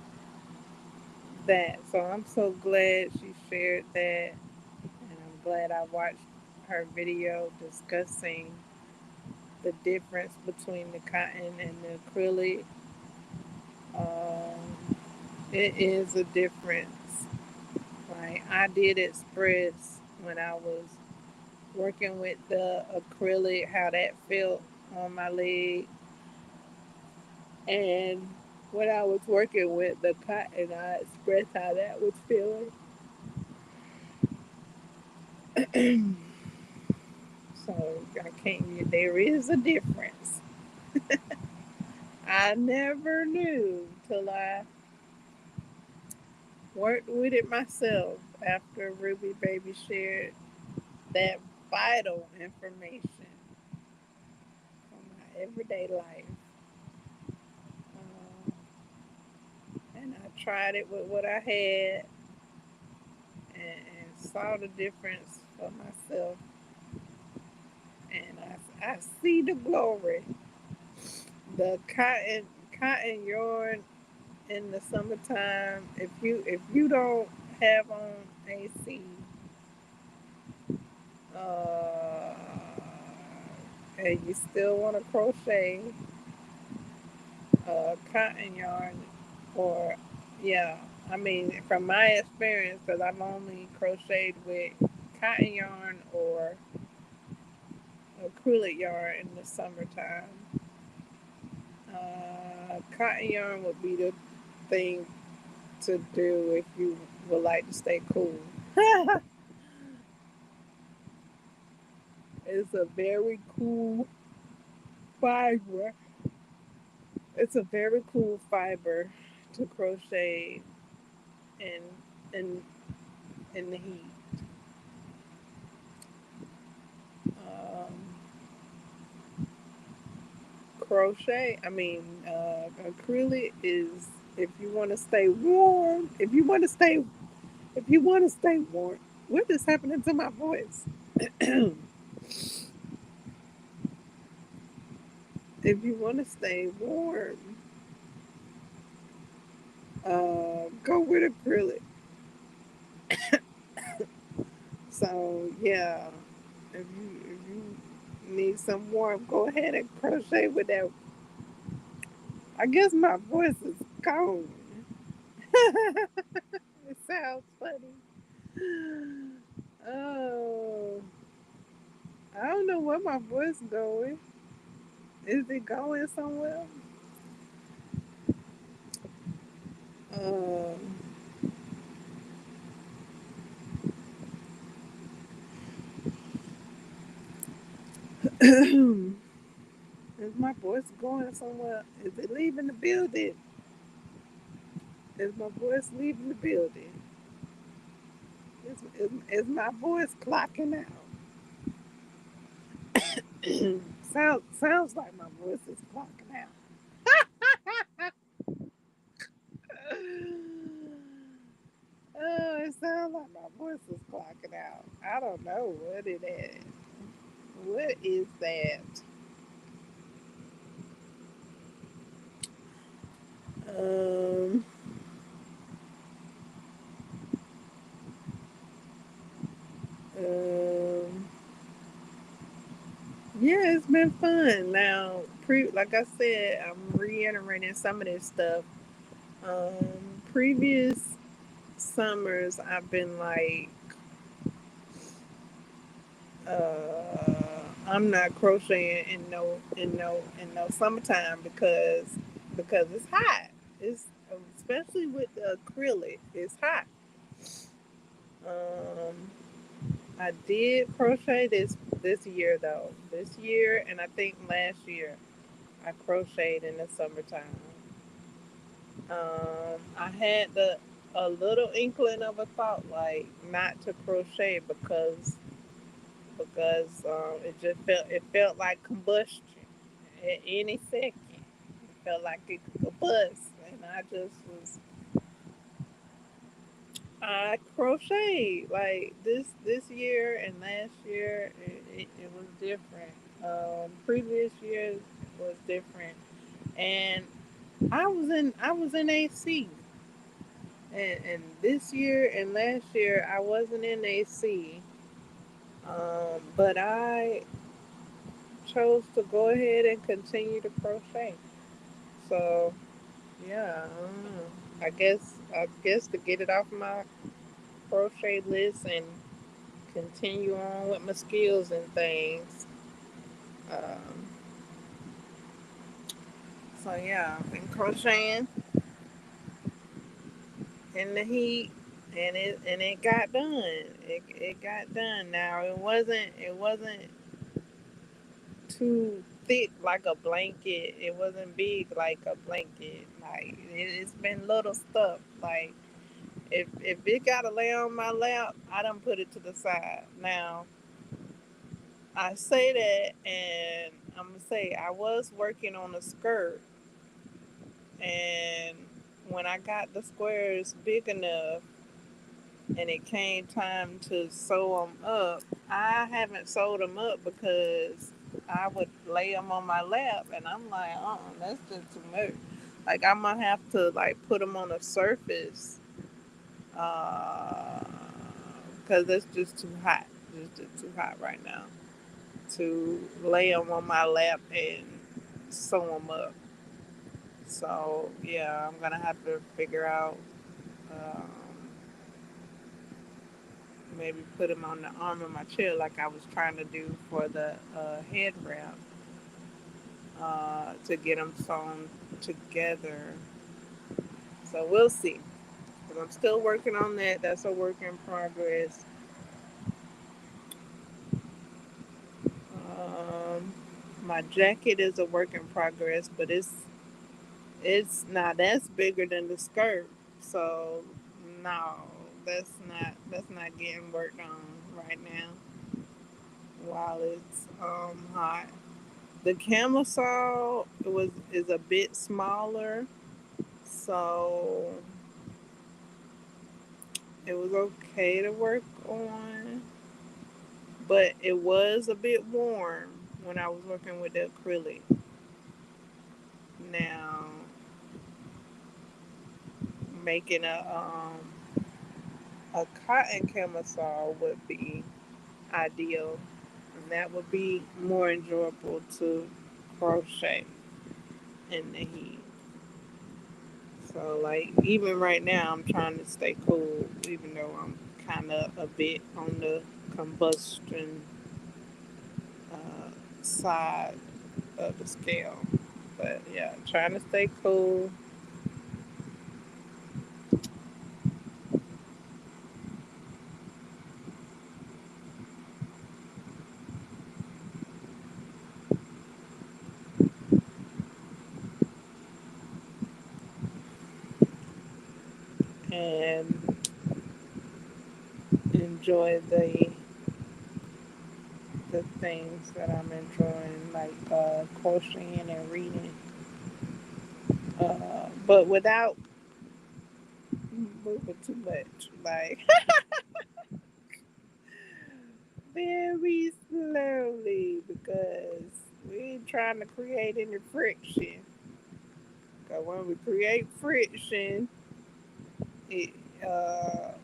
that. So I'm so glad she shared that. And I'm glad I watched her video discussing the difference between the cotton and the acrylic. Um, it is a difference. Like I did express when I was working with the acrylic, how that felt on my leg, and when I was working with the cotton, I expressed how that was feeling. So I can't. There is a difference. I never knew till I worked with it myself after Ruby Baby shared that vital information from my everyday life. Um, and I tried it with what I had and saw the difference for myself. And I see the glory. The cotton yarn in the summertime. If you don't have on AC, uh, and you still want to crochet cotton yarn, or yeah, I mean from my experience, because I've only crocheted with cotton yarn or acrylic yarn in the summertime. Cotton yarn would be the thing to do if you would like to stay cool. It's a very cool fiber. It's a very cool fiber to crochet in in in the heat. Um, acrylic is if you want to stay warm. If you want to stay warm. What is happening to my voice? If you want to stay warm, go with acrylic. So yeah, if you need some warmth, go ahead and crochet with that. I guess my voice is gone. It sounds funny. Oh, I don't know where my voice going. Is it going somewhere? Um, Is my voice going somewhere? Is it leaving the building? Is my voice leaving the building? Is my voice clocking out? Sounds like my voice is clocking out. Oh, it sounds like my voice is clocking out. I don't know what it is. What is that? Um, um, yeah, it's been fun. Now, like I said, I'm reiterating some of this stuff. Previous summers, I've been like, I'm not crocheting in no summertime because it's hot. It's especially with the acrylic. It's hot. Um, I did crochet this year though. This year and I think last year I crocheted in the summertime. I had a little inkling of a thought like not to crochet because it felt like combustion at any second. It felt like it could bust, and I crocheted like this year and last year. It was different. Previous years was different, and I was in AC, and this year and last year I wasn't in AC. But I chose to go ahead and continue to crochet. So yeah, I don't know. I guess to get it off my crochet list and continue on with my skills and things. Um, so yeah, I've been crocheting in the heat, and it got done. It got done. Now it wasn't too thick like a blanket. It wasn't big like a blanket. Like it's been little stuff. Like if it gotta lay on my lap, I done put it to the side. Now I say that, and I'm gonna say I was working on a skirt, and when I got the squares big enough, and it came time to sew them up, I haven't sewed them up because I would lay them on my lap, and I'm like, that's just too much. Like I'm gonna have to like put them on a surface, because it's just too hot. It's just too hot right now to lay them on my lap and sew them up. So yeah, I'm gonna have to figure out. Um, Maybe put them on the arm of my chair like I was trying to do for the head wrap, to get them sewn together. So we'll see. But I'm still working on that. That's a work in progress. Um, my jacket is a work in progress, but it's not that's bigger than the skirt. So no, that's not getting worked on right now while it's hot. The camisole is a bit smaller, so it was okay to work on, but it was a bit warm when I was working with the acrylic. Now, making a cotton camisole would be ideal, and that would be more enjoyable to crochet in the heat. So like even right now, I'm trying to stay cool, even though I'm kind of a bit on the combustion uh, side of the scale. But yeah, trying to stay cool. and enjoy the things that I'm enjoying, like crocheting and reading, but without moving too much. Like very slowly because we ain't trying to create any friction. Because when we create friction, it that's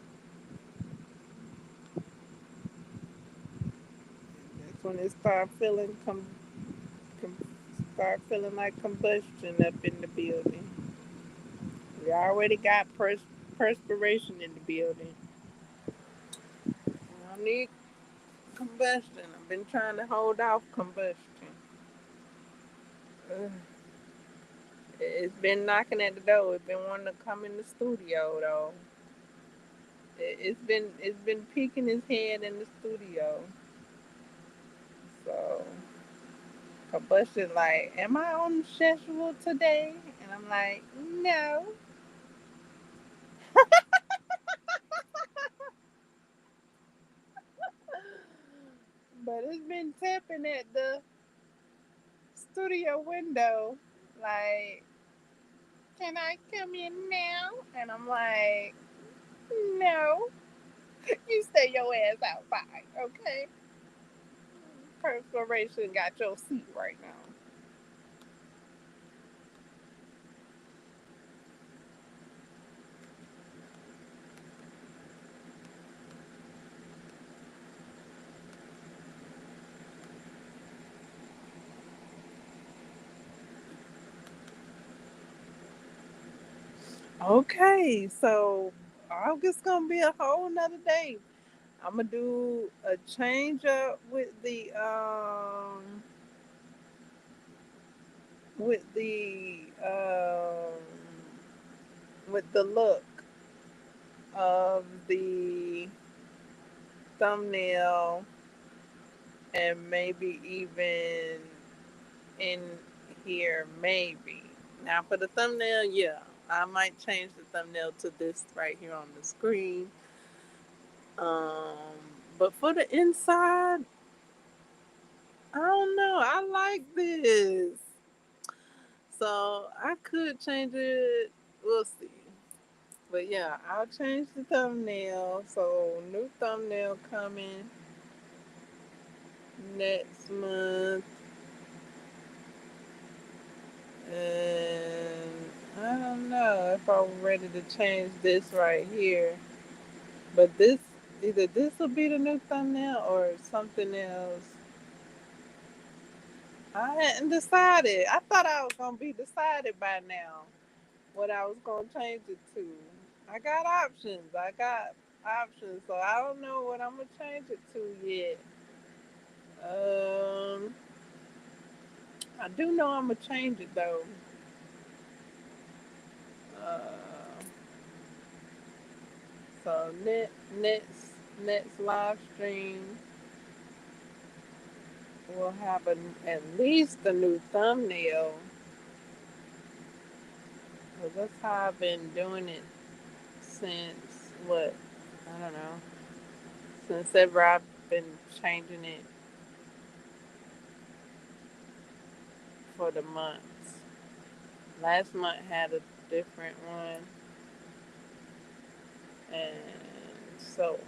when it com- start feeling like combustion up in the building. We already got perspiration in the building. We don't need combustion. I've been trying to hold off combustion. Ugh. It's been knocking at the door. It's been wanting to come in the studio though. It's been peeking his head in the studio. So combustion like, am I on schedule today? And I'm like, no. But it's been tapping at the studio window like, can I come in now? And I'm like, no. You stay your ass outside, okay? Perspiration got your seat right now. Okay, so August gonna be a whole nother day. I'm gonna do a change up with the look of the thumbnail and maybe even in here maybe. Now for the thumbnail, yeah, I might change the thumbnail to this right here on the screen. Um, but for the inside, I don't know. I like this. So I could change it. We'll see. But yeah, I'll change the thumbnail. So new thumbnail coming next month. And I don't know if I'm ready to change this right here. But this either this will be the new thumbnail or something else. I hadn't decided. I thought I was gonna be decided by now what I was gonna change it to. I got options. So I don't know what I'm gonna change it to yet. Um, I do know I'm gonna change it though. Uh, so next live stream will have at least a new thumbnail. Cause that's how I've been doing it since what, I don't know, since ever I've been changing it for the months. Last month had a different one, and so on.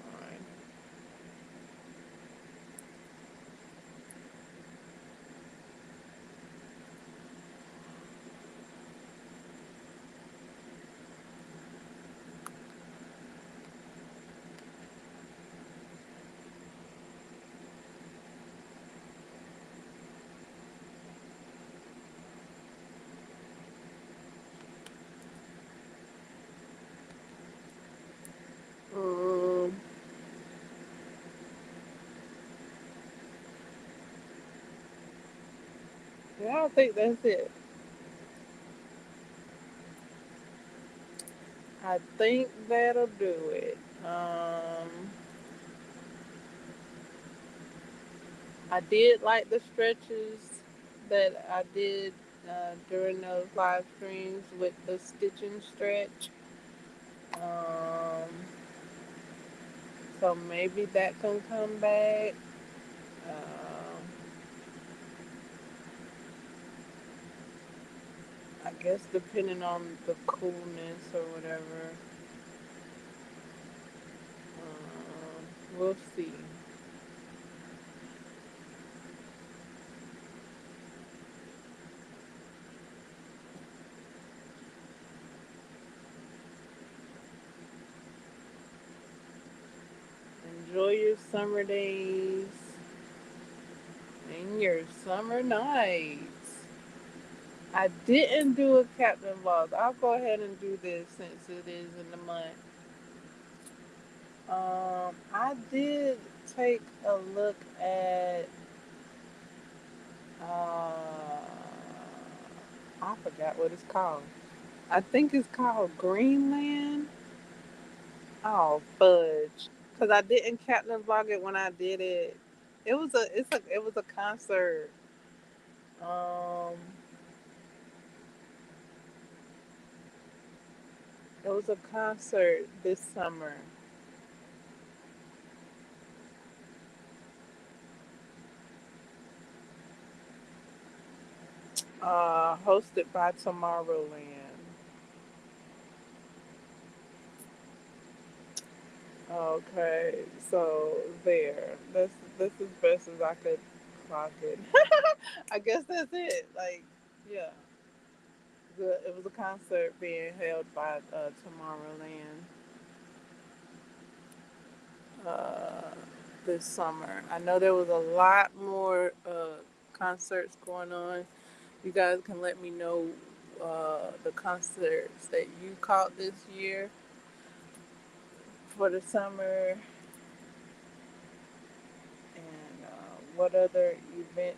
Um, yeah, I don't think that's it. I think that'll do it. I did like the stretches that I did during those live streams with the stitching stretch. Um, so maybe that can come back. I guess depending on the coolness or whatever, we'll see. Enjoy your summer days and your summer nights. I didn't do a captain vlog. I'll go ahead and do this since it is in the month. I did take a look at. I forgot what it's called. I think it's called Greenland. Oh fudge! Because I didn't captain vlog it when I did it. It was a concert. Um, it was a concert this summer. Hosted by Tomorrowland. Okay, so there. That's as best as I could clock it. I guess that's it. Like, yeah, it was a concert being held by Tomorrowland uh, this summer. I know there was a lot more concerts going on. You guys can let me know the concerts that you caught this year for the summer, and what other events